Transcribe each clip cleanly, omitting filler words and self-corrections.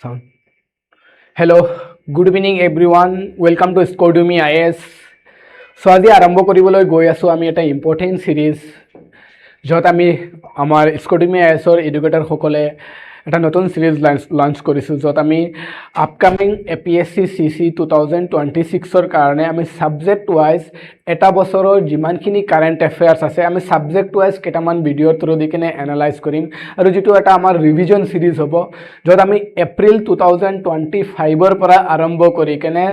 Sound. Hello, good evening everyone. Welcome to Scordemy IS. So আজি আৰম্ভ কৰিবলৈ গৈ আছো আমি এটা ইম্পৰ্টেন্ট সিৰিজ যত আমি আমাৰ Scordemy IS ৰ এডুকেটৰ সকলে এটা নতুন সিৰিজ লঞ্চ কৰিছো যত আমি আপকামিং APSC CC 2026 ৰ কাৰণে আমি সাবজেক্ট ওয়াইজ এটা বছৰৰ যিমানখিনি কাৰেন্ট অ্যাফেয়াৰ্স আছে আমি সাবজেক্ট ওয়াইজ কেটামান ভিডিওৰ থ্ৰু দি কিনে এনালাইজ কৰিম আৰু যেটো এটা আমাৰ ৰিভিজন সিৰিজ হ'ব যত আমি এপ্ৰিল 2025 ৰ পৰা আৰম্ভ কৰি কিনে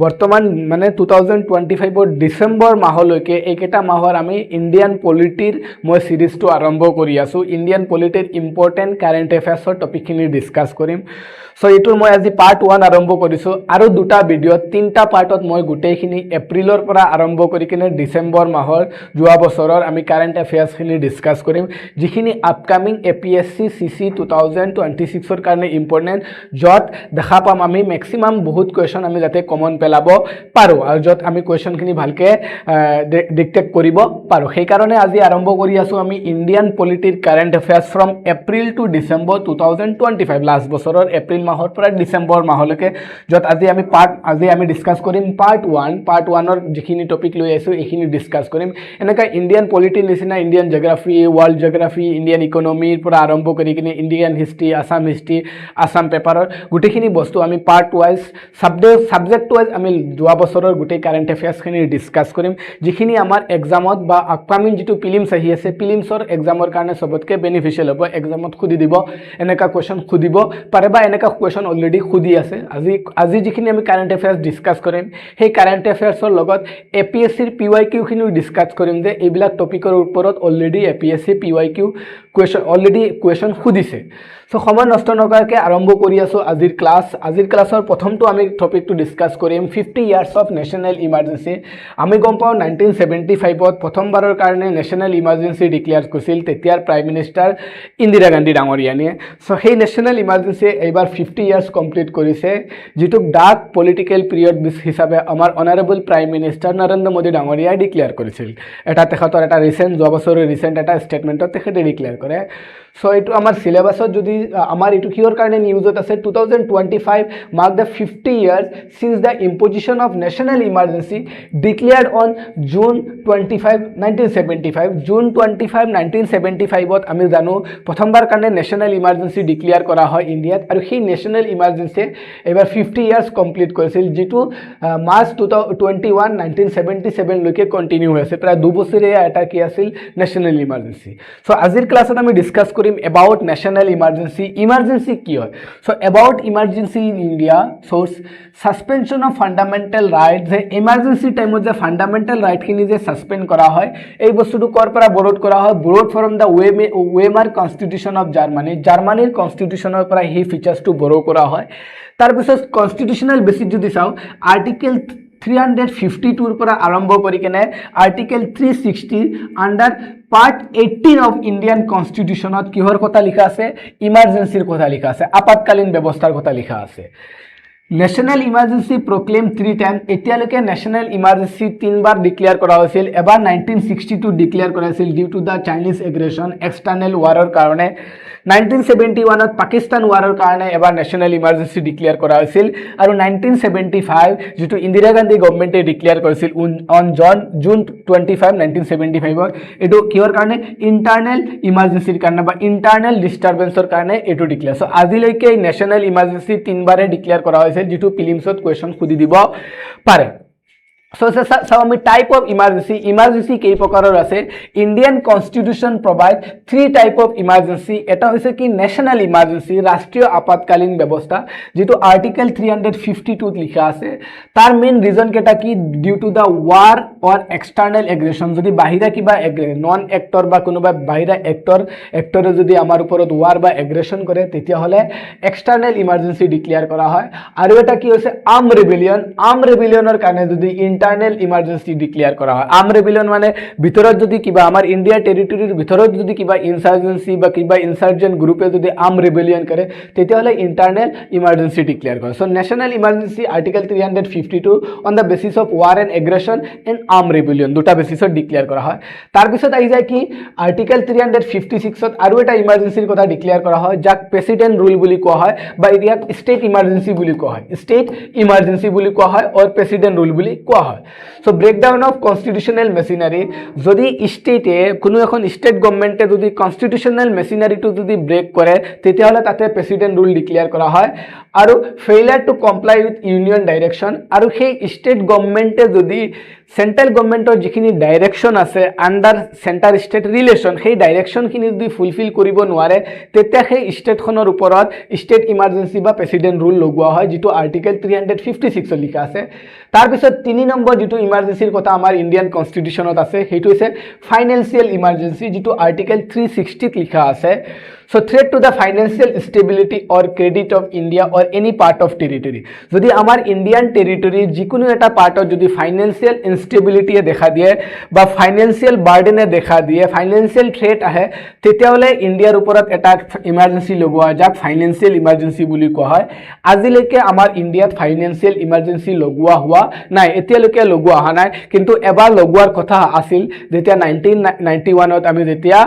বৰ্তমান মানে 2025 ৰ ডিসেম্বৰ মাহলৈকে এইকেটা মাহৰ আমি ইন্ডিয়ান পলিটিৰ মই সিৰিজটো আৰম্ভ কৰি আছো ইন্ডিয়ান পলিটিৰ ইম্পৰ্টেন্ট কাৰেন্ট অ্যাফেয়াৰ্স টপিকখিনি ডিসকাস কৰিম সো এটোৰ মই আজি পাৰ্ট 1 আৰম্ভ কৰিছো আৰু দুটা ভিডিও তিনটা পাৰ্টত মই গুটেইখিনি এপ্ৰিলৰ পৰা আৰম্ভ কৰি কিনে ডিসেম্বৰ মাহৰ যোৱা বছৰৰ আমি কাৰেন্ট অ্যাফেয়াৰ্স খিনি ডিসকাস কৰিম যিখিনি আপকামিং APSC CC 2026 ৰ কাৰণে ইম্পৰ্টেন্ট যত দেখা পাম আমি ম্যাক্সিমাম বহুত কোৱেশ্চন আমি যাতে কমন পেলাব পাৰো আৰু যত আমি কোৱেশ্চন খিনি ভালকে ডিটেক্ট কৰিব পাৰো সেই কাৰণে আজি আৰম্ভ কৰি আছো আমি ইন্ডিয়ান পলিটিৰ current affairs from April to December 2025 last বছৰৰ এপ্ৰিল মাহৰ পৰা ডিসেম্বৰ মাহলৈকে যত আজি আমি ডিসকাস কৰিম পাৰ্ট 1 ৰ যিখিনি টপিক লৈ আছো এইখিনি ডিসকাস কৰিম এনেকা ইন্ডিয়ান পলিটি নিচিনা Indian geography world geography Indian ইকোনমিৰ পৰা আৰম্ভ কৰি কিনে ইন্ডিয়ান হিষ্ট্ৰী আসাম পেপাৰৰ গুটেখিনি বস্তু আমি পাৰ্ট ওয়াইজ সাবজেক্ট ওয়াইজ আমি যোৱা বছৰৰ গুটে কাৰেন্ট অ্যাফেয়াৰ্স খিনি ডিসকাস কৰিম যিখিনি আমাৰ এক্সামত বা আপকামিং যেটো প্ৰিলিমছ আহি আছে প্ৰিলিমছৰ এক্সামৰ কাৰণে সবতকে বেনিফিশিয়াল হ'ব এক্সামত খুদি দিব এনেকা কোৱেশ্চন খুদিব পাৰে বা এনেকা কোৱেশ্চন অলৰেডি খুদি আছে আজি যিখিনি আমি কাৰেন্ট অ্যাফেয়াৰ্স ডিসকাস কৰিম সেই কাৰেন্ট অ্যাফেয়াৰ্সৰ লগত APSC ৰ PYQ খিনিও ডিসকাস কৰিম যে এইবিলাক টপিকৰ ওপৰত অলৰেডি APSC PYQ কোৱেশ্চন খুদিছে সো সময় নষ্ট নকৰাকৈ আৰম্ভ কৰি আছো আজিৰ ক্লাছৰ প্ৰথমটো আমি টপিকটো ডিসকাস কৰিম 50 ইয়াৰ্স অফ নেশনাল ইমাৰ্জেন্সি আমি গম পাও 1975 ত প্ৰথমবাৰৰ কাৰণে নেশনাল ইমাৰ্জেন্সি ডিক্লেয়াৰ কৰিছিল তেতিয়াৰ প্ৰাইম মিনিষ্টাৰ ইন্দিৰা গান্ধী ডাঙৰীয়ানীয়ে সো সেই নেশনাল ইমাৰ্জেন্সি এইবাৰ 50 ইয়াৰ্স কমপ্লিট কৰিছে যেটো ডাৰ্ক পলিটিক্যাল পিৰিয়ড হিচাপে আমাৰ honourable prime minister Narendra Modi ডাঙৰীয়াই ডিক্লেয়াৰ কৰিছিল এটা তেখেতৰ এটা ৰিসেন্ট যোৱা বছৰৰ ৰিসেন্ট এটা ষ্টেটমেন্টত তেখেতে ডিক্লেয়াৰ কৰে সো এটো আমাৰ সিলেবাসত যদি আমাৰ এটো কিহৰ কাৰণে নিউজত আছে 2025 mark the 50 years since the imposition of national emergency declared on June 25 1975 June 25 1975 ত আমি জানো প্ৰথমবাৰ কাৰণে নেশনাল ইমাৰ্জেন্সি ডিক্লেয়াৰ কৰা হয় ইণ্ডিয়াত আৰু সেই নেশনাল ইমাৰ্জেন্সি এবাৰ 50 ইয়াৰ্স কমপ্লিট কৰিছিল যেটো মাৰ্চ 21 1977 লৈকে কন্টিনিউ হৈছে প্ৰায় 2 বছৰীয়া এটা কি আছিল নেশনাল ইমাৰ্জেন্সি সো আজিৰ ক্লাছত আমি ডিসকাস কৰিম about national emergency কি হয় so about emergency in India source suspension of fundamental rights যে emergency টাইমত যে ফান্ডামেন্টাল রাইট খিনি যে সাসপেন্ড করা হয় এই বস্তুটো কৰ পৰা বৰোড কৰা হয় বৰোড ফ্ৰম দা ওয়েমাৰ কনস্টিটিউশন অফ জাৰ্মানিৰ কনস্টিটিউশনৰ পৰা এই ফিচাৰ্সটো বৰো কৰা হয় তাৰ পিছত কনস্টিটিউশনাল বেসিস যদি চাও আৰ্টিকেল 352 পৰা আৰম্ভ কৰি কেনে article 360 under part 18 of Indian কনস্টিটিউশনত কিহৰ কথা লিখা আছে ইমাৰ্জেন্সিৰ কথা লিখা আছে আপতকালীন ব্যৱস্থাৰ কথা লিখা আছে নেশনাল ইমাৰ্জেন্সি প্ৰক্লেম 3 টাইম এতিয়ালৈকে নেশনাল ইমাৰ্জেন্সি 3 বাৰ ডিক্লেয়াৰ কৰা হৈছিল এবাৰ 1962 ডিক্লেয়াৰ কৰা হৈছিল due to the Chinese aggression external ওয়াৰৰ কাৰণে 1971 ত পাকিস্তান ওয়াৰৰ কাৰণে এবাৰ নেশনাল ইমাৰ্জেন্সি ডিক্লেয়াৰ কৰা হৈছিল আৰু 1975 যেটো ইন্দিৰা গান্ধী গভৰ্নমেন্টে ডিক্লেয়াৰ কৰিছিল অন জুন 25 1975 ত এটো কিহৰ কাৰণে ইন্টাৰনেল ইমাৰ্জেন্সিৰ কাৰণে বা ইন্টাৰনেল ডিস্টাৰবেন্সৰ কাৰণে এটো ডিক্লেয়াৰ সো আজিলৈকে নেশনাল ইমাৰ্জেন্সি 3 বাৰে ডিক্লেয়াৰ কৰা হৈছে যেটো প্ৰিলিমছত কোৱেশ্চন খুদি দিব পাৰে So আমি টাইপ অফ ইমাৰ্জেন্সি কেই প্ৰকাৰৰ আছে Indian constitution provide 3 type of emergency এটা হৈছে কি ন্যাশনাল ইমাৰ্জেন্সি ৰাষ্ট্ৰীয় আপতকালীন ব্যৱস্থা যেটো আৰ্টিকেল 352 ত লিখা আছে তাৰ মেইন ৰিজন কেটা কি ডিউ টু দা ওয়াৰ অৰ এক্সটাৰ্নাল এগ্ৰেছন যদি বাহিৰা কিবা নন এক্টৰ বা কোনোবা বাহিৰা এক্টৰে যদি আমাৰ ওপৰত ওয়াৰ বা এগ্ৰেছন কৰে তেতিয়া হলে এক্সটাৰ্নাল ইমাৰ্জেন্সি ডিক্লেয়াৰ কৰা হয় আৰু এটা কি হৈছে আৰ্ম ৰেবেলিয়নৰ কাৰণে যদি ইণ্টাৰনেল ইমাৰ্জেঞ্চি ডিক্লেয়াৰ কৰা হয় আৰ্ম ৰেবিলিয়ন মানে ভিতৰত যদি কিবা আমাৰ ইণ্ডিয়া টেৰিটৰীৰ ভিতৰত যদি কিবা ইনসাৰ্জেন্সি বা কিবা ইনসাৰ্জেন্ট গ্ৰুপে যদি আৰ্ম ৰেবিলিয়ন কৰে তেতিয়াহ'লে ইণ্টাৰনেল ইমাৰ্জেঞ্চি ডিক্লেয়াৰ কৰে so national emergency article 352 on the basis of war and aggression and arm rebellion দুটা বেচিছত ডিক্লেয়াৰ কৰা হয় তাৰপিছত আহি যায় কি আৰ্টিকেল 356ত আৰু এটা ইমাৰ্জেঞ্চিৰ কথা ডিক্লেয়াৰ কৰা হয় যাক প্ৰেসিডেন্ট ৰুল বুলি কোৱা হয় বা ইয়াক ষ্টেট ইমাৰ্জেঞ্চি বুলি কোৱা হয় ষ্টেট ইমাৰ্জেঞ্চি বুলি কোৱা হয় অৰ প্ৰেসিডেন্ট ৰুল বুলি কোৱা হয় so breakdown of constitutional machinery যদি ষ্টেটে কোনো এখন ষ্টেট গভৰ্নমেণ্টে যদি কনষ্টিটিউচনেল মেচিনাৰীটো যদি ব্ৰেক কৰে তেতিয়াহ'লে তাতে প্ৰেসিডেন্ট ৰুল ডিক্লেয়াৰ কৰা হয় আৰু failure to comply with union direction আৰু সেই ষ্টেট গভৰ্নমেণ্টে যদি সেন্ট্ৰেল গভৰ্নমেণ্টৰ যিখিনি ডাইৰেকশ্যন আছে আণ্ডাৰ সেন্টাৰ ষ্টেট ৰিলেশ্যন সেই ডাইৰেকশ্যনখিনি যদি ফুলফিল কৰিব নোৱাৰে তেতিয়া সেই ষ্টেটখনৰ ওপৰত ষ্টেট ইমাৰ্জেঞ্চি বা প্ৰেসিডেন্ট ৰুল লগোৱা হয় যিটো আৰ্টিকেল 356 লিখা আছে তাৰপিছত 3 নম্বৰ যিটো ইমাৰ্জেঞ্চিৰ কথা আমাৰ ইণ্ডিয়ান কনষ্টিটিউশ্যনত আছে সেইটো হৈছে ফাইনেন্সিয়েল ইমাৰ্জেঞ্চি যিটো আৰ্টিকেল 360 লিখা আছে So threat to the financial stability or credit of India or any part of territory. যদি আমার ইন্ডিয়ান টেরিটরি যিকোনো এটা পার্টত যদি ফাইনেন্সিয়াল ইনস্টেবিলিটিয়ে দেখা দিয়ে বা ফাইনেন্সিয়াল বার্ডেনে দেখা দিয়ে ফাইনেন্সিয়াল থ্রেট আহে তেতিয়াহ'লে ইণ্ডিয়াৰ ওপৰত এটা ইমাৰ্জেঞ্চি লগোৱা যাক ফাইনেন্সিয়েল ইমাৰ্জেঞ্চি বুলি কোৱা হয় আজিলৈকে আমাৰ ইণ্ডিয়াত ফাইনেন্সিয়েল ইমাৰ্জেঞ্চি লগোৱা হোৱা নাই এতিয়ালৈকে লগোৱা অহা নাই কিন্তু এবাৰ লগোৱাৰ কথা আছিল যেতিয়া 1991ত আমি যেতিয়া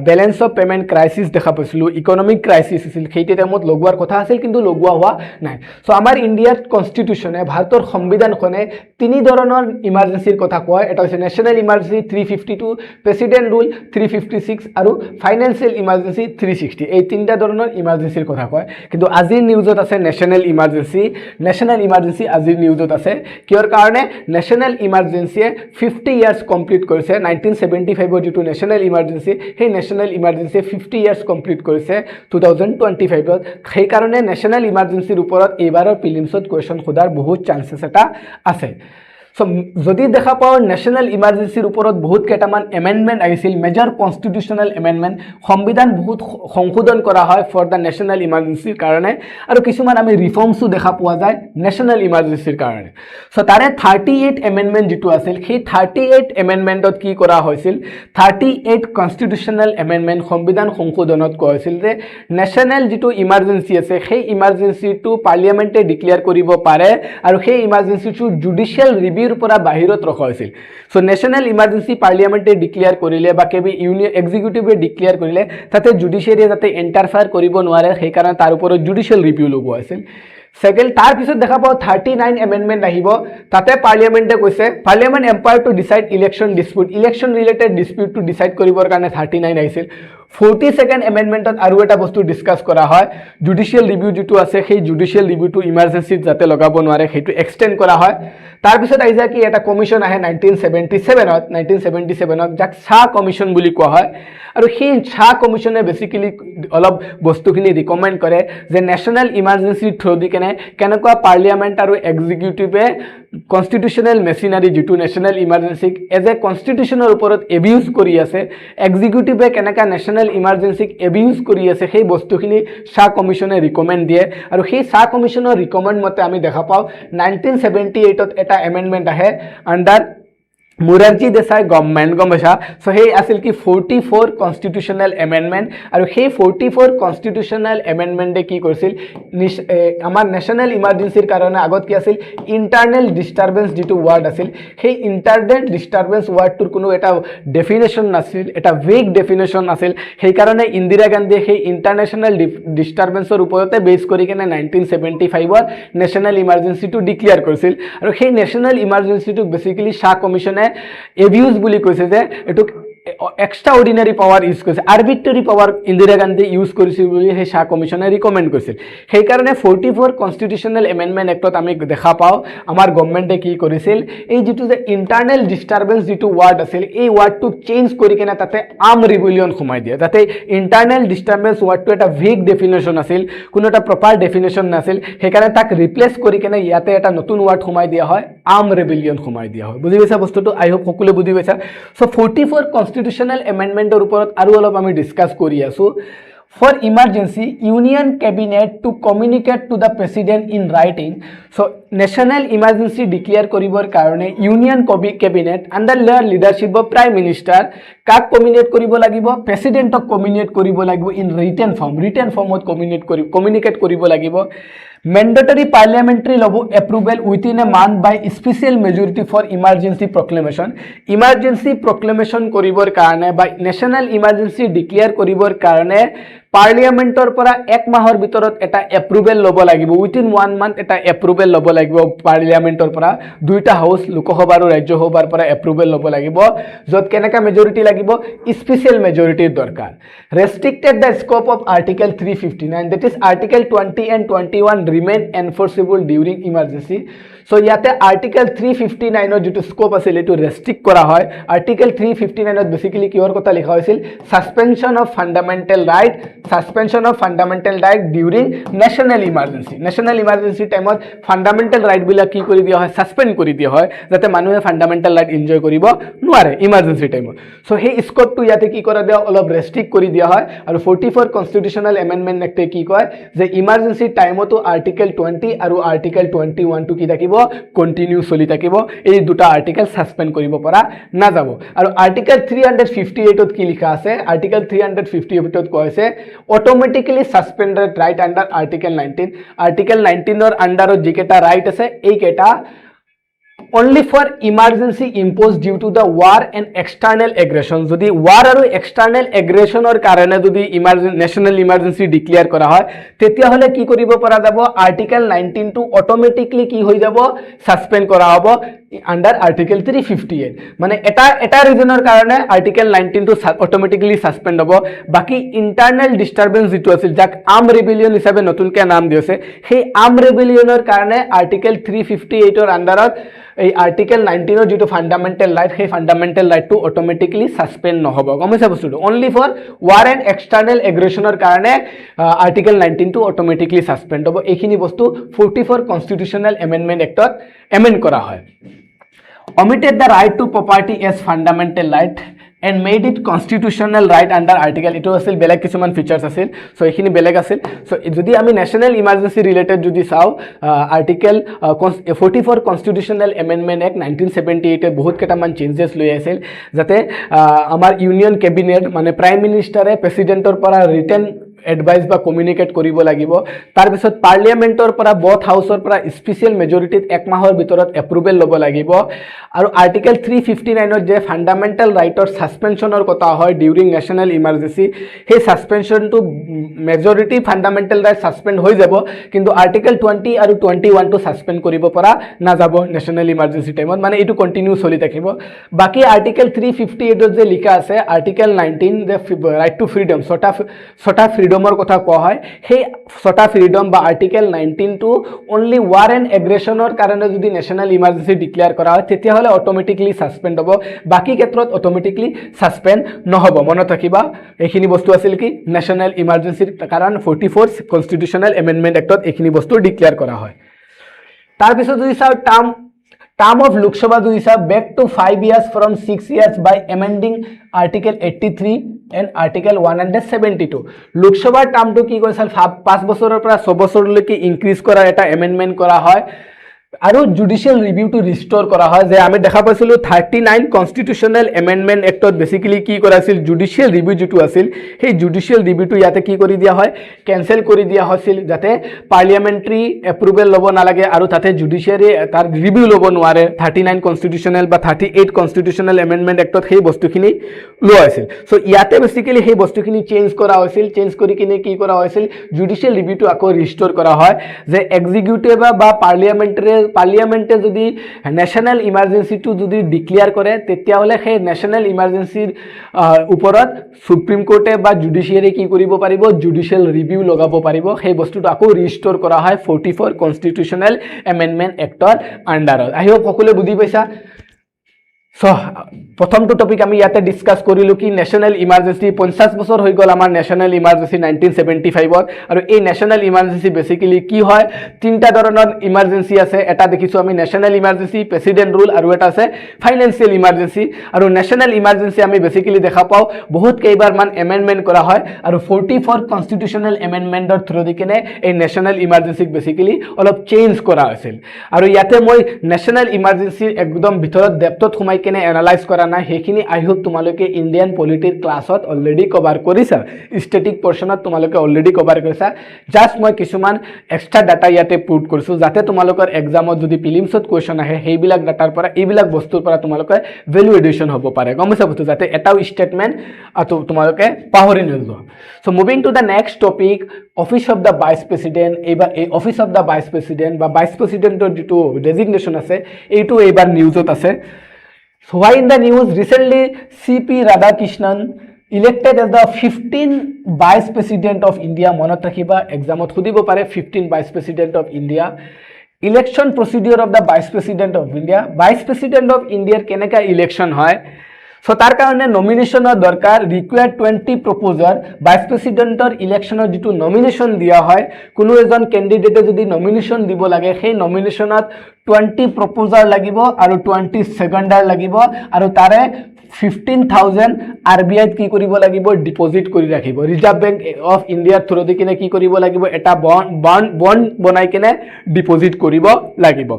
বেলেন্স অফ পেমেন্ট ক্ৰাইচিছ দেখা পাইছিলোঁ ইকনমিক ক্ৰাইচিছ আছিল সেই টাইমত লগোৱাৰ কথা আছিল কিন্তু লগোৱা হোৱা নাই সো আমাৰ ইণ্ডিয়াৰ কনষ্টিটিউশ্যনে ভাৰতৰ সংবিধানখনে তিনি ধৰণৰ ইমাৰ্জেঞ্চিৰ কথা কয় এটা হৈছে নেশ্যনেল ইমাৰ্জেঞ্চি 352 প্ৰেসিডেন্ট ৰুল 356 আৰু ফাইনেন্সিয়েল ইমাৰ্জেঞ্চি 360 এই তিনিটা ধৰণৰ ইমাৰ্জেঞ্চিৰ কথা কয় কিন্তু আজিৰ নিউজত আছে নেশ্যনেল ইমাৰ্জেঞ্চি আজিৰ নিউজত আছে কিয়ৰ কাৰণে নেশ্যনেল ইমাৰ্জেঞ্চিয়ে 50 ইয়াৰ্ছ কমপ্লিট কৰিছে 1975 যিটো নেশ্যনেল ইমাৰ্জেঞ্চি সেই নেশ্যনেল ইমাৰ্জেঞ্চিয়ে 50 ইয়াৰ্ছ কমপ্লিট কৰিছে 2025ত সেই কাৰণে নেশ্যনেল ইমাৰ্জেঞ্চিৰ ওপৰত এইবাৰৰ প্ৰিলিমছত কোৱেশ্যন সোধাৰ বহুত চান্সেছ এটা আছে সো যদি দেখা পাও ন্যাশনাল ইমার্জেন্সির উপরত বহুত কেটামান এমেন্ডমেন্ট আহিছিল মেজর কনস্টিটিউশনাল এমেন্ডমেন্ট সংবিধান বহুত সংশোধন করা হয় ফর দ্য ন্যাশনাল ইমার্জেন্সির কারণে আর কিছুমান আমি রিফর্মসও দেখা পোৱা যায় ন্যাশনাল ইমার্জেন্সির কারণে সো তারে 38 এমেন্ডমেন্ট যেটো আছিল সেই 38 এমেন্ডমেন্টত কি করা হয়েছিল 38 কনস্টিটিউশনাল এমেন্ডমেন্ট সংবিধান সংশোধনত কোৱা হৈছিল যে ন্যাশনাল যেটো ইমাৰ্জেন্সি আছে সেই ইমাৰ্জেন্সিটো পাৰ্লিয়ামেন্টে ডিক্লেয়াৰ কৰিব পাৰে আৰু সেই ইমাৰ্জেন্সিটো জুডিশিয়াল ৰিভিউৰ পৰা বাহিৰত ৰখা হৈছিল সো ন্যাশনাল ইমাৰ্জেন্সি পাৰ্লিয়ামেন্টে ডিক্লেয়াৰ কৰিলে বা কেবি ইউনিয়ন এক্সিকিউটিভে ডিক্লেয়াৰ কৰিলে তাতে জুডিশিয়াৰিয়ে যাতে ইন্টাৰফেয়াৰ কৰিব নোৱাৰে সেই কাৰণে তাৰ ওপৰত জুডিশিয়াল ৰিভিউ লগোৱা হৈছিল সেকেন্ড তাৰ পিছত দেখা পাও 39 এমেন্ডমেন্ট আহিব তাতে পাৰ্লিয়ামেন্টে কৈছে parliament empower to decide election related dispute to decide কৰিবৰ কাৰণে 39 আহিছিল 42nd এমেন্ডমেন্টত আৰু এটা বস্তু ডিসকাস কৰা হয় জুডিশিয়াল ৰিভিউ যেটো আছে সেই জুডিশিয়াল ৰিভিউটো ইমাৰ্জেন্সিত যাতে লগাব নোৱাৰে সেইটো এক্সটেন্ড কৰা হয় তাৰ পিছত আহি যায় কি এটা কমিশন আহে 1977ত যাক শাহ কমিশন বুলি কোৱা হয় আৰু সেই শাহ কমিশনে বেসিক্যালি অলপ বস্তুখিনি ৰিকমেন্ড কৰে যে ন্যাশনাল ইমাৰ্জেন্সি থ্ৰু দি কেনেকুৱা পাৰ্লিয়ামেন্ট আৰু এক্সিকিউটিভে কনস্টিটিউশনাল মেচিনাৰী যেটো ন্যাশনাল ইমাৰ্জেন্সিক এজ এ কনস্টিটিউশনৰ ওপৰত এবিউজ কৰি আছে এক্সিকিউটিভে কেনেকা ন্যাশনাল ইমাৰ্জেন্সিক এবিউজ কৰি আছে সেই বস্তুখিনি শাহ কমিশনে ৰিকমেন্ড দিয়ে আৰু সেই শাহ কমিশনৰ ৰিকমেন্ড মতে আমি দেখা পাও 1978ত এটা এমেন্ডমেন্ট আহে আন্ডাৰ মুৰাৰজী দেশাই গভৰ্নমেণ্ট গমছা সো সেই আছিল কি 44 কনস্টিটিউশনাল এমেন্ডমেন্ট আৰু সেই 44 কনস্টিটিউশনাল এমেন্ডমেন্টে কি কৰিছিল আমাৰ ন্যাশনাল ইমাৰ্জেন্সিৰ কাৰণে আগত কি আছিল ইন্টাৰনেল ডিস্টাৰবেন্স যেটো ওয়াৰ্ড আছিল সেই ইন্টাৰনেল ডিস্টাৰবেন্স ওয়াৰ্ডটোৰ কোনো এটা ডেফিনেশন নাছিল এটা ভেগ ডেফিনেশন আছিল সেই কাৰণে ইন্দিৰা গান্ধীয়ে সেই ইন্টাৰনেশনাল ডিস্টাৰবেন্সৰ ওপৰতে বেস কৰি কেনে 1975ত ন্যাশনাল ইমাৰ্জেন্সিটো ডিক্লেয়াৰ কৰিছিল আৰু সেই ন্যাশনাল ইমাৰ্জেন্সিটো বেসিক্যালি শাহ কমিশনে এবিউজ বুলি কৈছে যে এটুক এক্সট্ৰা অৰ্ডিনাৰী পাৱাৰ ইউজ কৰিছে আৰ্বিট্ৰাৰী পাৱাৰ ইন্দিৰা গান্ধী ইউজ কৰিছিল বুলি সেই শাহ কমিশনে ৰিকমেন্ড কৰিছিল সেই কাৰণে 44 কনস্টিটিউশনাল এমেন্ডমেন্ট এক্টত আমি দেখা পাও আমাৰ গভৰ্নমেণ্টে কি কৰিছিল এই যেটো যে ইন্টাৰনেল ডিস্টাৰবেন্স যেটো ওয়াৰ্ড আছিল এই ওয়াৰ্ডটো চেঞ্জ কৰি কেনে তাতে আৰ্ম ৰিবেলিয়ন সোমাই দিয়ে যাতে ইন্টাৰনেল ডিস্টাৰবেন্স ওয়াৰ্ডটো এটা ভেগ ডেফিনেশন আছিল কোনো এটা প্ৰপাৰ ডেফিনেশন নাছিল সেই কাৰণে তাক ৰিপ্লেস কৰি কেনে ইয়াতে এটা নতুন ওয়াৰ্ড সোমাই দিয়া হয় আৰ্ম ৰিবেলিয়ন সোমাই দিয়া হয় বুজি পাইছা বস্তুটো আই হোপ সকলোৱে বুজি পাইছা সো 44 কনস্টিটিউশনাল এমেন্ডমেন্টৰ ওপৰত আৰু অলপ আমি ডিসকাস কৰি আছো For emergency, Union Cabinet to communicate to the President in writing. So, national emergency declare koribar karone Union Cabinet under the leadership of Prime Minister kak communicate koribo lagibo, President of communicate koribo lagibo in written form of communicate koribo lagibo. Mandatory parliamentary law approval within a month by special majority for emergency proclamation. Emergency proclamation koribor karone by national emergency declare koribor karone পাৰ্লিয়ামেন্টৰ পৰা এক মাহৰ ভিতৰত এটা approval ল'ব লাগিব within 1 month এটা approval ল'ব লাগিব পাৰ্লিয়ামেন্টৰ পৰা দুইটা হাউস লোকসভা আৰু ৰাজ্যসভাৰ পৰা এপ্ৰুভেল ল'ব লাগিব যত কেনেকা মেজৰিটি লাগিব স্পেশাল মেজৰিটিৰ দৰকাৰ restricted the scope of article 359 that is article 20 and 21 remain enforceable during emergency so ইয়াতে আৰ্টিকল 359 ৰ যেটো স্কোপ আছিল এটো ৰেষ্ট্ৰিক্ট কৰা হয় আৰ্টিকল 359 ত বেসিক্যালি কিহৰ কথা লিখা হৈছিল suspension of fundamental right during national emergency টাইমত ফান্ডামেন্টাল ৰাইট বিলা কি কৰি দিয়া হয় সাসপেন্ড কৰি দিয়া হয় যাতে মানুহে ফান্ডামেন্টাল ৰাইট এনজয় কৰিব নোৱাৰে ইমাৰ্জেন্সি টাইমত সো সেই স্কোপটো ইয়াতে কি কৰা দিয়া অলপ ৰেষ্ট্ৰিক্ট কৰি দিয়া হয় আৰু 44 কনস্টিটিউশনাল এমেন্ডমেন্ট এক্টে কি কয় যে ইমাৰ্জেন্সি টাইমতো আৰ্টিকল 20 আৰু আৰ্টিকল 21 টু কি থাকিব কন্টিনিউ চলি থাকিব এই দুটা আৰ্টিকল সাসপেন্ড কৰিব পৰা না যাব আৰু আৰ্টিকল 358 ত কি লিখা আছে আৰ্টিকল 358 ত কৈছে automatically suspended right under article 19 or under jiketa right ase ei keta only for emergency imposed due to the war and external aggression jodi war aru external aggression or karone jodi national emergency declare kora hoy tetia hole ki koribo para jabo article 19 to automatically ki hoi jabo suspend kora hobo under article 358 মানে এটা ৰিজনৰ কাৰণে article 19 to automatically suspend হ'ব বাকি internal disturbance যেটো আছিল যাক arm rebellion হিচাপে নতুনকে নাম দিছে সেই আর্ম rebellionৰ কাৰণে article 358 ৰ আন্ডাৰত এই আৰ্টিকল 19 ৰ যেটো ফান্ডামেন্টাল রাইট সেই fundamental right to automatically suspend নহব গমছে বস্তুটো only for war and external এগ্ৰেশনৰ কাৰণে আৰ্টিকল 19 টু অটোমেটিক্যালি সাসপেন্ড হ'ব এইখিনি বস্তু 44 কনস্টিটিউশনাল এমেন্ডমেন্ট এক্টত এমেন্ড কৰা হয় omitted the right to property as fundamental right and made it constitutional right under article ito asil beleg kisuman features asil so ekhini beleg asil so jodi ami national emergency related jodi sao article 44 constitutional amendment act 1978 e bahut keta man changes loi asil jate amar union cabinet mane prime minister e president or para written advice বা communicate কৰিব লাগিব তাৰ পিছত পাৰ্লিয়ামেন্টৰ পৰা both হাউসৰ পৰা special মেজৰিটিত এক মাহৰ ভিতৰত এপ্ৰুভেল ল'ব লাগিব আৰু আৰ্টিকল 359 ৰ যে ফান্ডামেন্টাল ৰাইটৰ সাসপেনশনৰ কথা হয় ডিউৰিং ন্যাশনাল ইমাৰ্জেন্সি সেই সাসপেনশনটো মেজৰিটি ফান্ডামেন্টাল ৰাইট সাসপেন্ড হৈ যাব কিন্তু আৰ্টিকল 20 আৰু 21 টো সাসপেন্ড কৰিব পৰা না যাব ন্যাশনাল ইমাৰ্জেন্সি টাইমত মানে এটো কন্টিনিউ চলি থাকিব বাকি আৰ্টিকল 358 ত যে লিখা আছে আৰ্টিকল 19 যে ৰাইট টু ফ্ৰিডম ছটা ফ্ৰিডমৰ কথা কোৱা হয় সেই ছটা ফ্ৰিডম বা article 19 to only war and এগ্ৰেশনৰ কাৰণে যদি ন্যাশনাল ইমাৰ্জেন্সি ডিক্লেয়াৰ কৰা হয় তেতিয়া হলে অটোমেটিক্যালি সাসপেন্ড হ'ব বাকি ক্ষেত্ৰত অটোমেটিক্যালি সাসপেন্ড নহব মনত ৰাখিবা এইখিনি বস্তু আছিল কি ন্যাশনাল ইমাৰ্জেন্সিৰ কাৰণ 44 কনস্টিটিউশনাল এমেন্ডমেন্ট এক্টত এইখিনি বস্তু ডিক্লেয়াৰ কৰা হয় তাৰ পিছত যদি চাও term of Lok Sabha jo is back to 5 years from 6 years by amending article 83 and article 172 Lok Sabha term to ki koisal 5 বছৰৰ পৰা 6 বছৰলৈকে ইনক্ৰিজ কৰা এটা এমেন্ডমেন্ট কৰা হয় আৰু জুডিশিয়াল ৰিভিউ টু ৰিস্টোৰ কৰা হয় যে আমি দেখা পাইছিলো 39 কনস্টিটিউশনাল এমেন্ডমেন্ট এক্টত বেসিক্যালি কি কৰাছিল জুডিশিয়াল ৰিভিউ যেটো আছিল সেই জুডিশিয়াল ৰিভিউটো ইয়াতে কি কৰি দিয়া হয় ক্যান্সেল কৰি দিয়া হৈছিল যাতে পাৰ্লিয়ামেন্টাৰী এপ্ৰুভেল ল'ব নালাগে আৰু তাতে জুডিশিয়াৰি তাৰ ৰিভিউ ল'ব নোৱাৰে 39 কনস্টিটিউশনাল বা 38 কনস্টিটিউশনাল এমেন্ডমেন্ট এক্টত সেই বস্তুখিনি লোৱা হৈছিল সো ইয়াতে বেসিক্যালি সেই বস্তুখিনি চেঞ্জ কৰা হৈছিল চেঞ্জ কৰি কিনে কি কৰা হৈছিল জুডিশিয়াল ৰিভিউটো আকৌ ৰিস্টোৰ কৰা হয় যে এক্সিকিউটিভ বা পাৰ্লিয়ামেন্টে যদি ন্যাশনাল ইমাৰ্জেন্সি টু যদি ডিক্লেয়াৰ কৰে তেতিয়া হলে সেই ন্যাশনাল ইমাৰ্জেন্সিৰ ওপৰত সুপ্ৰিম কোৰ্টে বা জুডিশিয়াৰি কি কৰিব পাৰিব জুডিশিয়াল ৰিভিউ লগাব পাৰিব সেই বস্তুটো আকৌ ৰিস্টোৰ কৰা হয় 44 কনস্টিটিউশনাল এমেন্ডমেন্ট এক্টৰ আন্ডাৰত আই হোপ সকলোৱে বুজি পাইছা সো প্ৰথমটো টপিক আমি ইয়াতে ডিসকাস কৰিলো কি ন্যাশনাল ইমাৰ্জেন্সি 50 বছৰ হৈ গল আমাৰ ন্যাশনাল ইমাৰ্জেন্সি 1975 আৰু এই ন্যাশনাল ইমাৰ্জেন্সি বেসিক্যালি কি হয় তিনটা ধৰণৰ ইমাৰ্জেন্সি আছে এটা দেখিছো আমি ন্যাশনাল ইমাৰ্জেন্সি প্ৰেসিডেন্ট ৰুল আৰু এটা আছে ফাইনান্সিয়াল ইমাৰ্জেন্সি আৰু ন্যাশনাল ইমাৰ্জেন্সি আমি বেসিক্যালি দেখা পাও বহুত কেইবাৰ মান এমেন্ডমেন্ট কৰা হয় আৰু 44 কনস্টিটিউশনাল এমেন্ডমেন্টৰ থ্ৰু দি কিনে এই ন্যাশনাল ইমাৰ্জেন্সিক বেসিক্যালি অলপ চেঞ্জ কৰা হৈছিল আৰু ইয়াতে মই ন্যাশনাল ইমাৰ্জেন্সি একদম ভিতৰত ডেপথত সোমাই কেনে এনালাইজ কৰা নাই সেইখিনি আই হোপ তোমালোকে ইন্ডিয়ান পলিটিৰ ক্লাছত অলৰেডি কভাৰ কৰিছা স্ট্যাটিক পোৰশনত তোমালোকে অলৰেডি কভাৰ কৰিছা জাস্ট মই কিছুমান এক্সট্ৰা ডাটা ইয়াতে পুট কৰিছো যাতে তোমালোকৰ এক্সামত যদি প্ৰিলিমছত কোৱেশ্চন আহে সেইবিলাক ডাটাৰ পৰা এইবিলাক বস্তুৰ পৰা তোমালোকে ভ্যালু এডিশন হ'ব পাৰে গমছা বস্তু যাতে এটাও স্টেটমেন্ট তোমালোকে পাহৰি নোযোৱা so moving to the next topic office of the vice president এইবাৰ এই office of the vice president বা ভাইস প্ৰেসিডেন্টৰ যেটো ডেজিগনেশন আছে এইটো এইবাৰ নিউজত আছে So why in the news recently CP Radhakrishnan elected as the 15th Vice President of India monot rakhiba examot khudibo pare 15th Vice President of India election procedure of the Vice President of India Vice President of India keneka election hoy so tar karone nomination or darkar required 20 proposer Vice President or election or jitu nomination dia hoy kono ejon candidate jodi nomination dibo lage সেই nominationত 20 proposer lagibo aru 20 seconder lagibo aru tare 15,000 RBI কি কৰিব লাগিব deposit কৰি ৰাখিব Reserve Bank of India through the কিনে কি কৰিব লাগিব এটা বন্ড বনাই কিনে ডিপোজিট কৰিব লাগিব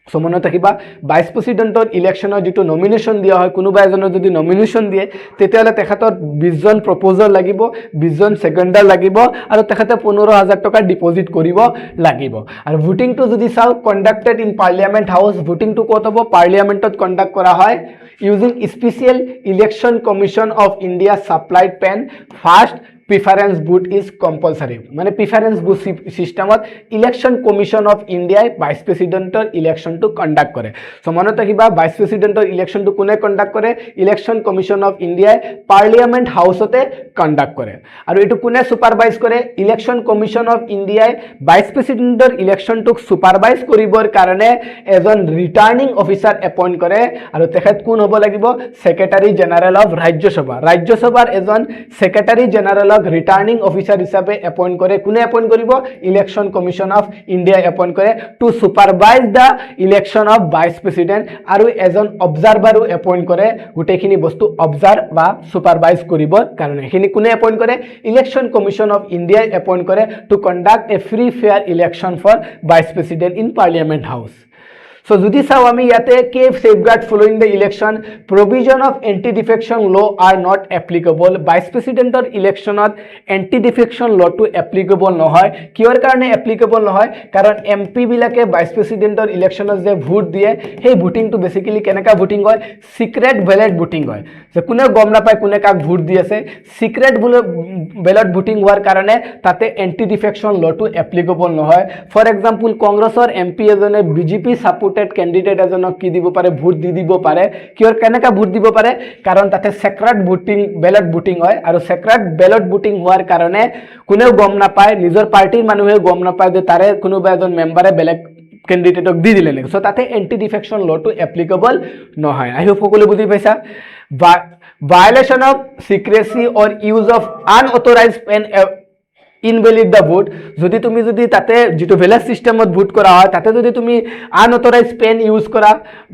সো মনত ৰাখিবা ভাইস প্ৰেসিডেন্টৰ ইলেকশনৰ যেটো নমিনেশন দিয়া হয় কোনোবা এজনৰ যদি নমিনেশন দিয়ে তেতিয়ালে তেখেতৰ 20 জন প্ৰপোজাল লাগিব 20 জন সেকেন্ডাৰ লাগিব আৰু তেখেতে 15,000 টকা ডিপোজিট কৰিব লাগিব আৰু ভোটিংটো যদি চাও কন্ডাক্টেড ইন পাৰ্লিয়ামেন্ট হাউস ভোটিংটো কত হ'ব পাৰ্লিয়ামেন্টত কন্ডাক্ট কৰা হয় using special election commission of India supplied pen first preference vote is compulsory মানে প্রিফারেন্স ভোট সিস্টেমত ইলেকশন কমিশন অফ ইন্ডিয়ায় ভাইস প্ৰেসিডেন্টৰ ইলেকশনটো কন্ডাক্ট কৰে সো মনত ৰাখিবা ভাইস প্ৰেসিডেন্টৰ ইলেকশনটো কোনে কন্ডাক্ট কৰে ইলেকশন কমিশন অফ ইন্ডিয়ায় পাৰ্লিয়ামেন্ট হাউসতে কন্ডাক্ট কৰে আৰু এটো কোনে সুপাৰভাইজ কৰে ইলেকশন কমিশন অফ ইন্ডিয়ায় ভাইস প্ৰেসিডেন্টৰ ইলেকশনটো সুপাৰভাইজ কৰিবৰ কাৰণে এজন ৰিটাৰ্নিং অফিচাৰ এপইন্ট কৰে আৰু তেখেত কোন হ'ব লাগিব সেক্ৰেটাৰী জেনাৰেল অফ ৰাজ্যসভাৰ এজন সেক্ৰেটাৰী জেনাৰেল ৰিটাৰ্নিং অফিচাৰ হিচাপে এপইন্ট কৰে কোনে এপইন্ট কৰিব election commission of India appoint কৰে to supervise the election of vice president আৰু এজন অবজাৰভাৰো এপইন্ট কৰে গুটেখিনি বস্তু অবজাৰ্ভ বা সুপাৰভাইজ কৰিবৰ কাৰণে এখিনি কোনে এপইন্ট কৰে election commission of India appoint কৰে to conduct a free fair election for vice president in parliament house So যদি চাও আমি ইয়াতে কে safeguard following the election provision of anti defection law are not applicable vice প্ৰেসিডেন্টৰ ইলেকশনত anti defection লটো applicable নহয় কিয়ৰ কাৰণে এপ্লিকেবল নহয় কাৰণ এমপি বিলাকে ভাইস প্ৰেসিডেন্টৰ ইলেকশনত যে ভোট দিয়ে সেই ভোটিংটো বেসিক্যালি কেনেকা ভোটিং হয় সিক্রেট ব্যালট ভোটিং হয় যে কোনে গম নাপায় কোনে কাক ভোট দি আছে সিক্রেট ব্যালট ভোটিং হোৱাৰ কাৰণে তাতে এন্টি ডিফেকশন লটো এপ্লিকেবল নহয় ফৰ এক্সাম্পল কংগ্ৰেছৰ এমপি এজনে বিজেপি সাপোৰ্টেড ক্যান্ডিডেট এজনক কি দিব পাৰে ভোট দি দিব পাৰে কিয়ৰ কেনেকা ভোট দিব পাৰে কাৰণ তাতে সেক্ৰেট ভোটিং ব্যালট ভোটিং হয় আৰু সেক্ৰেট ব্যালট ভোটিং হোৱাৰ কাৰণে কোনেও গম নাপায় নিজৰ পাৰ্টিৰ মানুহে গম নাপায় যে তাৰে কোনোবা এজন মেম্বাৰে বেলেগ ক্যান্ডিডেটক দি দিলে নেকি সো তাতে এন্টি ডিফেকশন লটো এপ্লিকেবল নহয় আই হোপ সকলো বুজি পাইছা violation of secrecy or use of unauthorized pen invalid the vote যদি তুমি যদি তাতে যেটো ভ্যালেট সিস্টেমত ভোট করা হয় তাতে যদি তুমি আনঅথরাইজ পেন ইউজ করা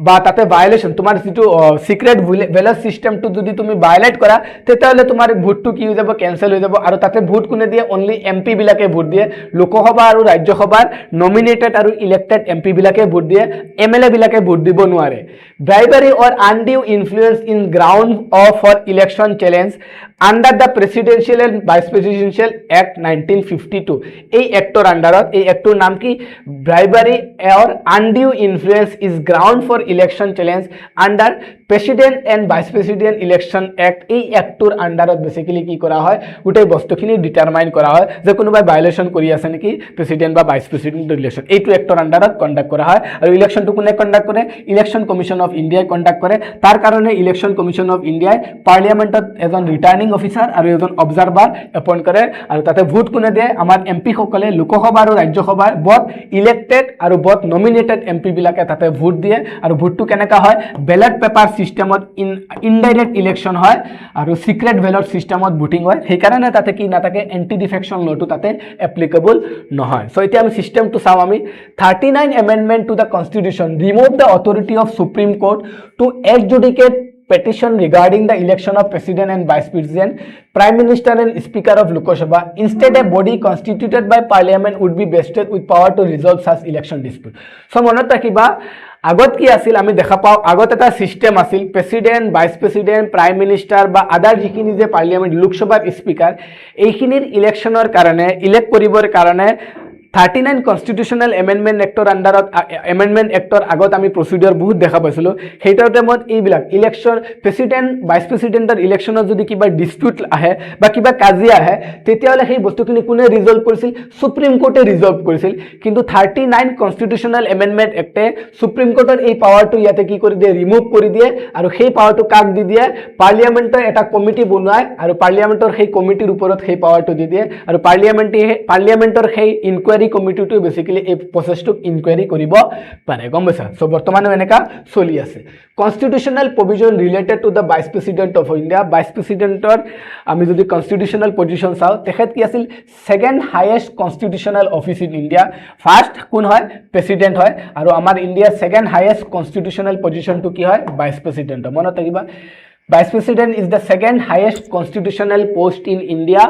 বা তাতে ভায়োলেশন তোমার যেটো সিক্রেট ভ্যালেট সিস্টেমটো যদি তুমি ভায়োলেট করা তেতিয়াহলে তোমাৰ ভোটটো কি হৈ যাব ক্যান্সেল হৈ যাব আৰু তাতে ভোট কোনে দিয়ে অনলি এমপি বিলাকে ভোট দিয়ে লোকসভা আৰু ৰাজ্যসভাৰ নমিনেটেড আৰু ইলেক্টেড এমপি বিলাকে ভোট দিয়ে এমএলএ বিলাকে ভোট দিব নোৱাৰে bribery or undue influence in ground of for election challenge under the presidential and vice presidential act 1952 এই অ্যাক্টৰ আন্ডাৰত এই অ্যাক্টৰ নাম কি bribery or undue influence is ground for election challenge under president and vice president election act এই অ্যাক্টৰ আন্ডাৰত basically কি কৰা হয় গোটেই বস্তুখিনি ডিটাৰমাইন কৰা হয় যে কোনোবাই ভায়োলেশন কৰি আছে নেকি প্ৰেসিডেন্ট বা ভাইস প্ৰেসিডেন্ট ইলেকশন এইটো অ্যাক্টৰ আন্ডাৰত কন্ডাক্ট কৰা হয় আৰু ইলেকশনটো কোনে কন্ডাক্ট কৰে election commission of India conduct কৰে তাৰ কাৰণে ইলেকশন কমিশন অফ ইন্ডিয়া পাৰ্লিয়ামেন্টত এজন ৰিটাৰ্নিং অফিচাৰ আৰু এজন অবজাৰভাৰ এপইন্ট কৰে আৰু তাতে ভোট ভোট কোনে দিয়ে আমাৰ এমপি সকলে লোকসভা আৰু ৰাজ্যসভাৰ বথ ইলেক্টেড আৰু বথ নমিনেটেড এমপি বিলাকে তাতে ভোট দিয়ে আৰু ভোটটো কেনেকা হয় বেলট পেপাৰ সিস্টেমত ইনডাইৰেক্ট ইলেকশন হয় আৰু সিক্ৰেট বেলট সিস্টেমত ভোটিং হয় সেইকাৰণে তাতে কি নাথাকে এন্টি ডিফেকশন লটো তাতে এপ্লিকেবল নহয় সো এতিয়া আমি সিস্টেমটো চাও আমি 39 amendment to the constitution remove the authority of supreme court to adjudicate petition regarding the election of president and vice president, prime minister and speaker of Lok Sabha. Instead, a body constituted by parliament would be vested with power to resolve such election dispute. So, monot rakhiba আগত কি আছিল আমি দেখা পাও আগত এটা system আছিল president vice president prime minister বা আদার যিখিনি যে পার্লিয়ামেন্ট লোকসভার স্পিকার এইখিনির ইলেকশনের কারণে ইলেক্ট কৰিবৰ কাৰণে 39 কনস্টিটিউশনাল এমেন্ডমেন্ট এক্টৰ আন্ডাৰত এমেন্ডমেন্ট এক্টৰ আগত আমি প্ৰসিডিউৰ বহুত দেখা পাইছিলো সেইটাৰ টাইমত এইবিলাক ইলেকশন প্ৰেসিডেন্ট ভাইস প্ৰেসিডেন্টৰ ইলেকশনত যদি কিবা ডিসপিউট আহে বা কিবা কাজিয়া আহে তেতিয়ালে সেই বস্তুখিনি কোনে ৰিজলভ কৰিছিল সুপ্ৰিম কোৰ্টে ৰিজলভ কৰিছিল কিন্তু 39 কনস্টিটিউশনাল এমেন্ডমেন্ট এক্টে সুপ্ৰিম কোৰ্টৰ এই পাৱাৰটো ইয়াতে কি কৰি দিয়ে ৰিমুভ কৰি দিয়ে আৰু সেই পাৱাৰটো কাক দি দিয়ে পাৰ্লিয়ামেন্টৰ এটা কমিটি বনায় আৰু পাৰ্লিয়ামেন্টৰ সেই কমিটিৰ ওপৰত সেই পাৱাৰটো দি দিয়ে আৰু পাৰ্লিয়ামেন্টৰ সেই ইনকুৱাৰী কমিটি টু বেসিক্যালি এই প্ৰসেসটো ইনকোয়াৰি কৰিব পাৰে গম পাইছা সো বৰ্তমানে এনেকা চলি আছে constitutional provision related to the vice president of India vice প্ৰেসিডেন্টৰ আমি যদি কনস্টিটিউশনাল পজিশন চাও তেখেত কি আছিল second highest constitutional office in India first কোন হয় প্রেসিডেন্ট হয় আৰু আমাৰ ইন্ডিয়াৰ সেকেন্ড হাইয়েস্ট কনস্টিটিউশনাল পজিশনটো কি হয় ভাইস প্ৰেসিডেন্ট মনত ৰাখিবা Vice President is the second highest constitutional post in India.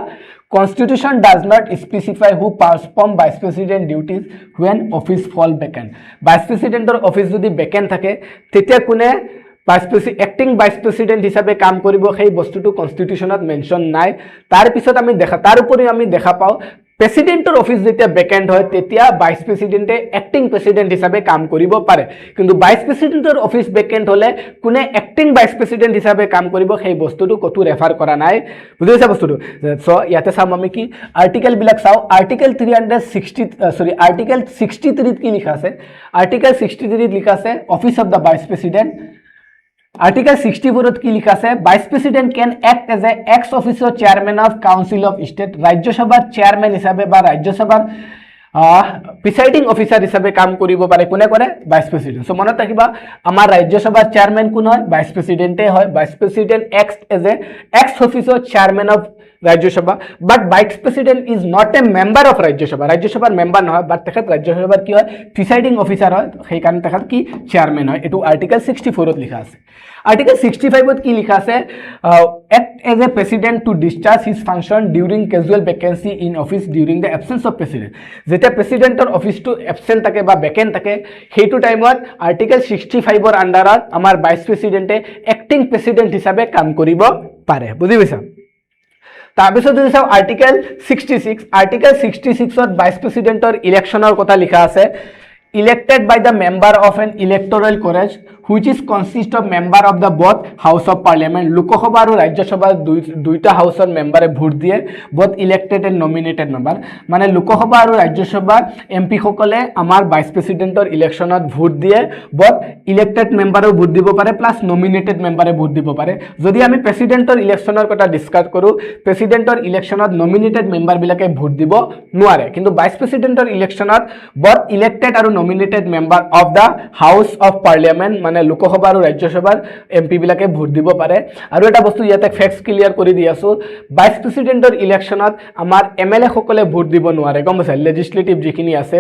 Constitution does not specify who perform Vice President duties when office fall vacant. Vice President or office যদি vacant থাকে তেতিয়া কোনে acting Vice President হিসাবে কাম কৰিব সেই বস্তুটো কনস্টিটিউশনত mention নাই তাৰ পিছত আমি দেখা তাৰ উপৰি আমি দেখা পাও প্ৰেসিডেন্টৰ অফিস যেতিয়া ভ্যাকেন্ট হয় তেতিয়া ভাইস প্ৰেসিডেন্টে অ্যাক্টিং প্ৰেসিডেন্ট হিসাবে কাম কৰিব পাৰে কিন্তু ভাইস প্ৰেসিডেন্টৰ অফিস ভ্যাকেন্ট হলে কোনে অ্যাক্টিং ভাইস প্ৰেসিডেন্ট হিসাবে কাম কৰিব সেই বস্তুটো কতো ৰেফাৰ কৰা নাই বুজিছা বস্তুটো সো ইয়াতে চাম আমি কি আর্টিকেল বিলাক চাও আর্টিকেল 63 কি লিখা আছে আর্টিকেল 63 লিখা আছে office of the vice president Article 64 কি লিখা আছে vice president can act as a ex officio chairman of council of state রাজ্যসভার চেয়ারম্যান হিসাবে বা রাজ্যসভার প্রিসাইডিং অফিসার হিসাবে কাম কৰিব পাৰে কোনে কৰে ভাইস প্ৰেসিডেন্ট সো মনত ৰাখিবা আমাৰ ৰাজ্যসভাৰ চেয়ারম্যান কোন হয় ভাইস প্রেসিডেন্টে হয় vice president acts as a ex officio chairman of Rajya Sabha but vice president is not a member of Rajya Sabha রাজ্যসভার মেম্বার নহয় বাট তেখেত রাজ্যসভার কি হয় প্রিসাইডিং অফিসার হয় সেই কারণে তেখেত কি চেয়ারম্যান হয় এটো আর্টিকেল 64 লিখা আছে আর্টিকেল 65 কি লিখা আছে act as a president to discharge his function during casual vacancy in office during the absence of president যেটা প্ৰেসিডেন্টৰ অফিসটো এবসেন্ট থাকে বা ভ্যাকেন্ট থাকে সেইটো টাইমত আৰ্টিকেল 65 আন্ডাৰত আমাৰ ভাইস প্ৰেসিডেন্টে অ্যাক্টিং প্ৰেসিডেন্ট হিসাবে কাম কৰিব পাৰে বুজি পাইছা তাৰপিছত যদি চাও আৰ্টিকেল 66 ভাইস প্ৰেসিডেন্টৰ ইলেকশনৰ কথা লিখা আছে elected by the member of an electoral college which is consist of member of the both house of parliament Lok Sabha আৰু ৰাজ্যসভা দুইটা হাউসৰ মেম্বাৰে ভোট দিয়ে both elected and nominated member মানে লোকসভা আৰু ৰাজ্যসভা এমপি সকলে আমাৰ ভাইস প্ৰেসিডেন্টৰ ইলেকশনত ভোট দিয়ে both elected memberও ভোট দিব পাৰে প্লাস nominated memberে ভোট দিব পাৰে যদি আমি প্ৰেসিডেন্টৰ ইলেকশনৰ কথা ডিসকাস কৰো প্ৰেসিডেন্টৰ ইলেকশনত nominated member বিলাকে ভোট দিব নোৱাৰে কিন্তু ভাইস প্ৰেসিডেন্টৰ ইলেকশনত both elected আৰু nominated member of the house of parliament মানে লোকসভা আৰু ৰাজ্যসভাৰ এমপি বিলাকে ভোট দিব পাৰে আৰু এটা বস্তু ইয়াতে ফ্যাক্টস ক্লিয়াৰ কৰি দি আছো ভাইস প্ৰেসিডেন্টৰ ইলেকশনত আমাৰ এমএলএ সকলে ভোট দিব নোৱাৰে গম পাইছা লেজিসলেটিভ যিখিনি আছে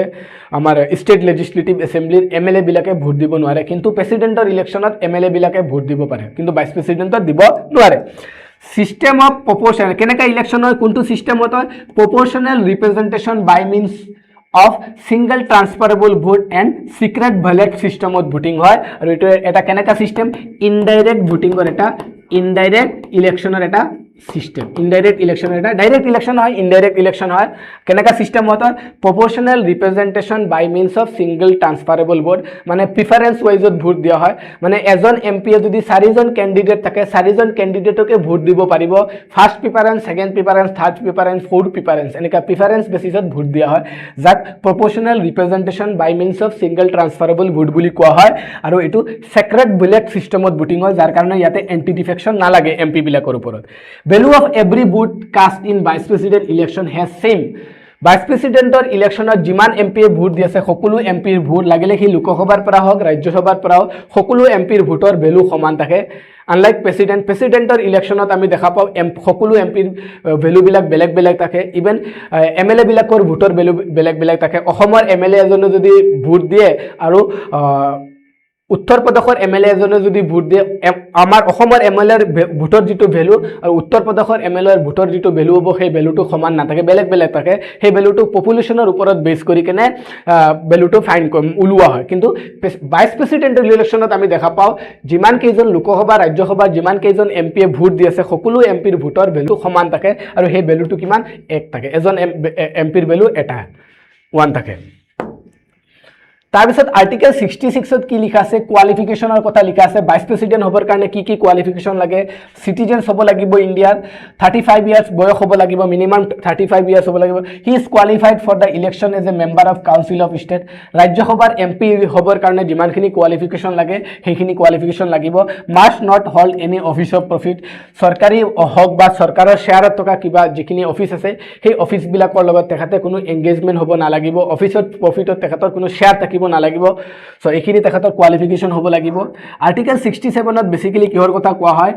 আমাৰ ষ্টেট লেজিসলেটিভ এসেম্বলিৰ এমএলএ বিলাকে ভোট দিব নোৱাৰে কিন্তু প্ৰেসিডেন্টৰ ইলেকশনত এমএলএ বিলাকে ভোট দিব পাৰে কিন্তু ভাইস প্ৰেসিডেন্টৰ দিব নোৱাৰে সিস্টেম অফ প্রপোর্শন কেনেকা ইলেকশন হয় কোনটো সিস্টেমত হয় proportional representation by means of single transferable vote and secret ballot system of voting হয় আৰু এটো এটা কেনেকা সিস্টেম ইনডাইরেক্ট ভোটিং এর এটা ইনডাইরেক্ট ইলেকশনের এটা সিস্টেম ইনডাইরেক্ট ইলেকশন এটা ডাইরেক্ট ইলেকশন হয় ইনডাইরেক্ট ইলেকশন হয় কেনেকা সিস্টেম হয় proportional representation by means of single transferable vote মানে প্রিফারেন্স ওয়াইজত ভোট দিয়া হয় মানে এজন এমপি যদি 4 জন ক্যান্ডিডেট থাকে 4 জন ক্যান্ডিডেটকে ভোট দিব পাৰিব first preference second preference third preference fourth preference এনেকা প্রিফারেন্স বেসিছত ভোট দিয়া হয় যাক proportional representation by means of single transferable vote বুলি কোৱা হয় আৰু এটো সিক্ৰেট ব্যালট সিস্টেমত ভোটিং হয় যাৰ কাৰণে ইয়াতে এন্টি ডিফেকশন না লাগে এমপি বিলাকৰ ওপৰত value of every vote cast in vice president election has same vice প্ৰেসিডেন্টৰ ইলেকশ্যনত যিমান এমপিয়ে ভোট দি আছে সকলো এমপিৰ ভোট লাগিলে সি লোকসভাৰ পৰা হওক ৰাজ্যসভাৰ পৰা হওক সকলো এমপিৰ ভোটৰ ভ্যালু সমান থাকে আনলাইক প্ৰেসিডেন্টৰ ইলেকশ্যনত আমি দেখা পাওঁ সকলো এমপিৰ ভ্যালুবিলাক বেলেগ বেলেগ থাকে ইভেন এমএলএ বিলাকৰ ভোটৰ ভ্যালু বেলেগ বেলেগ থাকে অসমৰ এমএলএ এজনে যদি ভোট দিয়ে আৰু উত্তৰ প্ৰদেশৰ এমএলএ এজনে যদি ভোট দিয়ে আমাৰ অসমৰ এমএলএৰ ভোটৰ যিটো ভ্যালু আৰু উত্তৰ প্ৰদেশৰ এমএলএৰ ভোটৰ যিটো ভ্যালু হ'ব সেই ভ্যালুটো সমান নাথাকে বেলেগ বেলেগ থাকে সেই ভ্যালুটো পপুলেশ্যনৰ ওপৰত বেছ কৰি কেনে ভ্যালুটো ফাইন উলোৱা হয় কিন্তু ভাইস প্ৰেসিডেন্টৰ ইলেকশ্যনত আমি দেখা পাওঁ যিমান কেইজন লোকসভা ৰাজ্যসভাৰ যিমান কেইজন এমপিয়ে ভোট দি আছে সকলো এমপিৰ ভোটৰ ভ্যালু সমান থাকে আৰু সেই ভ্যালুটো কিমান এক থাকে এজন এমপিৰ ভ্যালু এটা 1 থাকে তাৰপিছত আৰ্টিকেল 66ত কি লিখা আছে কোৱালিফিকেশনৰ কথা লিখা আছে ভাইস প্ৰেসিডেন্ট হবৰ কাৰণে কি কোৱালিফিকেশন লাগে সিটিজেনছ হ'ব লাগিব ইণ্ডিয়াৰ 35 ইয়াৰ্স বয়স হ'ব লাগিব মিনিমাম 35 ইয়াৰ্স হ'ব লাগিব he is qualified for the election as a member of council of state ৰাজ্যসভাৰ এমপি হবৰ কাৰণে যিমানখিনি কোৱালিফিকেশন লাগে সেইখিনি কোৱালিফিকেশন লাগিব must not hold any office of profit চৰকাৰী হওক বা চৰকাৰৰ শেয়াৰত থকা কিবা যিখিনি অফিচ আছে সেই অফিচ বিলাকৰ লগত তেখেতে কোনো এংগেজমেন্ট হ'ব নালাগিব অফিচত প্ৰফিটত তেখেতৰ কোনো শেয়াৰ থাকিব নালাগিব সো এইখিনি তেখেতৰ কোৱালিফিকেশন হ'ব লাগিব আৰ্টিকেল 67ত বেসিক্যালি কিহৰ কথা কোৱা হয়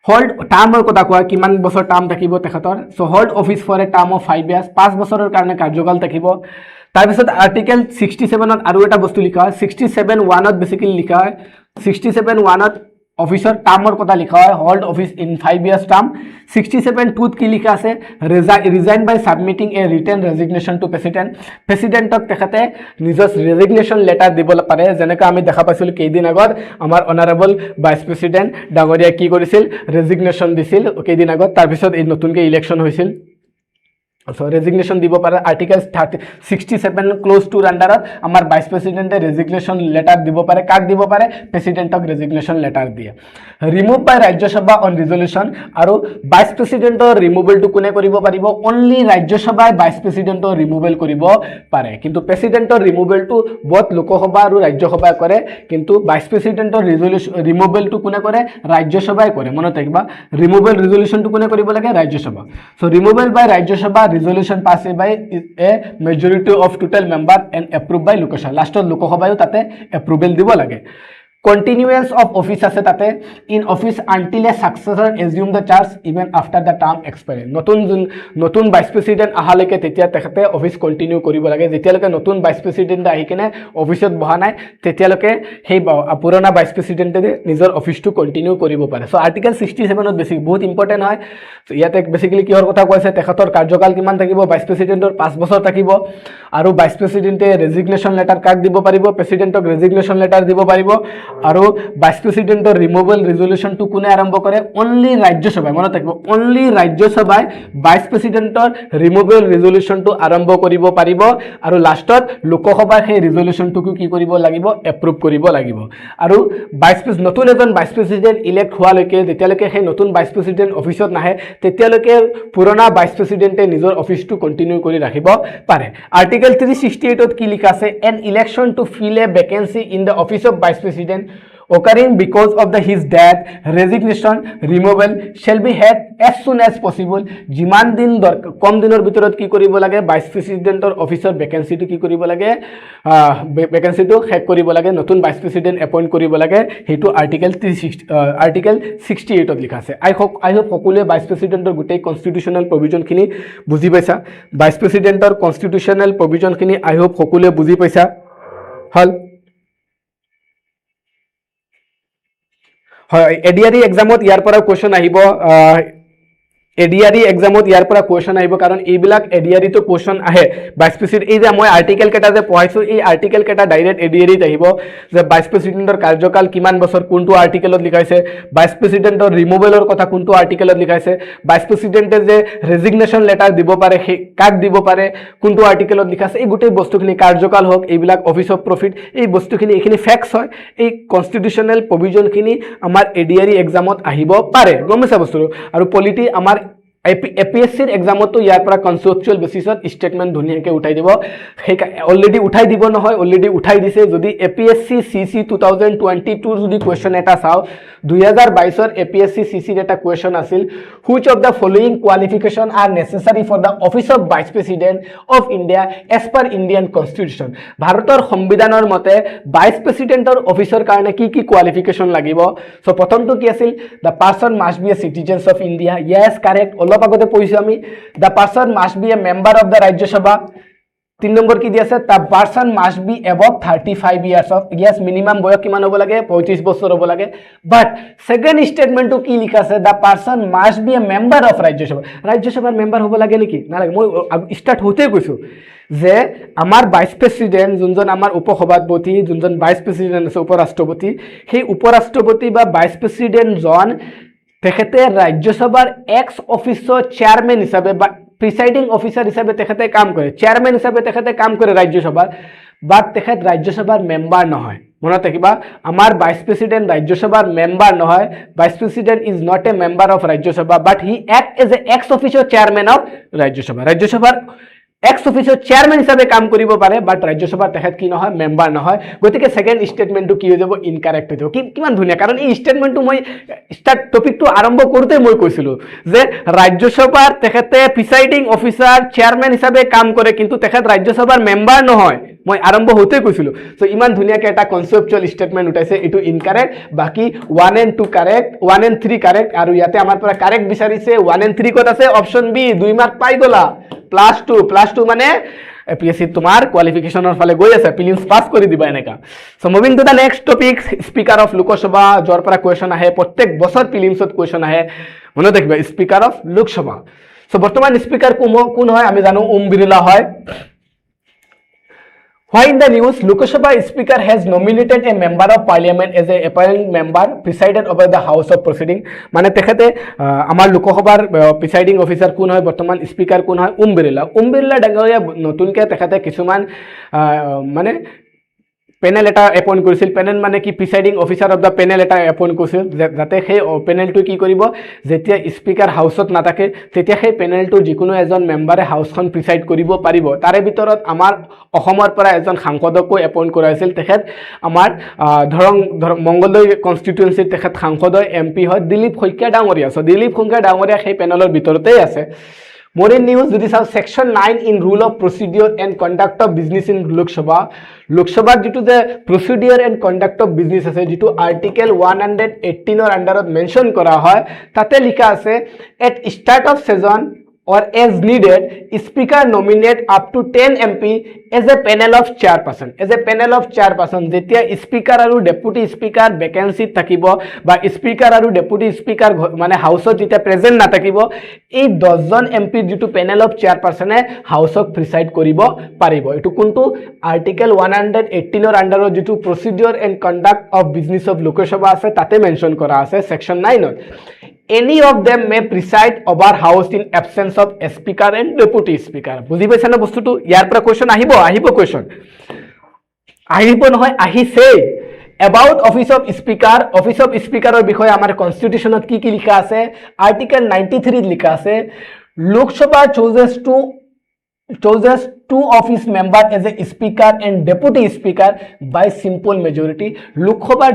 হোল্ড টাৰ্মৰ কথা কোৱা কিমান বছৰ টাৰ্ম থাকিব তেখেতৰ so hold office for a term of 5 years 5 বছৰৰ কাৰণে কাৰ্যকাল থাকিব তাৰপিছত আৰ্টিকেল 67ত আৰু এটা বস্তু লিখা হয় 67(1)ত বেসিক্যালি লিখা হয় 67(1)ত অফিসৰ টাৰ্মৰ কথা লিখা হয় hold office in 5 years term 67(2)ত কি লিখা আছে resign by submitting a written resignation to প্ৰেসিডেন্টক তেখেতে নিজৰ ৰেজিগনেশ্যন লেটাৰ দিব পাৰে যেনেকৈ আমি দেখা পাইছিল কেইদিন আগত আমাৰ অনাৰেবল ভাইস প্ৰেসিডেন্ট ডাঙৰীয়া কি কৰিছিল ৰেজিগনেশ্যন দিছিল কেইদিন আগত তাৰ পিছত এই নতুনকৈ ইলেকশ্যন হৈছিল সো ৰেজিগনেশ্যন দিব পাৰে আৰ্টিকেল 67 ক্লোজ টু আন্ডাৰত আমাৰ ভাইস প্ৰেসিডেন্টে ৰেজিগনেশ্যন লেটাৰ দিব পাৰে কাক দিব পাৰে প্ৰেসিডেন্টক ৰেজিগনেশ্যন লেটাৰ দিয়ে ৰিমুভ বাই ৰাজ্যসভা অন ৰিজল্যুশন আৰু ভাইস প্ৰেসিডেন্টৰ ৰিমুভেলটো কোনে কৰিব পাৰিব অনলি ৰাজ্যসভাই ভাইস প্ৰেসিডেন্টৰ ৰিমুভেল কৰিব পাৰে কিন্তু প্ৰেসিডেন্টৰ ৰিমুভেলটো বহুত লোকসভা আৰু ৰাজ্যসভাই কৰে কিন্তু ভাইস প্ৰেসিডেন্টৰ ৰিমুভেলটো কোনে কৰে ৰাজ্যসভাই কৰে মনত ৰাখিবা ৰিমুভেল ৰিজল্যুশনটো কোনে কৰিব লাগে Rajya Sabha so removal by Rajya Sabha resolution passed by a majority of total member and approved by Lokasabha last Lokasabha tate approval দিব লাগে continuance of office আছে তাতে in office until a successor assume the charge even after the term expire নতুন vice president আহালৈকে তেতিয়া তেখেতে office continue কৰিব লাগে যেতিয়ালৈকে নতুন ভাইস প্ৰেসিডেন্ট আহি কিনে অফিসত বহা নাই তেতিয়ালৈকে সেই পুৰণা ভাইস প্ৰেসিডেন্টে নিজৰ অফিসটো কন্টিনিউ কৰিব পাৰে সো আৰ্টিকেল 67ত বেসিক বহুত ইম্পৰ্টেন্ট হয় ইয়াতে বেসিক্যালি কিহৰ কথা কৈছে তেখেতৰ কাৰ্যকাল কিমান থাকিব ভাইস প্ৰেসিডেন্টৰ 5 বছৰ থাকিব আৰু ভাইস প্ৰেসিডেন্টে ৰেজিগনেশ্যন লেটাৰ কাক দিব পাৰিব প্ৰেসিডেন্টক ৰেজিগনেশ্যন লেটাৰ দিব পাৰিব আৰু ভাইস প্ৰেসিডেন্টৰ ৰিমুভেল ৰিজল্যুশনটো কোনে আৰম্ভ কৰে অনলি ৰাজ্যসভাই মনত ৰাখিব অনলি ৰাজ্যসভাই ভাইস প্ৰেসিডেন্টৰ ৰিমুভেল ৰিজল্যুশনটো আৰম্ভ কৰিব পাৰিব আৰু লাষ্টত লোকসভাৰ সেই ৰিজল্যুশনটো কি কৰিব লাগিব এপ্ৰুভ কৰিব লাগিব আৰু নতুন এজন ভাইস প্ৰেসিডেন্ট ইলেক্ট হোৱালৈকে যেতিয়ালৈকে সেই নতুন ভাইস প্ৰেসিডেন্ট অফিসত নাহে তেতিয়ালৈকে পুৰণা ভাইস প্ৰেসিডেন্টে নিজৰ অফিসটো কন্টিনিউ কৰি ৰাখিব পাৰে আৰ্টিকেল 368ত কি লিখা আছে an election to fill a vacancy in the office of vice president occurring because of his death resignation removal shall be had as soon as possible jiman din kom dinor bitorot ki koribo lage vice president or officer vacancy to ki koribo lage vacancy to hack koribo lage notun vice president appoint koribo lage hetu article 68 ot likha ase I hope সকলোৱে vice president or gutei constitutional provision khini buji paisa vice president or constitutional provision khini I hope সকলোৱে buji paisa hal ADRE এক্সামত ইয়াৰ পৰা question আহিব ADRE এক্সামত ইয়াৰ পৰা question আহিব কাৰণ এইবিলাক ADRE তো question আহে ভাইস প্ৰেসিডেন্ট এই যে মই আৰ্টিকেল কেটা যে পঢ়াইছো এই আৰ্টিকেল কেটা ডাইৰেক্ট এডিআৰইত আহিব যে ভাইস প্ৰেসিডেন্টৰ কাৰ্যকাল কিমান বছৰ কোনটো আৰ্টিকেলত লিখাইছে ভাইস প্ৰেসিডেন্টৰ ৰিমুভেলৰ কথা কোনটো আৰ্টিকেলত লিখাইছে ভাইস প্ৰেসিডেন্টে যে ৰেজিগনেশ্যন লেটাৰ দিব পাৰে কাক দিব পাৰে কোনটো আৰ্টিকেলত লিখাছে এই গোটেই বস্তুখিনি কাৰ্যকাল হওক এইবিলাক অফিস অফ প্ৰফিট এই বস্তুখিনি এইখিনি ফ্যাক্টস হয় এই কনস্টিটিউশনাল প্ৰভিজনখিনি আমাৰ এডিআৰই এক্সামত আহিব পাৰে গমছা বস্তু আৰু পলিটি আমাৰ APSC এক্সামতো ইয়াৰ পৰা কনসেপচুৱেল বেসিছত স্টেটমেন্ট ধুনিয়াকে উঠাই দিব অলৰেডি উঠাই দিব নহয় অলৰেডি উঠাই দিছে যদি APSC CC 2022 যদি কোৱেশ্চন এটা চাও 2022 APSC CC এটা কোয়েশ্চন আছিল, which of the following qualification are necessary for the office of vice president of India as per Indian constitution? ভাৰতৰ সংবিধানৰ মতে ভাইস প্ৰেসিডেন্টৰ অফিচৰ কাৰণে কি কি কোয়ালিফিকেশন লাগিব? সো প্ৰথমটো কি আছিল? the person must be a citizen of India. yes correct, অলপ আগতে পঢ়িছো আমি। the person must be a member of the Rajya Sabha. 3 number কি দি আছে? the person must be above 35 years of, yes minimum বয়স কিমান হ'ব লাগে? 35 বছৰ হ'ব লাগে। but second statement to কি লিখা আছে? the person must be a member of Rajya Sabha. Rajya Sabha member হ'ব লাগে নেকি? নালাগে, মই স্টার্ট হতে কৈছো যে আমাৰ ভাইস প্ৰেসিডেন্ট যোনজন আমাৰ উপসভাপতি, যোনজন ভাইস প্ৰেসিডেন্ট আছে উপৰাষ্ট্ৰপতি, সেই উপৰাষ্ট্ৰপতি বা ভাইস প্ৰেসিডেন্ট জন তেখেতে ৰাজ্যসভাৰ এক্স অফিচৰ চেয়াৰম্যান হিচাপে বা প্ৰিসাইডিং অফিচাৰ হিচাপে তেখেতে কাম কৰে, চেয়াৰম্যান হিচাপে তেখেতে কাম কৰে ৰাজ্যসভাৰ, বাট তেখেত ৰাজ্যসভাৰ মেম্বাৰ নহয়। মনত ৰাখিবা, আমাৰ ভাইস প্ৰেসিডেন্ট ৰাজ্যসভাৰ মেম্বাৰ নহয়। Vice president is not a member of Rajya Sabha, but he act as a ex officio chairman of Rajya Sabha. ৰাজ্যসভাৰ এক্স অফিচৰ চেয়াৰম্যান হিচাপে কাম কৰিব পাৰে, বাট ৰাজ্যসভাৰ তেখেত কি নহয়? মেম্বাৰ নহয়। গতিকে সেকেন্ড স্টেটমেন্টটো কি হৈ যাব? ইনকাৰেক্ট হৈ যাব। কিমান ধুনীয়া, কাৰণ এই স্টেটমেন্টটো মই ষ্টাৰ্ট টপিকটো আৰম্ভ কৰোঁতে মই কৈছিলো যে ৰাজ্যসভাৰ তেখেতে প্ৰিসাইডিং অফিচাৰ চেয়াৰম্যান হিচাপে কাম কৰে, কিন্তু তেখেত ৰাজ্যসভাৰ মেম্বাৰ নহয়। মই আৰম্ভ হওঁতে কৈছিলো। সো ইমান ধুনীয়াকৈ এটা কনচেপচুৱেল স্টেটমেন্ট উঠাইছে, এইটো ইনকাৰেক্ট। বাকি 1 and 2 কাৰেক্ট, 1 and 3 কাৰেক্ট, আৰু ইয়াতে আমাৰ পৰা কাৰেক্ট বিচাৰিছে 1 and 3 ক'ত আছে? অপশন বি, 2 মাৰ্ক পাই গলা। +2 মানে APSC তোমাৰ কোয়ালিফিকেশনৰ ফালে গৈ আছে, প্ৰিলিমছ পাস কৰি দিবা এনেকা। So moving to the next topic, speaker of Lok Sabha, যৰ পৰা কোৱেশ্চন আহে, প্ৰত্যেক বছৰ প্ৰিলিমছত কোৱেশ্চন আহে। মনত ৰাখিবা, স্পিকাৰ অফ লোকসভা। সো বৰ্তমান স্পিকাৰ কোন হয়? আমি জানো ওম বিৰলা হয়। Why in the news? Lok Sabha Speaker has nominated a member of parliament as a appointed member presided over the house of proceeding. মানে তেখেতে আমাৰ লোকসভাৰ প্ৰিসাইডিং অফিচাৰ কোন হয়? বৰ্তমান স্পিকাৰ কোন হয়? ওম বিৰলা। ওম বিৰলা ডাঙৰীয়া নতুনকৈ তেখেতে কিছুমান মানে পেনেল এটা এপইণ্ট কৰিছিল। পেনেল মানে কি? Presiding officer of the panel এটা এপইণ্ট কৰিছিল, যাতে সেই পেনেলটো কি কৰিব? যেতিয়া স্পিকাৰ হাউচত নাথাকে তেতিয়া সেই পেনেলটোৰ যিকোনো এজন মেম্বাৰে হাউচখন প্ৰিসাইড কৰিব পাৰিব। তাৰে ভিতৰত আমাৰ অসমৰ পৰা এজন সাংসদকো এপইণ্ট কৰা হৈছিল। তেখেত আমাৰ ধৰক মংগলদৈ কনষ্টিটুৱেঞ্চিত তেখেত সাংসদৰ MP হয় দিলীপ শইকীয়া ডাঙৰীয়া। চ' দিলীপ শইকীয়া ডাঙৰীয়া সেই পেনেলৰ ভিতৰতেই আছে। More in news, যদি চাওঁ section 9 in rule of procedure and conduct of business in Lok Sabha, লোকসভাৰ যিটো যে procedure and conduct of business আছে, যিটো আৰ্টিকেল 118 আণ্ডাৰত মেনশ্যন কৰা হয়, তাতে লিখা আছে at start of session or as needed, speaker nominate up to 10 MP as a panel of chairperson. As a panel of chairperson, যেতিয়া স্পিকাৰ আৰু ডেপুটি স্পিকাৰ ভেকেন্সিত থাকিব বা স্পিকাৰ আৰু ডেপুটি স্পিকাৰ মানে হাউচত যেতিয়া প্ৰেজেন্ট নাথাকিব, এই 10জন MP যিটো পেনেল অফ চেয়াৰপাৰ্চনে হাউচক প্ৰিসাইড কৰিব পাৰিব। এইটো কোনটো? আৰ্টিকেল 118 আণ্ডাৰত যিটো procedure and conduct of business of Lok Sabha আছে, তাতে মেনশ্যন কৰা আছে section 9ত। Any of them may preside over house in absence of a speaker and deputy speaker. বুজি পাইছা না বস্তুটো? ইয়াৰ পৰা কোৱেশ্চন আহিব কোৱেশ্চন আহিব নহয়, আহিছে। About office of speaker, office of speaker বিষয়ে আমাৰ কনস্টিটিউশনত কি কি লিখা আছে? আৰ্টিকেল 93 লিখা আছে, Lok Sabha chooses two office member as a speaker and deputy speaker by simple majority. লোকসভাৰ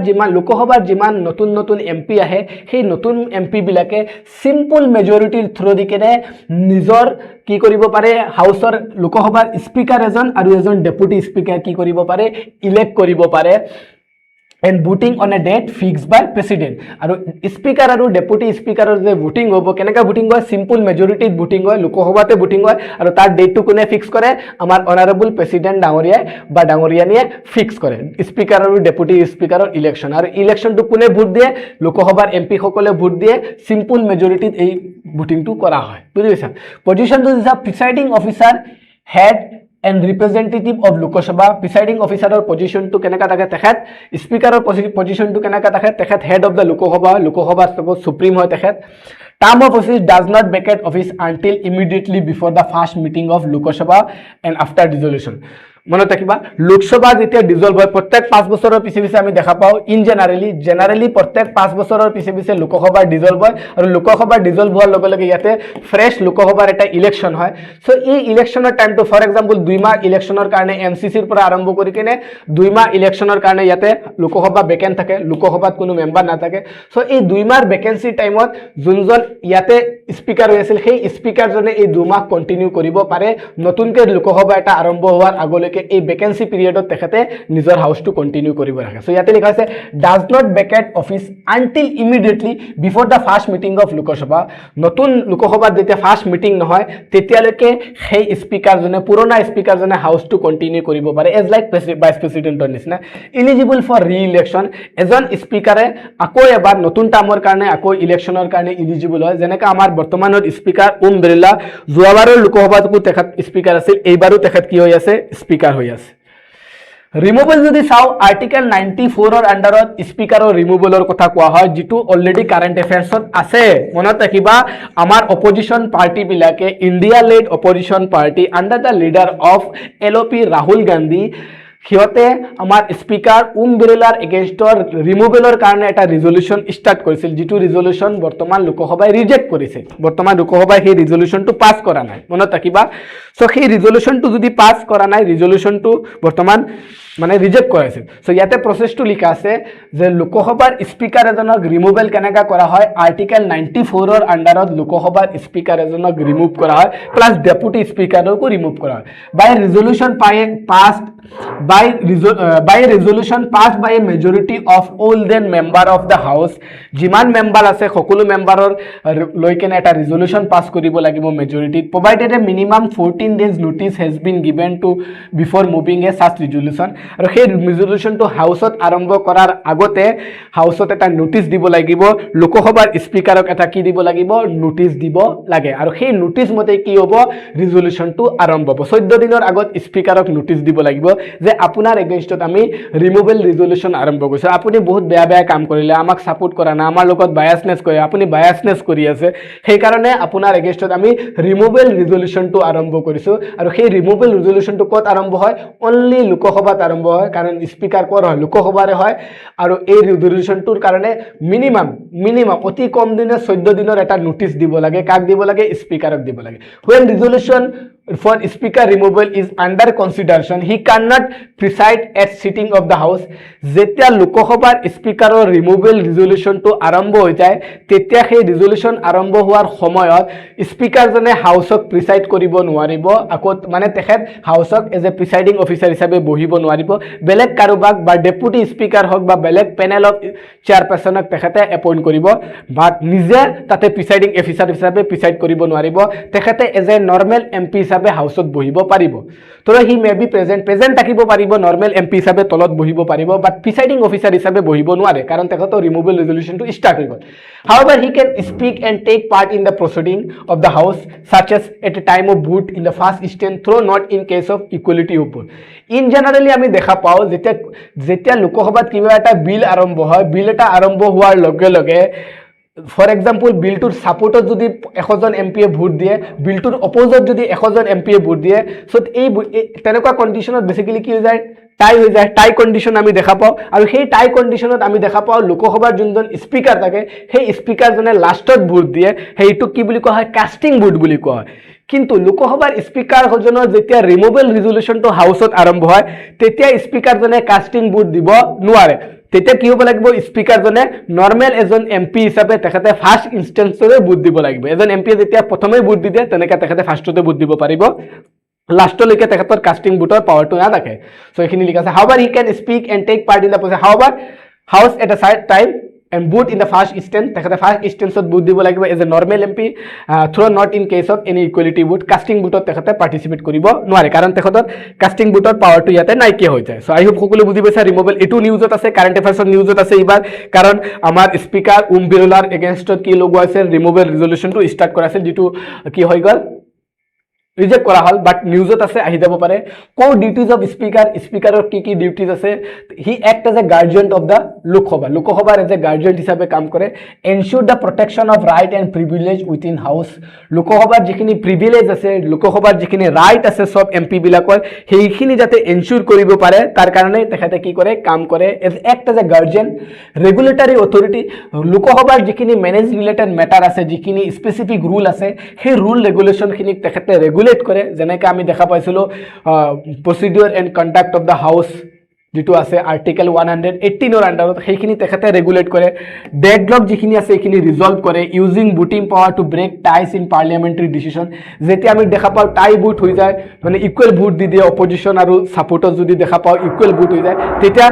যিমান নতুন MP আহে, সেই নতুন MP বিলাকে সিম্পল মেজৰিটিৰ থ্ৰু দি কেনে নিজৰ কি কৰিব পাৰে? হাউচৰ লোকসভাৰ স্পিকাৰ এজন আৰু এজন ডেপুটি স্পিকাৰ কি কৰিব পাৰে? ইলেক্ট কৰিব পাৰে। and voting on a date fixed by president. আৰু স্পিকাৰ আৰু ডেপুটি স্পিকাৰৰ যে ভোটিং হ'ব, কেনেকা ভোটিং হয়? সিম্পল মেজৰিটিত ভোটিং হয়, লোকসভাতে ভোটিং হয়, আৰু তাৰ ডেটটো কোনে ফিক্স কৰে? আমাৰ অনাৰেবল প্ৰেসিডেন্ট ডাঙৰীয়াই বা ডাঙৰীয়ানীয়ে ফিক্স কৰে স্পিকাৰ আৰু ডেপুটি স্পিকাৰৰ ইলেকশ্যন। আৰু ইলেকশ্যনটো কোনে ভোট দিয়ে? লোকসভাৰ MP সকলে ভোট দিয়ে। সিম্পল মেজৰিটিত এই ভোটিংটো কৰা হয়। বুজি পাইছা? পজিশনটো দিছা presiding officer, head and representative of Lok Sabha. Presiding officer or position to kenaka থাকে? তেখেত স্পিকাৰৰ position to kenaka থাকে? তেখেত head of the Lok Sabha suppose supreme হয় তেখেত। Term of office does not vacate office until immediately before the first meeting of Lok Sabha and after dissolution. মনত ৰাখিবা লোকসভা যেতিয়া dissolved হয় প্ৰত্যেক 5 বছৰৰ পিছে পিছে আমি দেখা পাওঁ ইন জেনাৰেলি প্ৰত্যেক 5 বছৰৰ পিছে পিছে লোকসভা ডিজলভ হয় আৰু লোকসভা ডিজলভ হোৱাৰ লগে লগে ইয়াতে ফ্ৰেছ লোকসভাৰ এটা ইলেকশ্যন হয় সো এই ইলেকশ্যনৰ টাইমটো ফৰ এক্সাম্পল 2 মাহ ইলেকশ্যনৰ কাৰণে এমচিচিৰ পৰা আৰম্ভ কৰি কিনে 2 মাহ ইলেকশ্যনৰ কাৰণে ইয়াতে লোকসভা বেকেন্ট থাকে লোকসভাত কোনো মেম্বাৰ নাথাকে সো এই 2 মাহ ভেকেন্সি টাইমত যোনজন ইয়াতে স্পিকাৰ হৈ আছিল সেই স্পিকাৰজনে এই 2 মাহ কন্টিনিউ কৰিব পাৰে নতুনকৈ লোকসভা এটা আৰম্ভ হোৱাৰ আগলৈকে এই ভেকেন্সি পিৰিয়ডত তেখেতে নিজৰ হাউসটো কন্টিনিউ কৰিব ৰাখে সো ইয়াতে লিখা আছে does not vacate office until immediately before the first meeting of Lok Sabha নতুন লোকসভাত যেতিয়া ফার্স্ট মিটিং নহয় তেতিয়ালৈকে সেই স্পিকাৰজনে পুৰণা স্পিকাৰজনে হাউসটো কন্টিনিউ কৰিব পাৰে এজ লাইক ভাইস প্ৰেসিডেন্টৰ নিচিনা এলিজিবল ফৰ ৰি ইলেকশ্যন এজন স্পিকাৰে আকৌ এবাৰ নতুন টাৰ্মৰ কাৰণে আকৌ ইলেকশ্যনৰ কাৰণে এলিজিবল হয় যেনেকৈ আমাৰ বৰ্তমানৰ স্পিকাৰ ওম বিৰলা যোৱাবাৰৰ লোকসভাতো তেখেত স্পিকাৰ আছিল এইবাৰো তেখেত কি হৈ আছে স্পিকাৰ হৈ আছে ৰিমুভেল যদি চাও আৰ্টিকেল 94 ৰ আন্ডাৰত স্পিকাৰৰ ৰিমুভেলৰ কথা কোৱা হয় যেটো অলৰেডি কাৰেন্ট এফেয়াৰ্সত আছে মনত ৰাখিবা আমাৰ অপজিশন পাৰ্টি বিলাকে India led opposition party under the leader of LP Rahul Gandhi সিহঁতে আমাৰ স্পিকাৰ ওম বিৰলাৰ এগেইনষ্টৰ ৰিমুভেলৰ কাৰণে এটা ৰিজলিউশন স্টাৰ্ট কৰিছিল যেটো ৰিজলিউশন বৰ্তমান লোকসভাই ৰিজেক্ট কৰিছে বৰ্তমান লোকসভাই সেই ৰিজলিউশনটো পাস কৰা নাই মনত ৰাখিবা সো সেই ৰিজলিউশনটো যদি পাস কৰা নাই ৰিজলিউশনটো বৰ্তমান মানে ৰিজেক্ট কৰাইছিল সো ইয়াতে প্ৰসেসটো লিখা আছে যে লোকসভাৰ স্পিকাৰ এজনক ৰিমুভেল কেনেকা কৰা হয় আৰ্টিকেল 94 ৰ আন্ডাৰত লোকসভাৰ স্পিকাৰ এজনক ৰিমুভ কৰা হয় প্লাস ডেপুটি স্পিকাৰকো ৰিমুভ কৰা হয় বাই ৰিজলিউশন passed by resolution passed by a majority of all the member of the house jiman member ase সকলো memberor লৈ কেনে এটা resolution pass কৰিব লাগিব majority provided a minimum 14 days notice has been given to before moving a such resolution আৰু সেই resolution to house ত আৰম্ভ কৰাৰ আগতে house ত এটা notice দিব লাগিব লোকসভাৰ স্পিকাৰক এটা কি দিব লাগিব notice দিব লাগে আৰু সেই notice মতে কি হ'ব resolution to আৰম্ভ হ'ব 14 দিনৰ আগত স্পিকাৰক notice দিব লাগিব যে আপোনাৰ এগেইনষ্টত আমি ৰিমুভেল ৰিজলিউশন আৰম্ভ কৰিছো আপুনি বহুত বেয়া বেয়া কাম কৰিলে আমাক সাপোৰ্ট কৰা না আমাৰ লগত বায়াসনেস কৰে আপুনি বায়াসনেস কৰি আছে সেই কাৰণে আপোনাৰ এগেইনষ্টত আমি ৰিমুভেল ৰিজলিউশনটো আৰম্ভ কৰিছো আৰু সেই ৰিমুভেল ৰিজলিউশনটো ক'ত আৰম্ভ হয় অনলি লোকসভাত আৰম্ভ হয় কাৰণ স্পিকাৰ কোৰ হয় লোকসভাৰে হয় আৰু এই ৰিজলিউশনটোৰ কাৰণে মিনিমাম অতি কম দিনে 14 দিনৰ এটা নোটিস দিব লাগে কাক দিব লাগে স্পিকাৰক দিব লাগে when resolution for speaker removal is under consideration he cannot preside at sitting of the house যেতিয়া লোকসভাৰ স্পিকাৰৰ ৰিমুভেল ৰিজলিউশনটো আৰম্ভ হৈ যায় তেতিয়া সেই ৰিজলিউশন আৰম্ভ হোৱাৰ সময়ত স্পিকাৰজনে হাউসক প্ৰিসাইড কৰিব নোৱাৰিব আকৌ মানে তেখেত হাউসক এজ এ প্ৰিসাইডিং অফিচাৰ হিচাপে বহিব নোৱাৰিব বেলেগ কাৰোবাক বা ডেপুটি স্পিকাৰ হক বা বেলেগ পেনেল অফ চেয়াৰপাৰসনক তেখেতে এপইন্ট কৰিব বাট নিজে তাতে প্ৰিসাইডিং অফিচাৰ হিচাপে প্ৰিসাইড কৰিব নোৱাৰিব তেখেতে এজ এ নৰ্মেল এমপি হিচাপে হাউসত বহিব পাৰিব তো হি মে বি প্ৰেজেন্ট থাকিব পাৰিব নৰ্মেল এমপি হিচাপে তলত বহিব পাৰিব বাট প্ৰিসাইডিং অফিচাৰ হিচাপে বহিব নোৱাৰে কাৰণ তেখেতৰ ৰিমুভেল ৰিজলিউশনটো স্টাৰ্ট হৈ গল however he can speak and take part in the proceeding of the house such as at a time of vote in the first instance through not in case of equality of vote in generally আমি দেখা পাও যেতিয়া লোকসভাত কিবা এটা বিল আৰম্ভ হয় বিল এটা আৰম্ভ হোৱাৰ লগে লগে ফৰ এক্সাম্পল বিলটোৰ সাপোৰ্টত যদি 100 জন এমপিয়ে ভোট দিয়ে বিলটোৰ অপোজিট যদি 100 জন এমপিয়ে ভোট দিয়ে সো এই তেনেকুৱা কন্ডিশনত বেসিক্যালি কি হৈ যায় টাই কন্ডিশন আমি দেখা পাও আৰু সেই টাই কন্ডিশনত আমি দেখা পাও লোকসভাৰ যোনজন স্পিকাৰ থাকে সেই স্পিকাৰজনে লাষ্টত ভোট দিয়ে সেইটো কি বুলি কোৱা হয় কাস্টিং ভোট বুলি কোৱা হয় কিন্তু লোকসভাৰ স্পিকাৰ হজনৰ যেতিয়া ৰিমুভেল ৰিজলিউশনটো হাউসত আৰম্ভ হয় তেতিয়া স্পিকাৰজনে কাস্টিং ভোট দিব নোৱাৰে তেতিয়া কি হ'ব লাগিব স্পিকাৰজনে নৰ্মেল এজন এমপি হিচাপে তেখেতে ফাৰ্স্ট ইনস্টেন্সৰে ভোট দিব লাগিব এজন এমপি যেতিয়া প্ৰথমে ভোট দিয়ে তেনেকা তেখেতে ফাৰ্স্টতে ভোট দিব পাৰিব লাষ্টলৈকে তেখেতৰ কাস্টিং ভোটৰ পাৱাৰটো নাথাকে সো এখিনি লিখা আছে however he can speak and take part in the process however house at a time and vote in the first instance তেখেতে ফাৰ্স্ট ইনস্টেন্সত ভোট দিব লাগিব as a normal MP through not in case of any equality vote casting ভোটত তেখেতে পাৰ্টিসিপেট কৰিব নোৱাৰে কাৰণ তেখেতৰ কাস্টিং ভোটৰ পাৱাৰটো ইয়াতে নাইকিয়া হৈ যায় সো আই হোপ সকলো বুজি পাইছা ৰিমুভেল এটো নিউজত আছে কাৰেন্ট এফেয়াৰ্সৰ নিউজত আছে এইবাৰ কাৰণ আমাৰ স্পিকাৰ ওম বিৰলাৰ এগেইনষ্টত কি লগোৱা আছে ৰিমুভেল ৰিজলিউশনটো স্টাৰ্ট কৰা আছিল যেটো কি হৈ গল ৰিজেক্ট কৰা হ'ল, বাট নিউজত আছে, আহি যাব পাৰে। কৰ ডিউটিজ অফ স্পীকাৰ, স্পীকাৰৰ কি ডিউটিজ আছে? He act as a guardian of the Lok Sabha, লোকসভাৰ এজ এ গাৰ্জিয়ান হিচাপে কাম কৰে। Ensure the protection of right and privilege within house, লোকসভাৰ যিখিনি প্ৰিভিলেজ আছে, লোকসভাৰ যিখিনি ৰাইট আছে চব MP বিলাকৰ, সেইখিনি যাতে এনশ্যোৰ কৰিব পাৰে তাৰ কাৰণে তেখেতে কি কৰে, কাম কৰে। Act as a guardian. Regulatory authority, লোকসভাৰ যিখিনি মেনেজ ৰিলেটেড মেটাৰ আছে, যিখিনি স্পেচিফিক ৰুল আছে, সেই ৰুল ৰেগুলেশ্যনখিনিক তেখেতে ৰেগুলেট কৰে। যেনেকৈ আমি দেখা পাইছিলোঁ procedure and conduct of the house যিটো আছে আৰ্টিকেল 118ৰ আণ্ডাৰত, সেইখিনি তেখেতে ৰেগুলেট কৰে। ডেডলক যিখিনি আছে সেইখিনি ৰিজল্ভ কৰে। Using voting power two brake ties in parliamentary decision, যেতিয়া আমি দেখা পাওঁ টাই ভোট হৈ যায়, মানে ইকুৱেল ভোট দি দিয়ে অপজিশ্যন আৰু ছাপোৰ্টত, যদি দেখা পাওঁ ইকুৱেল ভোট হৈ যায়, তেতিয়া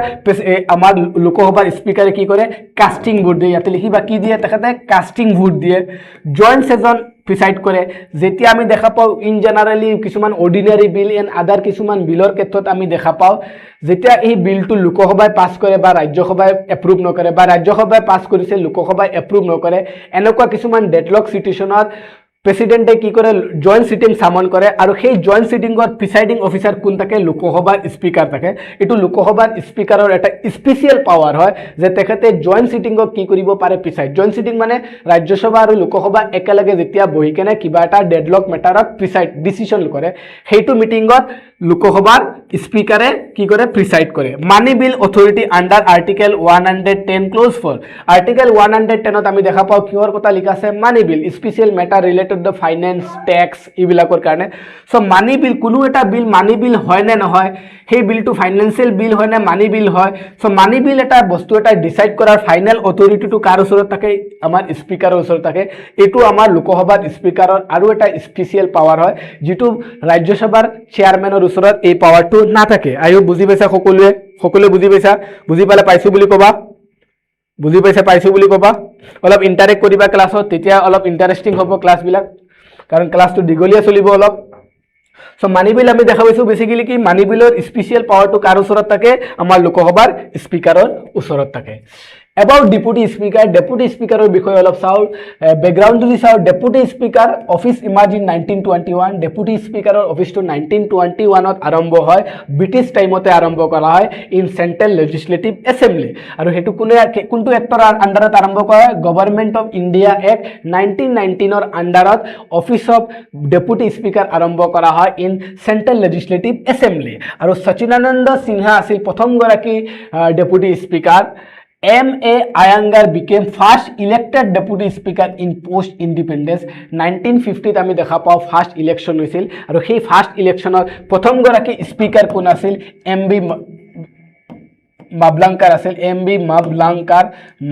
আমাৰ লোকসভাৰ স্পীকাৰে কি কৰে, কাষ্টিং ভোট দিয়ে। ইয়াতে লিখিবা কি দিয়ে, তেখেতে কাষ্টিং ভোট দিয়ে। জইণ্ট ছেছন প্ৰিচাইড কৰে। যেতিয়া আমি দেখা পাওঁ ইন জেনাৰেলি কিছুমান অৰ্ডিনাৰী বিল এণ্ড আদাৰ কিছুমান বিলৰ ক্ষেত্ৰত আমি দেখা পাওঁ, যেতিয়া এই বিলটো লোকসভাই পাছ কৰে বা ৰাজ্যসভাই এপ্ৰুভ নকৰে, বা ৰাজ্যসভাই পাছ কৰিছে লোকসভাই এপ্ৰুভ নকৰে, এনেকুৱা কিছুমান ডেডলক চিটুৱেশ্যনত প্ৰেচিডেণ্টে কি কৰে, জইণ্ট চিটিং চামন কৰে। আৰু সেই জইণ্ট চিটিঙত প্ৰিচাইডিং অফিচাৰ কোন থাকে, লোকসভাৰ স্পীকাৰ থাকে। এইটো লোকসভাৰ স্পীকাৰৰ এটা স্পেচিয়েল পাৱাৰ হয় যে তেখেতে জইণ্ট চিটিঙক কি কৰিব পাৰে, প্ৰিচাইড। জইণ্ট চিটিং মানে ৰাজ্যসভা আৰু লোকসভা একেলগে যেতিয়া বহি কেনে কিবা এটা ডেডলক মেটাৰত প্ৰিচাইড ডিচিশ্যন কৰে, সেইটো মিটিঙত লোকসভাৰ স্পীকাৰে কি কৰে, প্ৰিচাইড কৰে। Money bill authority under article 110 clause 4, article 110ত আমি দেখা পাওঁ কিহৰ কথা লিখা আছে, money bill, special matter related the finance, tax, এইবিলাকৰ কাৰণে। চ' মানি বিল, কোনো এটা বিল মানি বিল হয় নে নহয়, সেই বিলটো ফাইনেন্সিয়েল বিল হয় নে মানি বিল হয়। চ' মানি বিল এটা বস্তু এটা ডিচাইড কৰাৰ ফাইনেল অথৰিটিটো কাৰ ওচৰত থাকে, আমাৰ স্পীকাৰৰ ওচৰত থাকে। এইটো আমাৰ লোকসভাৰ স্পীকাৰৰ আৰু এটা স্পেচিয়েল পাৱাৰ হয়, যিটো ৰাজ্যসভাৰ চেয়াৰমেনৰ ওচৰত এই পাৱাৰটো নাথাকে। আয়ো বুজি পাইছা সকলোৱে বুজি পাইছা? বুজি পালে পাইছোঁ বুলি ক'বা, বুজি পাইছা পাইছোঁ বুলি ক'বা। অলপ ইণ্টাৰেক্ট কৰিবা ক্লাছত, তেতিয়া অলপ ইণ্টাৰেষ্টিং হ'ব ক্লাছবিলাক, কাৰণ ক্লাছটো দীঘলীয়া চলিব অলপ। চ' মানি বিল আমি দেখা পাইছোঁ বেচিকেলি কি, মানি বিলৰ স্পেচিয়েল পাৱাৰটো কাৰ ওচৰত থাকে, আমাৰ লোকসভাৰ স্পীকাৰৰ ওচৰত থাকে। এবাউট ডেপুটি স্পীকাৰ, ডেপুটি স্পীকাৰৰ বিষয়ে অলপ চাওঁ, বেকগ্ৰাউণ্ড যদি চাওঁ, deputy speaker office emerge in 1921, deputy স্পীকাৰৰ অফিচটো 1921ত আৰম্ভ হয়, ব্ৰিটিছ টাইমতে আৰম্ভ কৰা হয়, ইন চেণ্ট্ৰেল লেজিছলেটিভ এছেম্বলি। আৰু সেইটো কোনটো এক্টৰ আণ্ডাৰত আৰম্ভ কৰা হয়, গভৰ্ণমেণ্ট অফ ইণ্ডিয়া এক্ট 1919ৰ আণ্ডাৰত অফিচ অফ ডেপুটি স্পীকাৰ আৰম্ভ কৰা হয় ইন চেণ্ট্ৰেল লেজিছলেটিভ এছেম্বলি। আৰু সচিদানন্দ সিনহা আছিল প্ৰথমগৰাকী deputy speaker. M.A. Iyengar became first elected deputy speaker in post independence. 1950 আমি দেখা পাওঁ ফাৰ্ষ্ট ইলেকশ্যন হৈছিল, আৰু সেই ফাৰ্ষ্ট ইলেকশ্যনৰ প্ৰথমগৰাকী স্পীকাৰ কোন আছিল, M.B. মাবলাংকাৰ আছিল। M.B.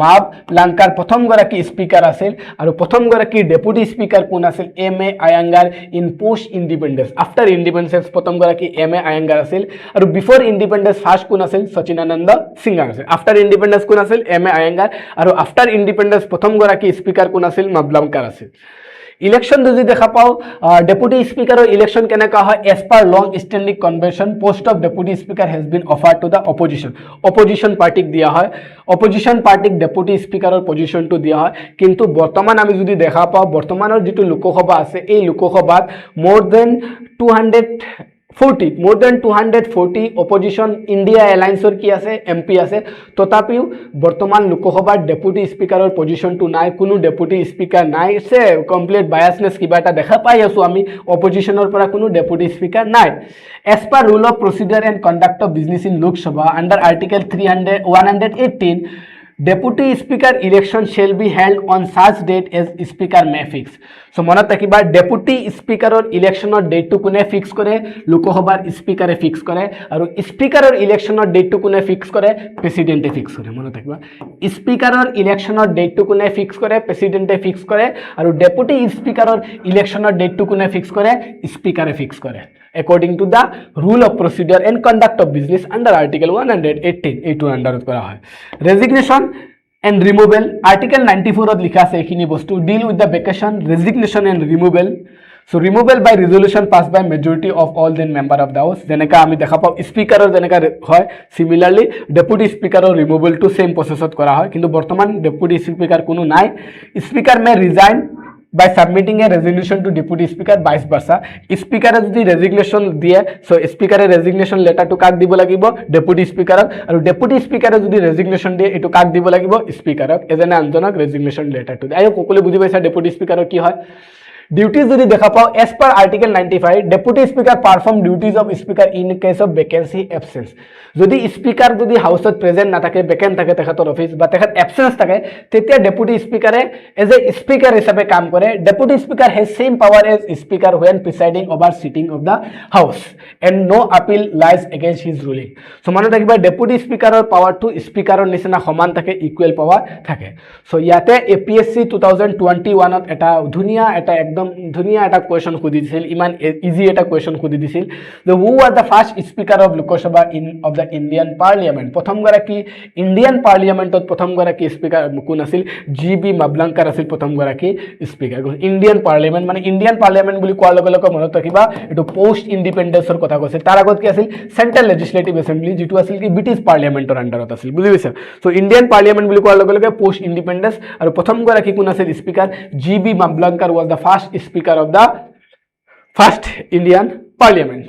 মাবলাংকাৰ প্ৰথমগৰাকী স্পীকাৰ আছিল, আৰু প্ৰথমগৰাকী ডেপুটি স্পীকাৰ কোন আছিল, M.A. Iyengar in post independence. After independence প্ৰথমগৰাকী M.A. Iyengar আছিল, আৰু বিফৰ ইণ্ডিপেণ্ডেঞ্চ ফাৰ্ষ্ট কোন আছিল, সচিদানন্দ সিনহা আছিল। আফটাৰ ইণ্ডিপেণ্ডেঞ্চ কোন আছিল, M.A. Iyengar, আৰু আফটাৰ ইণ্ডিপেণ্ডেঞ্চ প্ৰথমগৰাকী স্পীকাৰ কোন আছিল, মাবলাংকাৰ আছিল। ইলেকশ্যন যদি দেখা পাওঁ, ডেপুটি স্পীকাৰৰ ইলেকশ্যন কেনেকুৱা হয়, as per long standing convention post of deputy speaker has been offered to the opposition পাৰ্টিক দিয়া হয়। অপজিশ্যন পাৰ্টিক ডেপুটি স্পীকাৰৰ পজিশ্যনটো দিয়া হয়। কিন্তু বৰ্তমান আমি যদি দেখা পাওঁ, বৰ্তমানৰ যিটো লোকসভা আছে, এই লোকসভাত more than 240 অপজিশ্যন ইণ্ডিয়া এলায়েন্সৰ কি আছে, MP আছে। তথাপিও বৰ্তমান লোকসভাৰ ডেপুটি স্পীকাৰৰ পজিশ্যনটো নাই, কোনো ডেপুটি স্পীকাৰ নাই, কমপ্লিট বায়াছনেছ কিবা এটা দেখা পাই আছোঁ আমি, অপজিশ্যনৰ পৰা কোনো ডেপুটি স্পীকাৰ নাই। As per rule of procedure and conduct of business in Lok Sabha under article 118, deputy speaker election shall be held on such date as speaker may fix. So' মনত ৰাখিবা, ডেপুটি স্পীকাৰৰ ইলেকশ্যনৰ ডেটটো কোনে ফিক্স কৰে, লোকসভাৰ স্পীকাৰে ফিক্স কৰে, আৰু স্পীকাৰৰ ইলেকশ্যনৰ ডেটটো কোনে ফিক্স কৰে, প্ৰেচিডেণ্টে ফিক্স কৰে। মনত ৰাখিবা, স্পীকাৰৰ ইলেকশ্যনৰ ডেটটো কোনে ফিক্স কৰে, প্ৰেচিডেণ্টে ফিক্স কৰে, আৰু ডেপুটি স্পীকাৰৰ ইলেকশ্যনৰ ডেটটো কোনে ফিক্স কৰে, স্পীকাৰে ফিক্স কৰে, according to the rule of procedure and conduct of business under article 118, এইটোৰ আণ্ডাৰত কৰা হয়। ৰেজিগনেশ্যন এণ্ড ৰিমুভেল, আৰ্টিকেল 94ত লিখা আছে এইখিনি বস্তু, deal with the vacation, resignation and removal. So' removal by resolution pass by majority of all then member of the house. যেনেকৈ আমি দেখা পাওঁ স্পীকাৰৰ যেনেকৈ হয়, চিমিলাৰলি ডেপুটি স্পীকাৰৰ ৰিমুভেলটো ছেইম প্ৰচেছত কৰা হয়। কিন্তু বৰ্তমান ডেপুটি স্পীকাৰ কোনো নাই। Speaker may resign by submitting a resignation to deputy speaker, vice versa. Speaker যদি resignation দিয়ে, so speaker resignation letter to কাক দিব লাগিব, deputy speaker, আৰু deputy speaker যদি resignation দিয়ে এটো কাক দিব লাগিব, speaker এজনে আনজনক resignation letter to দিয়ে। আই সকলোৱে বুজি পাইছা deputy speaker কি হয়। Duties যদি দেখা পাও, as per article 95, deputy speaker perform duties of speaker in case of vacancy absence. যদি স্পিকাৰ যদি হাউসত প্ৰেজেন্ট না থাকে, ভ্যাকেন্ট থাকে তেখেতৰ অফিস বা তেখেত অ্যাবসেন্স থাকে, তেতিয়া ডেপুটি স্পিকাৰে এজ এ স্পিকাৰ হিচাপে কাম কৰে। Deputy speaker has same power as speaker when presiding over sitting of the house and no appeal lies against his ruling. So মনত ৰাখিবা ডেপুটি স্পিকাৰৰ পাৱাৰটো স্পিকাৰৰ নিচিনা সমান থাকে, ইকুৱেল পাৱাৰ থাকে। সো ইয়াতে APSC 2021 ত এটা একদম ধুনীয়া এটা কোৱেশ্চন খুদি দিছিল, ইমান ইজি এটা কোৱেশ্চন খুদি দিছিল যে who are the first speaker of Lok Sabha of the Indian parliament. প্ৰথমগৰাকী ইণ্ডিয়ান পাৰ্লিয়ামেণ্টত প্ৰথমগৰাকী স্পিকাৰ কোন আছিল? GB মাবলাংকাৰ আছিল প্ৰথমগৰাকী স্পিকাৰ। ইণ্ডিয়ান পাৰ্লিয়ামেণ্ট মানে ইণ্ডিয়ান পাৰ্লিয়ামেণ্ট বুলি কোৱাৰ লগে লগে মনত ৰাখিবা এইটো পোষ্ট ইণ্ডিপেণ্ডেন্সৰ কথা কৈছে। তাৰ আগত কি আছিল? চেন্ট্ৰেল লেজিসলেটিভ এছেম্বলি, যিটো আছিল কি ব্ৰিটিছ পাৰ্লিয়ামেণ্টৰ আণ্ডাৰত আছিল, বুজি পাইছা? সো ইণ্ডিয়ান পাৰ্লিয়ামেণ্ট বুলি কোৱাৰ লগে লগে পোষ্ট ইণ্ডিপেণ্ডেন্স, আৰু প্ৰথমগৰাকী কোন আছিল speaker? GB মাবলাংকাৰ was the first speaker of the first Indian Parliament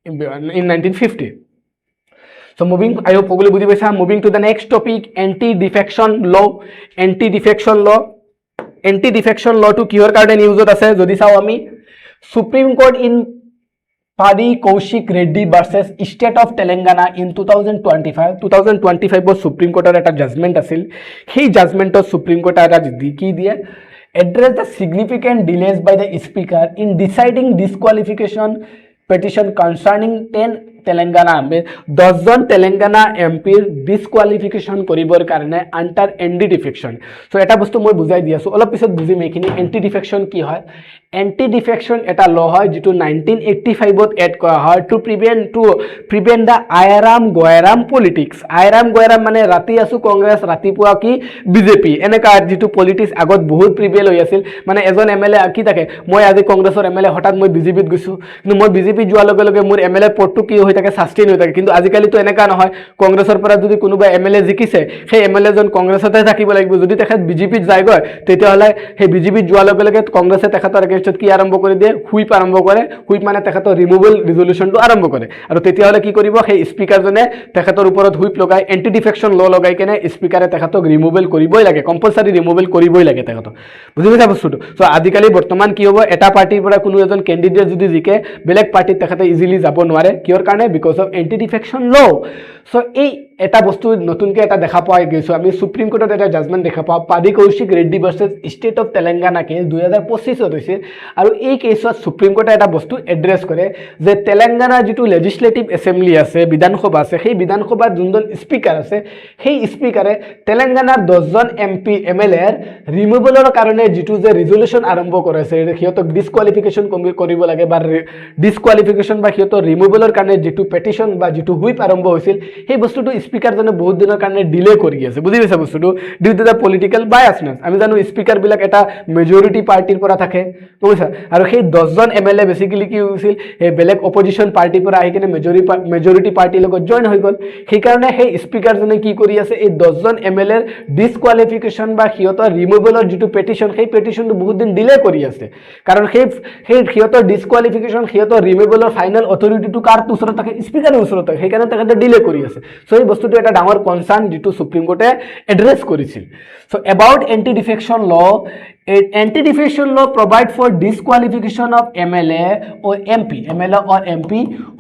in 1950. So moving, I hope সকলোৱে বুজি পাইছা। Moving to the next topic, anti-defection law. Anti-defection law, anti-defection law to কিহৰ কাৰণে নিউজত আছে যদি চাও আমি, supreme court in Padi Kaushik Reddy versus State of Telangana in 2025 Supreme Court eta judgment asil. He judgment of Supreme Court eta ki diye address the significant delays by the speaker in deciding disqualification petition concerning 10 Telangana 10 জন তেলেংগানা এমপিৰ ডিসকুৱালিফিকেশন কৰিবৰ কাৰণে under anti defection. So এটা বস্তু মই বুজাই দি আছো, অলপ পিছত বুজিম এইখিনি। এন্টি ডিফেকশন কি হয়? এন্টি ডিফেকশন এটা ল হয় যেটো 1985 ত এড কৰা হয় টু প্ৰিভেন্ট দা আয়ৰাম গয়ৰাম পলিটিক্স। আয়ৰাম গয়ৰাম মানে ৰাতি আছো কংগ্ৰেছ, ৰাতিপুৱা কি বিজেপি, এনেকা যেটো পলিটিক্স আগত বহুত প্ৰিভেল হৈ আছিল। মানে এজন এমএলএ কি থাকে, মই আজি কংগ্ৰেছৰ এমএলএ, হঠাৎ মই বিজেপিত গৈছো, কিন্তু মই বিজেপি যোৱাৰ লগে লগে মোৰ এমএলএ পদটো কি হৈ থাকে, সাস্টেইন হৈ থাকে। কিন্তু আজিকালি তো এনেকা নহয়, কংগ্ৰেছৰ পৰা যদি কোনোবা এমএলএ জিকিছে, সেই এমএলএ জন কংগ্ৰেছতে থাকিব লাগিব। যদি তেখেত বিজেপিত যায় গৈ, তেতিয়াহ'লে সেই বিজেপিত যোৱাৰ লগে লগে কংগ্ৰেছে তেখেতৰ এগেইনষ্টত কি আৰম্ভ কৰি দিয়ে? হুইপ আৰম্ভ কৰে। হুইপ মানে তেখেতৰ ৰিমুভেল ৰিজলিউশ্যনটো আৰম্ভ কৰে। আৰু তেতিয়াহ'লে কি কৰিব? সেই স্পিকাৰজনে তেখেতৰ ওপৰত হুইপ লগাই এন্টি ডিফেকশন ল লগাই কেনে স্পিকাৰে তেখেতক ৰিমুভেল কৰিবই লাগে, কম্পালসাৰি ৰিমুভেল কৰিবই লাগে তেখেতক, বুজি পাইছা বস্তুটো? সো আজিকালি বৰ্তমান কি হ'ব, এটা পাৰ্টিৰ পৰা কোনো এজন কেণ্ডিডেট যদি জিকে, বেলেগ পাৰ্টিত তেখেতে ইজিলি যাব নোৱাৰে। কিহৰ কাৰণে? Because of anti-defection law. So এই এটা বস্তু নতুনকে এটা দেখা পাই গৈছো আমি, সুপ্ৰিম কোৰ্টত এটা জাজমেন্ট দেখা পাও, Padi Kaushik Reddy versus state of Telangana case 2025 হৈছিল। আৰু এই কেছত সুপ্ৰিম কোৰ্টে এটা বস্তু এড্ৰেছ কৰে যে তেলেংগানা যেটো লেজিসলেটিভ এছেম্বলি আছে, বিধানসভা আছে, সেই বিধানসভাৰ যোনজন স্পিকাৰ আছে, সেই স্পিকাৰে তেলেংগানাৰ 10 জন এমপি এমএলএৰ ৰিমুভেলৰ কাৰণে যেটো যে ৰিজলিউশ্যন আৰম্ভ কৰিছে, সিহঁতক ডিসকুৱালিফিকেশন কৰিব লাগে বা ডিসকুৱালিফিকেশন বা সিহঁতৰ ৰিমুভেলৰ কাৰণে যেটো পেটিশন বা যেটো হুইপ আৰম্ভ হৈছিল, সেই বস্তুটো স্পিকাৰজনে বহুত দিনৰ কাৰণে ডিলে কৰি আছে, বুজি পাইছা বস্তুটো? Due to the political biasness. আমি জানো স্পিকাৰ বিলাক এটা মেজৰিটি পাৰ্টিৰ পৰা থাকে, বুজিছা? আৰু সেই 10 জন এমএলএ বেসিক্যালি কি হৈছিল, এই বেলেগ অপজিশন পাৰ্টিৰ পৰা আহি কিনে মেজৰিটি পাৰ্টিৰ লগত জয়েন হৈ গ'ল। সেই কাৰণে সেই স্পিকাৰজনে কি কৰি আছে, এই 10 জন এমএলএৰ ডিসকুৱালিফিকেশন বা সিহঁতৰ ৰিমুভেলৰ যেটো পেটিশন, সেই পেটিশনটো বহুত দিন ডিলে কৰি আছে। কাৰণ সেই সিহঁতৰ ডিসকুৱালিফিকেশন, সিহঁতৰ ৰিমুভেলৰ ফাইনাল অথৰিটিটো কাৰ ওচৰত থাকে? স্পিকাৰৰ ওচৰত থাকে। সেইকাৰণে তেখেতে ডিলে কৰি আছে। সো এই বস্তুটো এটা ডাঙৰ কনসাৰ্ন যেটো সুপ্ৰিম কোৰ্টে এড্ৰেছ কৰিছিল। সো এবাউট এন্টি ডিফেকশন ল, anti-defection law provide for disqualification of MLA or MP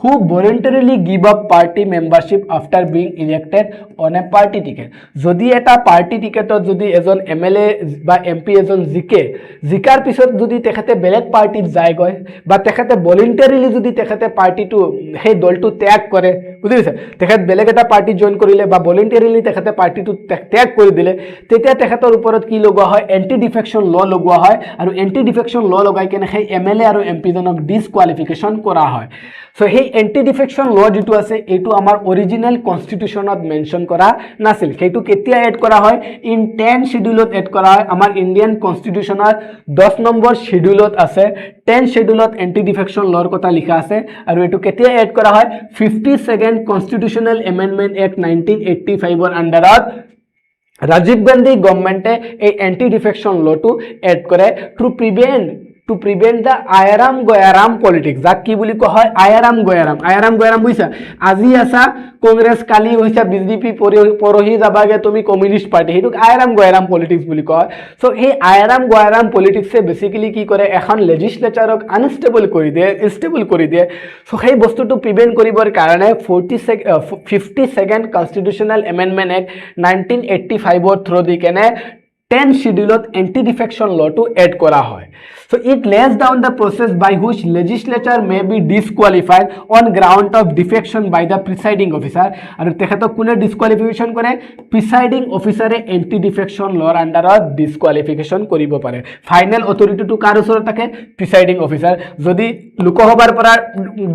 who voluntarily give up party membership after being elected on a party ticket. যদি এটা পার্টি টিকেটত যদি এজন MLA বা MP এজন জিকাৰ পিছত যদি তেখেতে বেলেগ পাৰ্টিত যায় গয় বা তেখেতে ভলান্টাৰিলি যদি তেখেতে পাৰ্টিটো সেই দলটো ত্যাগ কৰে, বুজি পাইছা? তেখেত বেলেগ এটা পাৰ্টি জয়েন কৰিলে বা ভলান্টাৰিলি তেখেতে পাৰ্টিটো ত্যাগ কৰি দিলে, তেতিয়া তেখেতৰ ওপৰত কি লগোৱা হয়? এন্টি ডিফেকশন ল লগোৱা হয়। আৰু এন্টি ডিফেকশন ল লগাই কেনে সেই এমএলএ আৰু এমপি জনক ডিসকুৱালিফিকেশন কৰা হয়। সো সেই এন্টি ডিফেকশন ল যেটো আছে, এইটো আমাৰ অৰিজিনাল কনস্টিটিউশনত মেনশন কৰা নাছিল। সেইটো কেতিয়া এড কৰা হয়? ইন 10 শিডিউলত এড কৰা হয়। আমাৰ ইণ্ডিয়ান কনস্টিটিউশনৰ 10 নম্বৰ শিডিউলত আছে, 10 শিডিউলত এন্টি ডিফেকশন লৰ কথা লিখা আছে। আৰু এইটো কেতিয়া এড কৰা হয়? 52nd কনস্টিটিউশনাল এমেন্ডমেন্ট এক্ট 1985 ৰ আন্ডাৰত ৰাজীৱ গান্ধী গভৰ্ণমেণ্টে এই এণ্টি ডিফেকশ্যন লটো এড কৰে two prevent the Aya Ram Gaya Ram politics, যাক কি বুলি কোৱা হয় আয়াৰাম গয়াৰাম বুজিছা। আজি আছা কংগ্ৰেছ, কালি হৈছা বিজেপি, পৰহি যাবাগে তুমি কমিউনিষ্ট পাৰ্টি, সেইটোক আয়াৰাম গয়াৰাম পলিটিক্স বুলি কোৱা হয়। চ' সেই আয়াৰাম গয়াৰাম পলিটিক্সে বেচিকেলি কি কৰে, এখন লেজিছলেচাৰক আনষ্টেবল কৰি দিয়ে। চ' সেই বস্তুটো প্ৰিভেণ্ট কৰিবৰ কাৰণে 52nd constitutional amendment act 1985 through the কেনে 10 শিডিউলত এণ্টি ডিফেকশ্যন লটো এড কৰা হয়। So it lays down the process by which legislature may be disqualified on ground of defection by the presiding officer. আৰু তেখেতক কোনে ডিসকুৱালিফিকেশন কৰে, প্ৰিসাইডিং অফিচাৰে এন্টি ডিফেকশ্যন লৰ আন্ডাৰত ডিসকুৱালিফিকেশন কৰিব পাৰে। ফাইনেল অথৰিটিটো কাৰ ওচৰত থাকে, প্ৰিসাইডিং অফিচাৰ। যদি লোকসভাৰ পৰা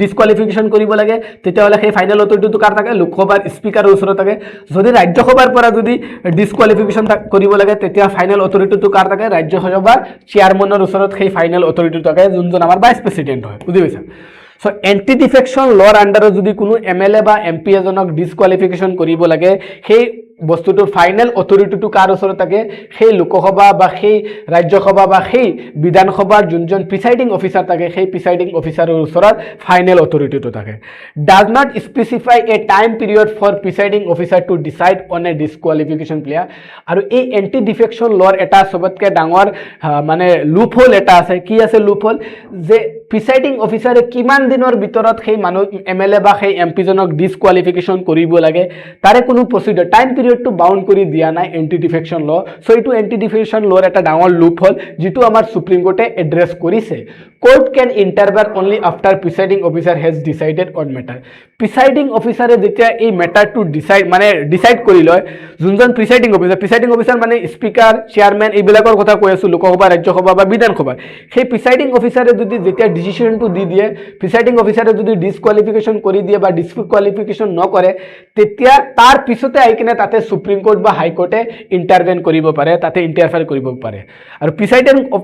ডিসকুৱালিফিকেশন কৰিব লাগে তেতিয়াহ'লে সেই ফাইনেল অথৰিটিটো কাৰ থাকে, লোকসভাৰ স্পিকাৰৰ ওচৰত থাকে। যদি ৰাজ্যসভাৰ পৰা যদি ডিসকুৱালিফিকেশন কৰিব লাগে তেতিয়া ফাইনেল অথৰিটিটো কাৰ থাকে, ৰাজ্যসভাৰ চেয়াৰমেনৰ ওচৰত সেই ফাইনেল অথৰিটি থাকে, যোনজন আমাৰ ভাইচ প্ৰেসিডেন্ট হয়, বুজি পাইছা। সো এন্টি ডিফেকশ্যন লৰ আন্ডাৰত যদি কোনো এমএলএ বা এমপি এজনক ডিসকুৱালিফিকেশন কৰিব লাগে, সেই বস্তুটো ফাইনেল অথৰিটিটো কাৰ ওচৰত থাকে, সেই লোকসভা বা সেই ৰাজ্যসভা বা সেই বিধানসভাৰ যোনজন প্ৰিসাইডিং অফিচাৰ থাকে, সেই প্ৰিসাইডিং অফিচাৰৰ ওচৰত ফাইনেল অথৰিটিটো থাকে। Does not specify a time period for presiding officer to decide on a disqualification plea. আৰু এই এন্টি ডিফেকশ্যন লৰ এটা সবতকৈ ডাঙৰ মানে লুপ হোল এটা আছে। কি আছে লুপ হোল, যে প্ৰিসাইডিং অফিচাৰে কিমান দিনৰ ভিতৰত সেই মানুহ এমএলএ বা সেই এমপিজনক ডিসকুৱালিফিকেশন কৰিব লাগে, তাৰে কোনো প্ৰচিডিউৰ টাইম পিৰিয়ডটো বাউণ্ড কৰি দিয়া নাই এণ্টি ডিফেকশ্যন ল। চ' এইটো এণ্টি ডিফেকশ্যন লৰ এটা ডাঙৰ লুপ হ'ল, যিটো আমাৰ সুপ্ৰিম কোৰ্টে এড্ৰেছ কৰিছে। Court can intervene only after presiding officer has decided on matter. Presiding অফিচাৰে যেতিয়া এই মেটাৰটো ডিচাইড কৰি লয়, যোনজন প্ৰিসাইডিং অফিচাৰ মানে স্পিকাৰ, চেয়াৰমেন এইবিলাকৰ কথা কৈ আছোঁ, লোকসভা, ৰাজ্যসভা বা বিধানসভা। সেই প্ৰিসাইডিং অফিচাৰে যদি যেতিয়া ডিচিশ্যনটো দি দিয়ে, প্ৰিসাইডিং অফিচাৰে যদি ডিসকুৱালিফিকেশন কৰি দিয়ে বা ডিসকুৱালিফিকেশন নকৰে, তেতিয়া তাৰ পিছতে আহি কিনে তাতে সুপ্ৰিম কোৰ্ট বা হাইকোৰ্টে ইণ্টাৰভেন কৰিব পাৰে, তাতে ইণ্টাৰফেয়াৰ কৰিব পাৰে। আৰু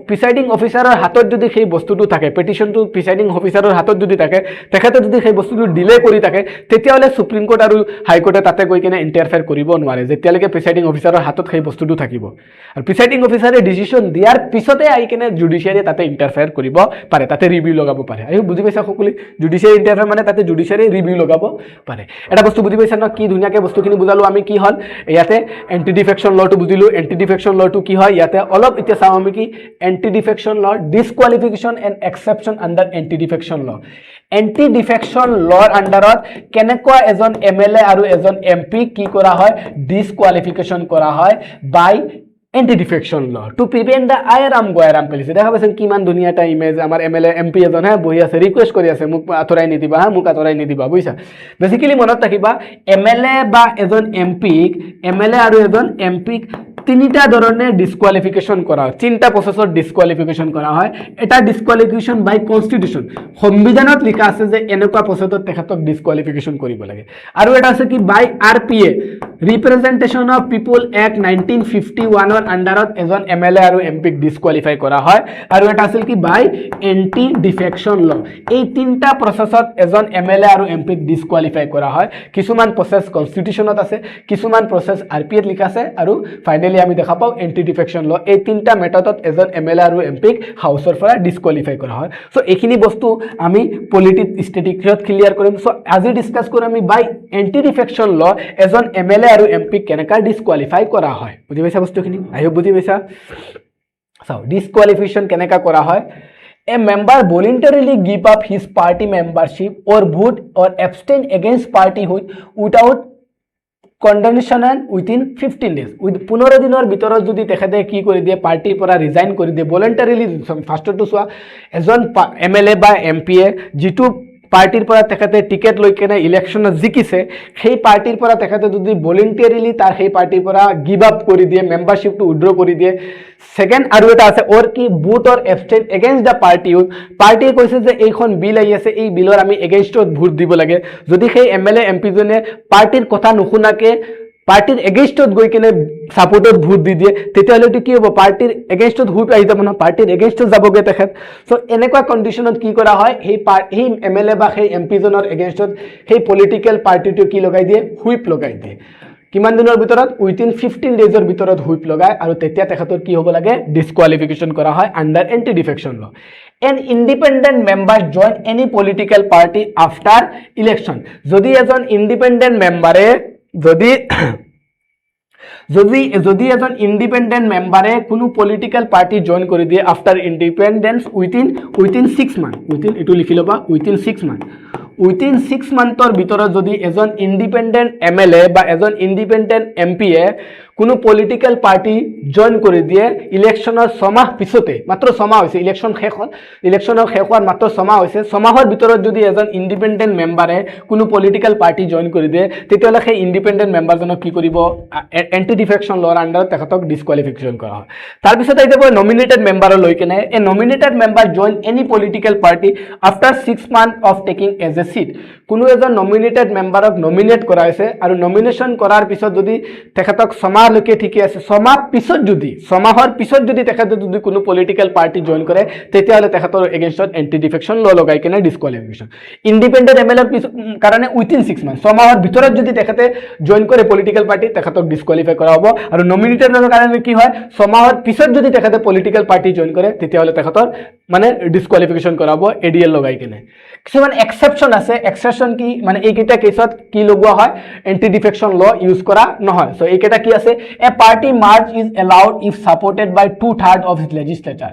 প্ৰিসাইডিং অফিচাৰৰ হাতত যদি সেই বস্তুটো থাকে, পেটিশ্যনটো প্ৰিসাইডিং অফিচাৰৰ হাতত যদি থাকে, তেখেতে যদি সেই বস্তুটো ডিলে কৰি থাকে, তেতিয়াহ'লে সুপ্ৰিম কোৰ্ট আৰু হাইকোৰ্টে তাতে গৈ কিনে ইণ্টাৰফেয়াৰ কৰিব নোৱাৰে, যেতিয়ালৈকে প্ৰিসাইডিং অফিচাৰৰ হাতত সেই বস্তুটো থাকিব। আৰু প্ৰিসাইডিং অফিচাৰে ডিচিশ্যন দিয়াৰ পিছতে আহি কিনে জুডিচিয়াৰীয়ে তাতে ইণ্টাৰফেয়াৰ কৰিব পাৰে, তাতে ৰিভিউ লগাব পাৰে। বুজি পাইছা সকলোৱে, জুডিচিয়াৰী ইণ্টাৰফেয়াৰ মানে তাতে জুডিচিয়াৰী ৰিভিউ লগাব পাৰে। এটা বস্তু বুজি পাইছা ন, কি ধুনীয়াকৈ বস্তুখিনি বুজালো আমি। কি হ'ল ইয়াতে এণ্টি ডিফেকশ্যন লটো বুজিলোঁ। এণ্টি ডিফেকশ্যন লটো কি হয় ইয়াতে অলপ এতিয়া চাওঁ আমি। কি এণ্টি ডিফেকশ্যন ল, ডিসকুৱালিফিকেশন এণ্ড এক্সেপশ্যন আণ্ডাৰ এণ্টি ডিফেকশ্যন ল। এণ্টি ডিফেকশ্যন লৰ আণ্ডাৰত কেনেকুৱা এজন এমএলএ আৰু এজন এমপি কি কৰা হয়, ডিসকুৱালিফিকেশন কৰা হয় বাই এণ্টি ডিফেকশ্যন ল two prevent the Aya Ram Gaya Ram policy. দেখা পাইছেন কিমান ধুনীয়া এটা ইমেজ, আমাৰ এমএলএ এমপি এজন বহি আছে, ৰিকুৱেষ্ট কৰি আছে মোক আঁতৰাই নিদিবা, মোক আঁতৰাই নিদিবা, বুজিছা। বেচিকেলি মনত ৰাখিবা, এমএলএ আৰু এজন এমপিক তিনিটা ধৰণে ডিসকুৱালিফিকেশন কৰা হয়, তিনিটা প্ৰচেছত ডিসকুৱালিফিকেশন কৰা হয়। এটা ডিসকুৱালিফিকেশন বাই কনষ্টিটিউশ্যন, সংবিধানত লিখা আছে যে এনেকুৱা প্ৰচেছত তেখেতক ডিসকুৱালিফিকেশন কৰিব লাগে। আৰু এটা আছে কি by RPA, representation of people act 1951ৰ আণ্ডাৰত এজন এমএলএ আৰু এমপিক ডিসকুৱালিফাই কৰা হয়। আৰু এটা আছিল কি বাই এণ্টি ডিফেকশ্যন ল। এই তিনিটা প্ৰচেছত এজন এমএলএ আৰু এমপিক ডিসকুৱালিফাই কৰা হয়। কিছুমান প্ৰচেছ কনষ্টিটিউশ্যনত আছে, কিছুমান প্ৰচেছ RPAত লিখা আছে, আৰু ফাইনেলি আমি দেখা পাওঁ এণ্টি ডিফেকশ্যন ল। এই তিনিটা মেথডত এজন এমএলএ আৰু এমপিক হাউচৰ পৰা ডিসকুৱালিফাই কৰা হয়। চ' এইখিনি বস্তু আমি পলিটি ষ্টেটিকত ক্লিয়াৰ কৰিম। চ' আজি ডিছকাছ কৰিম আমি বাই এণ্টি ডিফেকশ্যন ল এজন এমএলএ আৰু এমপিক কেনেকৈ ডিসকুৱালিফাই কৰা হয়। বুজি পাইছা বস্তুখিনি? বুজি পাইছা? চাওঁ ডিসকুৱালিফিকেশ্যন কেনেকৈ কৰা হয়। A member voluntarily give up his party membership or vote or abstain against partyhood without condonation within 15 days, 15 দিনৰ ভিতৰত যদি তেখেতে কি কৰি দিয়ে, পাৰ্টিৰ পৰা ৰিজাইন কৰি দিয়ে ভলেণ্টাৰিলি। ফাৰ্ষ্টটো চোৱা, এজন এমএলএ বা এমপিয়ে যিটো পাৰ্টিৰ পৰা তেখেতে টিকেট লৈ কেনে ইলেকশ্যনত জিকিছে, সেই পাৰ্টিৰ পৰা তেখেতে যদি ভলেণ্টাৰিলি তাৰ সেই পাৰ্টিৰ পৰা গিভ আপ কৰি দিয়ে, মেম্বাৰশ্বিপটো উইথড্ৰ কৰি দিয়ে। সেকেন্ড আৰু এটা আছে অৰ কি vote or abstain against the party. পাৰ্টিয়ে কৈছে যে এইখন বিল আহি আছে, এই বিলৰ আমি এগেইনষ্টত ভোট দিব লাগে। যদি সেই এমএলএ এমপিজনে পাৰ্টিৰ কথা নুশুনাকে পাৰ্টিৰ এগেইনষ্টত গৈ কিনে ছাপোৰ্টত ভোট দি দিয়ে, তেতিয়াহ'লে কি হ'ব, পাৰ্টিৰ এগেইনষ্টত হুইপ আহি যাব ন, পাৰ্টিৰ এগেইনষ্টত যাবগৈ তেখেত। চ' এনেকুৱা কণ্ডিশ্যনত কি কৰা হয়, সেই এমএলএ বা সেই এমপিজনৰ এগেইনষ্টত সেই পলিটিকেল পাৰ্টিটো কি লগাই দিয়ে, হুইপ লগাই দিয়ে। কিমান দিনৰ ভিতৰত উইথিন 15 ডেজৰ ভিতৰত হুইপ লগায় আৰু তেতিয়া তেখেতৰ কি হ'ব লাগে ডিসকুৱালিফিকেশন কৰা হয় আন্ডাৰ এন্টি ডিফেকশন ল an independent member join any political party after election যদি এজন ইন্ডিপেন্ডেন্ট মেম্বাৰে যদি এজন ইন্ডিপেন্ডেন্ট মেম্বাৰে কোনো পলিটিক্যাল পাৰ্টি জয়েন কৰি দিয়ে after independence within 6 month within এটো লিখি লবা উইথিন 6 মান্থ উইথিন 6 মান্থৰ ভিতৰত যদি এজন ইন্ডিপেন্ডেন্ট এমএলএ বা এজন ইন্ডিপেন্ডেন্ট এমপিয়ে কোনো পলিটিক্যাল পার্টি জয়েন কৰি দিয়ে ইলেকশনৰ 6 মাহ পিছতে মাত্ৰ 6 মাহ হৈছে ইলেকশনৰ শেষ হোৱাৰ মাত্ৰ 6 মাহ হৈছে 6 মাহৰ ভিতৰত যদি এজন ইন্ডিপেন্ডেন্ট মেম্বাৰে কোনো পলিটিক্যাল পাৰ্টি জয়েন কৰি দিয়ে তেতিয়ালে সেই ইন্ডিপেন্ডেন্ট মেম্বাৰজনক কি কৰিব এন্টি ডিফেকশন লৰ আন্ডাৰত তেখেতক ডিসকুৱালিফিকেশন কৰা হয় তাৰ পিছত আহি যাব নমিনেটেড মেম্বাৰৰ লৈ কেনে a nominated member join any political party after 6 month of taking as a seat কোনো এজন নমিনেটেড মেম্বাৰক নমিনেট কৰা হৈছে আৰু নমিনেশন কৰাৰ পিছত যদি তেখেতক সমালৈকে ঠিকই আছে সমাহ পিছত যদি তেখেতে যদি কোনো পলিটিক্যাল পার্টি জয়েন কৰে তেতিয়ালে তেখেতৰ এগেইনষ্টত এন্টি ডিফেকশন ল লগাই কেনে ডিসকুৱালিফিকেশন ইন্ডিপেন্ডেন্ট এমএলএৰ কাৰণে উইথিন 6 মান্থ সমাহৰ ভিতৰত যদি তেখেতে জয়েন কৰে পলিটিক্যাল পাৰ্টি তেখেতক ডিসকুৱালিফাই কৰা হ'ব আৰু নমিনেটেডৰ কাৰণে কি হয় সমাহৰ পিছত যদি তেখেতে পলিটিক্যাল পাৰ্টি জয়েন কৰে তেতিয়ালে তেখেতৰ মানে ডিসকুৱালিফিকেশন কৰা হ'ব এডিএল লগাই কেনে কিছুমান এক্সেপশন আছে এক্সেপশন কি মানে এইকেইটা কেছত কি লগোৱা হয় এন্টি ডিফেকশন ল ইউজ কৰা নহয় সো এইকেইটা কি আছে a party merge is allowed if supported by 2/3 of its legislature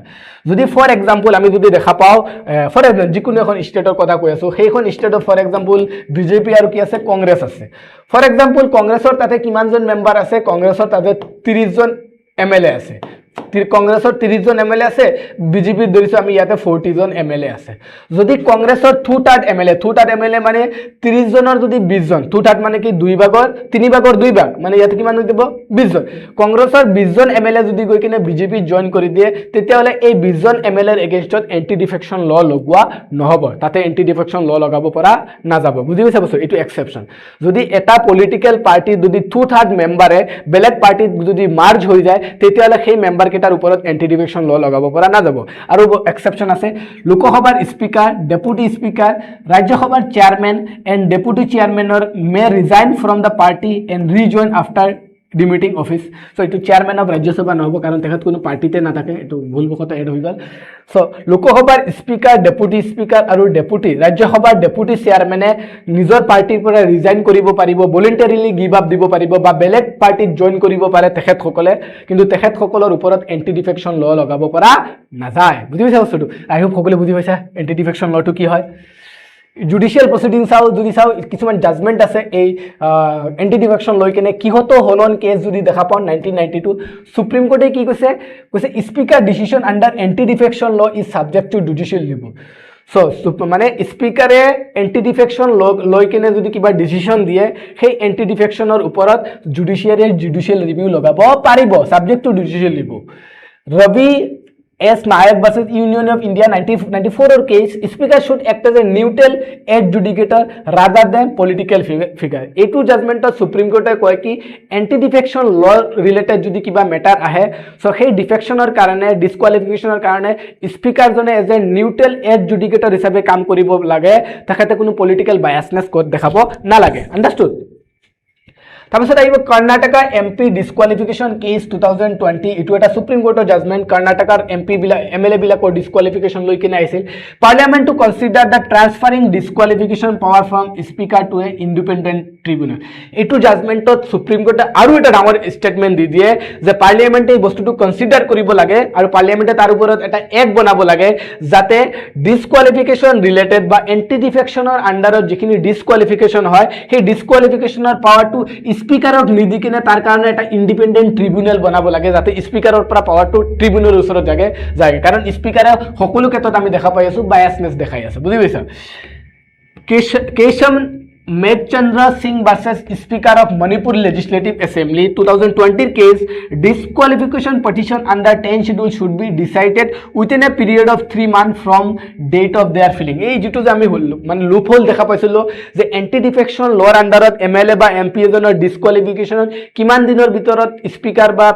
যদি ফর এক্সাম্পল আমি যদি দেখা পাও ফর এক্সাম্পল যিকোনো এখন স্টেটৰ কথা কৈ আছো সেইখন স্টেটৰ ফৰ এক্সাম্পল বিজেপি আৰু কি আছে কংগ্ৰেছ আছে ফৰ এক্সাম্পল কংগ্ৰেছৰ তাতে কিমানজন মেম্বাৰ আছে কংগ্ৰেছৰ তাতে 30 জন এমএলএ আছে কংগ্ৰেছৰ 30 জন এমএলএ আছে বিজেপিৰ ধৰিছো আমি ইয়াতে 40 জন এমএলএ আছে যদি কংগ্ৰেছৰ 2/3 এমএলএ মানে 30 জনৰ যদি 20 জন 2/3 মানে কি 3 ভাগৰ 2 ভাগ মানে ইয়াতে কিমান হৈ যাব 20 জন কংগ্ৰেছৰ 20 জন এমএলএ যদি গৈ কিনে বিজেপি জয়েন কৰি দিয়ে তেতিয়ালে এই 20 জন এমএলএৰ এগেইনষ্টত এন্টি ডিফেকশন ল লগোৱা নহব তাতে এন্টি ডিফেকশন ল লগাব পৰা না যাব বুজি পাইছা বস্তু এটো এক্সেপশন যদি এটা পলিটিক্যাল পার্টি যদি 2/3 মেম্বাৰে বেলেগ পাৰ্টিত যদি মাৰ্জ হৈ যায় তেতিয়ালে সেই মেম্বাৰ কেটাৰ ওপৰত এন্টি ডিফেকশন ল লগাব পৰা না যাব আৰু এক্সেপশন আছে লোকসভাৰ স্পিকাৰ ডেপুটি স্পিকাৰ ৰাজ্যসভাৰ চেয়াৰম্যান এন্ড ডেপুটি চেয়াৰম্যানৰ may resign from the party and rejoin after demitting office so এটো চেয়ারম্যান অফ রাজ্যসভা নহব কারণ তেখেত কোনো পার্টিতে না থাকে এটো ভুলবশত এড হৈ গল সো লোকসভাৰ স্পিকাৰ ডেপুটি স্পিকাৰ আৰু ডেপুটি ৰাজ্যসভাৰ ডেপুটি চেয়াৰম্যানে নিজৰ পাৰ্টিৰ পৰা ৰিজাইন কৰিব পাৰিব ভলান্টাৰিলি গিভ আপ দিব পাৰিব বা বেলেগ পাৰ্টিত জয়েন কৰিব পাৰে তেখেতসকলে কিন্তু তেখেতসকলৰ ওপৰত এন্টি ডিফেকশন ল লগাব পৰা নাযায় বুজি পাইছা বস্তুটো আই হোপ সকলে বুজি পাইছা এন্টি ডিফেকশন লটো কি হয় জুডিশিয়াল প্ৰসিডিং যদি চাও কিছুমান জাজমেন্ট আছে এই এন্টি ডিফেকশন লৈ কেনে কিহতো হলন কেস যদি দেখা পাও 1992 সুপ্রিম কোর্টে কি কৈছে speaker decision under anti defection law is subject to judicial review so মানে স্পিকাৰে এন্টি ডিফেকশন লৈ কেনে যদি কিবা ডিসিশন দিয়ে সেই এন্টি ডিফেকশনৰ ওপৰত জুডিশিয়াল ৰিভিউ লগাব পাৰিব subject to judicial review Ravi as Nayak versus Union of India 1994 or case, speaker should act as a neutral adjudicator rather than political figure. A2 judgment of Supreme Court কয় কি anti-defection law related যদি কিবা matter আহে so সেই defectionৰ কাৰণে disqualificationৰ কাৰণে speaker জনে as a neutral adjudicator হিচাপে কাম কৰিব লাগে তাতে কোনো political biasness কোড দেখাব না লাগে understood তাৰপিছত আহিব কৰ্ণাটকা এমপি ডিসকুৱালিফিকেশন কেস 2020 এটো এটা সুপ্ৰিম কোৰ্টৰ জাজমেন্ট কৰ্ণাটকাৰ এমপি এমএলএ বিলাকৰ ডিসকুৱালিফিকেশন লৈ কিনে আহিছিল parliament to consider the transferring disqualification power from speaker to a independent tribunal এটো জাজমেন্টত সুপ্ৰিম কোৰ্টে আৰু এটা ডাঙৰ ষ্টেটমেন্ট দি দিয়ে যে পাৰ্লিয়ামেন্টে এই বস্তুটো কনসিডাৰ কৰিব লাগে আৰু পাৰ্লিয়ামেন্টে তাৰ ওপৰত এটা এক্ট বনাব লাগে যাতে ডিসকুৱালিফিকেশন ৰিলেটেড বা এন্টি ডিফেকশনৰ আন্ডাৰত যিখিনি ডিসকুৱালিফিকেশন হয় সেই ডিসকুৱালিফিকেশনৰ পাৱাৰটো স্পিকাৰক নিদি কিনে তাৰ কাৰণে এটা ইন্ডিপেন্ডেন্ট ট্ৰিবিউনেল বনাব লাগে যাতে স্পিকাৰৰ পৰা পাৱাৰটো ট্ৰিবিউনেলৰ ওচৰত যায় কাৰণ স্পিকাৰে সকলো ক্ষেত্ৰত আমি দেখা পাই আছো বায়াসনেস দেখাই আছে বুজি পাইছা Qeshm Medchandra Singh versus Speaker of Manipur Legislative Assembly 2020 case disqualification petition under 10 schedule should be decided within a period of 3 months from date of their filing এই যেটো যে আমি মানে লুপ হোল দেখা পাইছিলো যে এন্টি ডিফেকশন লৰ আন্ডাৰত MLA বা এমপি জনৰ ডিসকুৱালিফিকেশন কিমান দিনৰ ভিতৰত স্পিকাৰ বা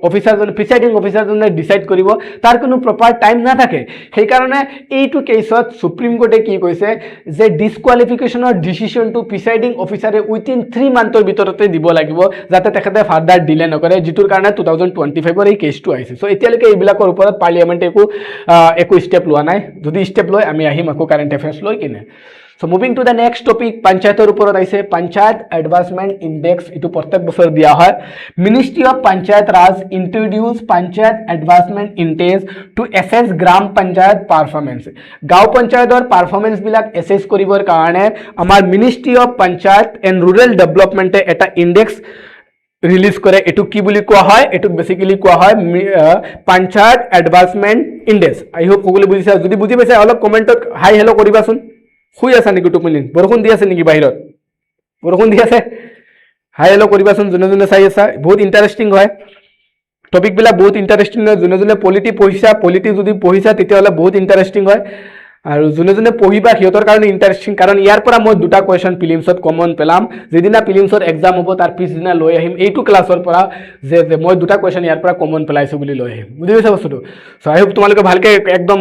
অফিচাৰ জন প্ৰিসাইডিং অফিচাৰ জনে ডিসাইড কৰিব তাৰ কোনো প্ৰপাৰ টাইম না থাকে সেই কাৰণে এইটো কেছত সুপ্ৰিম কোৰ্টে কি কৈছে যে ডিসকুৱালিফিকেশনৰ ডিসিশন নোটিফিকেশনটো প্ৰিসাইডিং অফিচাৰে উইথিন 3 মান্থৰ ভিতৰতে দিব লাগিব যাতে তেখেতে ফাৰ্দাৰ ডিলে নকৰে যিটোৰ কাৰণে 2025 এই কেছটো আহিছে সো এতিয়ালৈকে এইবিলাকৰ ওপৰত পাৰ্লিয়ামেন্টে একো ষ্টেপ লোৱা নাই যদি ষ্টেপ লয় আমি আহিম আকৌ কাৰেন্ট এফেয়াৰ্স লৈ কিনে So moving to the next topic, Panchayator upor aise Panchayat Advancement Index itu प्रत्येक बছर दिया है. Ministry of Panchayat Raj introduce Panchayat Advancement Index to assess Gram Panchayat performance. गाँव पंचायतर performance बिलाक assess करिबर कारणे आमार Ministry of Panchayat and Rural Development eta index release করে এটু কি বুলি কোৱা হয় এটু বেসিক্যালি কোৱা হয় পঞ্চায়ত এডভান্সমেন্ট ইনডেক্স আই হোপ সকলে বুজিছা যদি বুজি পাইছা অলপ কমেন্টত হাই হেলো কৰিবাচোন শুই আছা নেকি টোপনি বৰষুণ দি আছে নেকি বাহিৰত বৰষুণ দি আছে হাই হেলো কৰিবাচোন জনে জনে চাই আছা বহুত ইন্টারেস্টিং হয় টপিক বিলাক বহুত ইন্টারেস্টিং হয় জনে জনে পলিটি যদি পঢ়িছা তেতিয়াহলে বহুত ইন্টারেস্টিং হয় আৰু জনে জনে পঢ়িবা হিয়তৰ কাৰণে ইন্টাৰেস্টিং কাৰণ ইয়াৰ পৰা মই দুটা কোৱেশ্চন প্ৰিলিমছত কমন পেলাম যেদিনা প্ৰিলিমছত এক্সাম হ'ব তাৰ পিছদিনা লৈ আহিম এইটো ক্লাছৰ পৰা যে মই দুটা কোৱেশ্চন ইয়াৰ পৰা কমন পেলাইছো বুলি লৈ আহিম বুজি পাইছা বস্তুটো সো আই হোপ তোমালোকে ভালকে একদম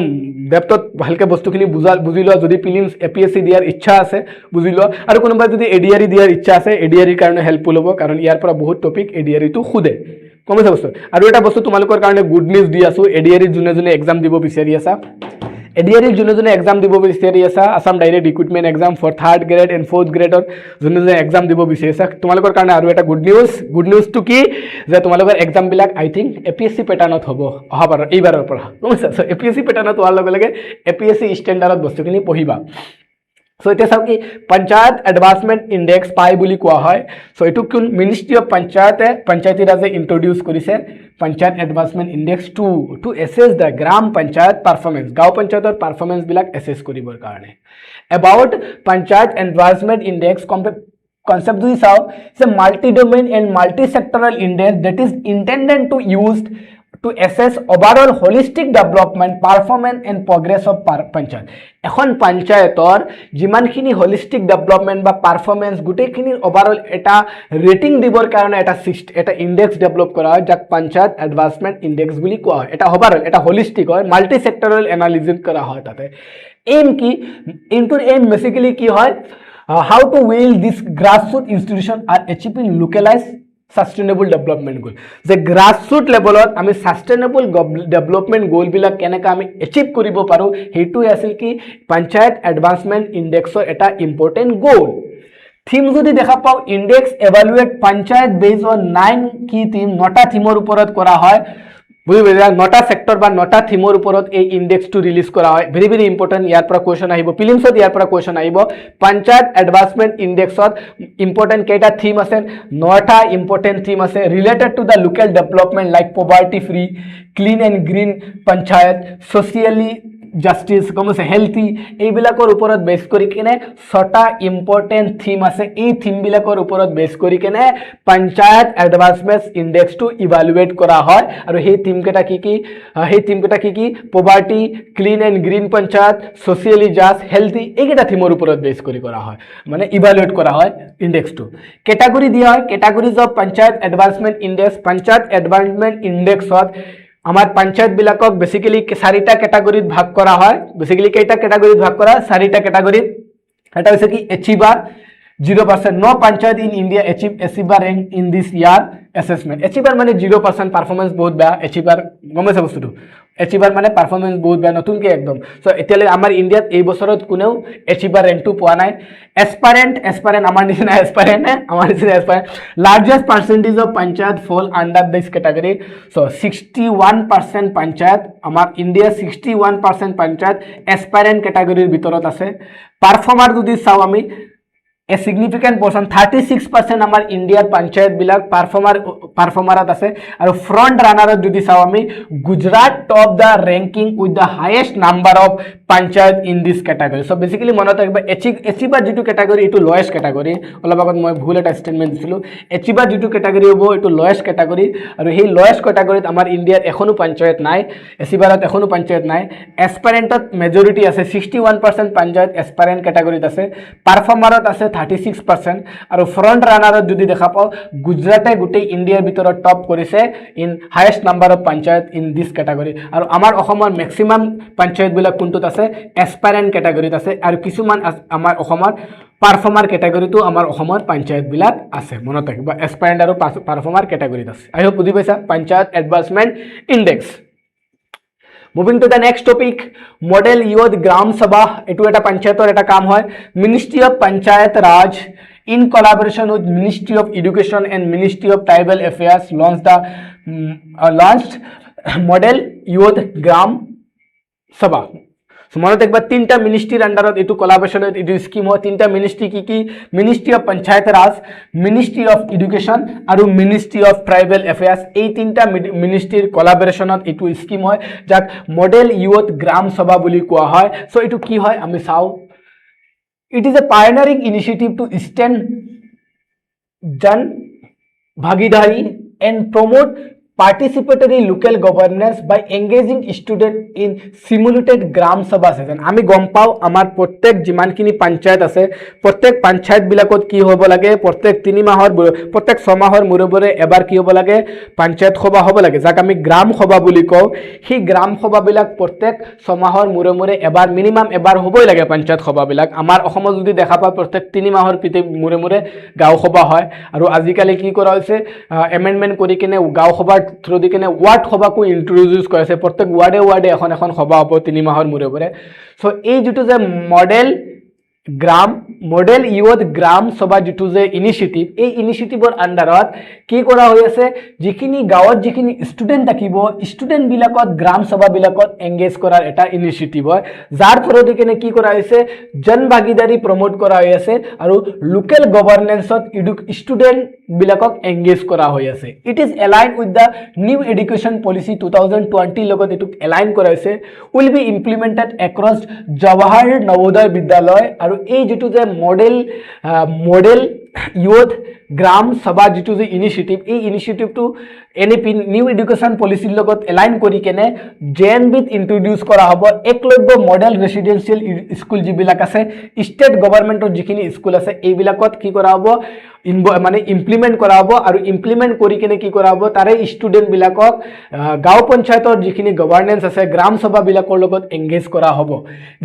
ডেপথত ভালকে বস্তুখিনি বুজি লোৱা যদি প্ৰিলিমছ এপিএসসি দিয়াৰ ইচ্ছা আছে বুজি লোৱা আৰু কোনোবা যদি এডিআৰই দিয়াৰ ইচ্ছা আছে এডিআৰইৰ কাৰণে হেল্পফুল হ'ব কাৰণ ইয়াৰ পৰা বহুত টপিক এডিআৰইটো খুদে কমিছে বস্তু আৰু এটা বস্তু তোমালোকৰ কাৰণে গুড নিউজ দি আছো এডিআৰই জুনে জুনে এক্সাম দিব বিচাৰি আছা এডিআৰই জুনে জুনে এক্সাম দিব বিচাৰি আছা Assam direct recruitment exam for 3rd grade and 4th গ্ৰেডৰ জুনে জুনে এক্সাম দিব বিচাৰি আছা তোমালোকৰ কাৰণে আৰু এটা গুড নিউজটো কি যে তোমালোকৰ এক্সাম বিলাক আই থিংক এপিএসসি প্যাটাৰ্ণত হ'ব অহাবাৰৰ এইবাৰৰ পৰা বুজিছা সো এপিএসসি প্যাটাৰ্ণত হোৱাৰ লগে লগে এপিএসসি ষ্টেণ্ডাৰ্ডত বস্তুখিনি পঢ়িবা সো এটা চাও কি পঞ্চায়ত এডভান্সমেন্ট ইনডেক্স পাই বুলি কোৱা হয় সো এটু কোন মিনিষ্ট্ৰি অফ পঞ্চায়তি ৰাজে ইন্ট্ৰোডিউস কৰিছে panchayat advancement index to assess the gram panchayat performance গাঁও পঞ্চায়তৰ পাৰফৰমেন্স বিলাক এসেস কৰিবৰ কাৰণে about panchayat advancement index concept যদি চাও it's a multi domain and multi sectoral index that is intended to used to assess overall holistic development performance and progress of panchayat এখন পঞ্চায়তৰ যিমানখিনি holistic development বা performance গুটেখিনি overall এটা rating দিবৰ কাৰণে এটা ইনডেক্স ডেভেলপ কৰা হয় যাক পঞ্চায়ত এডভান্সমেন্ট ইনডেক্স বুলি কোৱা হয় এটা overall এটা holistic হয় মাল্টি সেক্টৰাল এনালাইসিস কৰা হয় তাতে এম কি ইনটু এম বেসিক্যালি কি হয় how to will this grassroots institution are achieving localized sustainable development goal যে grassroots levelত আমি sustainable development goal বিলাক কেনেকা আমি achieve কৰিব পাৰো হেতু আছিল কি পঞ্চায়ত এডভান্সমেন্ট ইনডেক্সৰ এটা ইম্পৰ্টেন্ট গোল থিম যদি দেখা পাও index evaluate panchayat based on 9 কি থিম 9টা থিমৰ ওপৰত কৰা হয় বুজি পাইছা 9টা সেক্টৰ বা 9টা থিমৰ ওপৰত এই ইনডেক্সটো ৰিলিজ কৰা হয় ভেৰি ইম্পৰ্টেন্ট ইয়াৰ পৰা কোৱেশ্চন আহিব প্ৰিলিমছত ইয়াৰ পৰা কোৱেশ্চন আহিব পঞ্চায়ত এডভান্সমেন্ট ইনডেক্সত ইম্পৰ্টেন্ট কেইটা থিম আছে 9টা ইম্পৰ্টেন্ট থিম আছে related to da local development like poverty free clean and green panchayat socially justice কমছে হেলথি এইবিলাকৰ ওপৰত বেস কৰি কিনে 6টা ইম্পৰ্টেন্ট থিম আছে এই থিম বিলাকৰ ওপৰত বেস কৰি কিনে পঞ্চায়ত এডভান্সমেন্ট ইনডেক্সটো ইভালুয়েট কৰা হয় আৰু সেই থিম কেটা কি poverty clean and green panchayat socially just healthy এইকেইটা থিমৰ ওপৰত বেস কৰি কৰা হয় মানে ইভালুয়েট কৰা হয় ইনডেক্সটো ক্যাটাগৰি দিয়া হয় categories of panchayat advancement index panchayat advancement ইনডেক্সত আমার পঞ্চায়ত বিলাকক বেসিক্যালি 4টা ক্যাটাগরিত ভাগ করা হয় বেসিক্যালি কেইটা ক্যাটাগরিত ভাগ করা 4টা ক্যাটাগরিত এটা হইছে কি achiever 0% no panchayat in India achiever rank in this year assessment achiever মানে 0% পারফরম্যান্স বহুত বেয়া অ্যাচিভার গমছে বস্তুটো অ্যাচিভার মানে পারফরম্যান্স বহুত বেয়া নতুনকে একদম সো এতিয়ালে আমাৰ ইন্ডিয়াত এই বছৰত কোনেও অ্যাচিভাৰ ৰ্যাঙ্কটো পোৱা নাই এসপাৰেন্ট আমাৰ নিচিনা এসপাৰেন্ট লাৰ্জেস্ট পাৰ্সেন্টেজ অফ পঞ্চায়ত ফল under this category so 61% panchayat আমাৰ ইন্ডিয়া 61% পঞ্চায়ত এসপাৰেন্ট ক্যাটাগৰিৰ ভিতৰত আছে পাৰফৰ্মাৰ যদি চাও আমি a significant portion 36% আমাৰ ইন্ডিয়াৰ পঞ্চায়ত বিলাক পাৰফৰ্মাৰত আছে আৰু ফ্রন্ট রানারত যদি চাও আমি Gujarat top the ranking with the highest number of panchayat in this category so basically মনত ৰাখিবা এচিভার যেটো ক্যাটাগরি এটো লোয়েস্ট ক্যাটাগরি অলপ আগত মই ভুল এটা স্টেটমেন্ট দিছিলো এচিভার যেটো ক্যাটাগরি হ'ব এটো লোয়েস্ট ক্যাটাগরি আৰু সেই লোয়েস্ট ক্যাটাগৰিত আমাৰ ইন্ডিয়াত এখনো পঞ্চায়ত নাই এচিভাৰত এখনো পঞ্চায়ত নাই এসপাৰেন্টত মেজৰিটি আছে 61% পঞ্চায়ত এসপাৰেন্ট ক্যাটাগৰিত আছে পাৰফৰ্মাৰত আছে 36% আৰু ফ্ৰন্ট ৰানাৰত যদি দেখা পাও গুজৰাটে গোটেই ইন্ডিয়াৰ ভিতৰত টপ কৰিছে in highest number of panchayat in this category আৰু আমাৰ অসমৰ ম্যাক্সিমাম পঞ্চায়ত বিলাক কোনটোত আছে এসপাৰেন্ট ক্যাটাগৰিত আছে আৰু কিছুমান আমাৰ অসমৰ পাৰফৰ্মাৰ কেটেগৰীটো আমাৰ অসমৰ পঞ্চায়তবিলাক আছে মনত ৰাখিব এছপাৰেণ্ট আৰু পাৰফৰ্মাৰ কেটেগৰীত আছে আই হোপ বুজি পাইছা panchayat advancement index moving to the next topic model youth gram sabha এইটো এটা পঞ্চায়তৰ এটা কাম হয় ministry of Panchayat Raj in collaboration with Ministry of Education and Ministry of Tribal Affairs launched model youth gram sabha so mane ekbar tinta ministry under etu collaboration etu scheme hoy tinta ministry ki Ministry of Panchayat Raj Ministry of Education aru Ministry of Tribal Affairs ei tinta ministry collaboration etu scheme hoy jak model youth gram sabha boli koa hoy so etu ki hoy ami sao It is a pioneering initiative to extend Jan Bhagidari and promote participatory local governance by engaging students in simulated Gram Sabha session. আমি গম পাও আমাৰ প্ৰত্যেক যিমানখিনি পঞ্চায়ত আছে প্ৰত্যেক পঞ্চায়ত বিলাকত কি হ'ব লাগে প্ৰত্যেক 3 মাহৰ প্ৰত্যেক 6 মাহৰ মূৰে এবাৰ কি হ'ব লাগে পঞ্চায়ত সভা হ'ব লাগে যাক আমি গ্ৰাম সভা বুলি কওঁ সেই গ্ৰাম সভা বিলাক প্ৰত্যেক 6 মাহৰ মূৰে এবাৰ মিনিমাম এবাৰ হ'বই লাগে পঞ্চায়ত সভা বিলাক আমাৰ অসমত যদি দেখা পাও প্ৰত্যেক 3 মাহৰ মূৰে গাঁও সভা হয় আৰু আজিকালি কি কৰা হৈছে এমেন্ডমেন্ট কৰি কিনে গাঁও সভা থ্ৰু দি কিনে ওয়াৰ্ড সভা কো ইন্ট্ৰোডিউস কৰিছে প্ৰত্যেক ওয়াৰ্ডে এখন সভা হ'ব 3 মাহৰ মূৰে সো এই যেটো যে মডেল ইউথ গ্ৰাম সভা যেটো যে ইনিশিয়েটিভ এই ইনিশিয়েটিভৰ আন্ডাৰত কি কৰা হৈ আছে যিখিনি গাঁৱত যিখিনি ষ্টুডেন্ট থাকিব ষ্টুডেন্ট বিলাকত গ্ৰাম সভা বিলাকত এংগেজ কৰাৰ এটা ইনিশিয়েটিভ হয় যাৰ থ্ৰুদি কিনে কি কৰা হৈছে জন ভাগিদাৰী প্ৰমোট কৰা হৈ আছে আৰু লোকেল গভৰ্নেন্সত ষ্টুডেন্ট বিলাকক এংগেজ কৰা হৈ আছে it is align with the new education policy 2020 লগত এটো এলাইন কৰা হৈছে will be implemented across Jawahar Navodaya বিদ্যালয় আৰু এই যেটো যে মডেল ইউথ গ্ৰাম সভা যেটো যে ইনিশিয়েটিভ এই ইনিশিয়েটিভটো এনইপি নিউ এডুকেশ্যন পলিচিৰ লগত এলাইন কৰি কেনে জেএনবিত ইন্ট্ৰোডিউস কৰা হ'ব একলব্য মডেল ৰেসিডেন্সিয়েল স্কুল যিবিলাক আছে ষ্টেট গভৰ্নমেন্টৰ যিখিনি স্কুল আছে এইবিলাকত কি কৰা হ'ব মানে ইমপ্লিমেন্ট কৰা হ'ব আৰু ইমপ্লিমেন্ট কৰি কেনে কি কৰা হ'ব তাৰে ষ্টুডেন্ট বিলাকক গাঁও পঞ্চায়তৰ যিখিনি গভৰ্নেন্স আছে গ্ৰাম সভা বিলাকৰ লগত এংগেজ কৰা হ'ব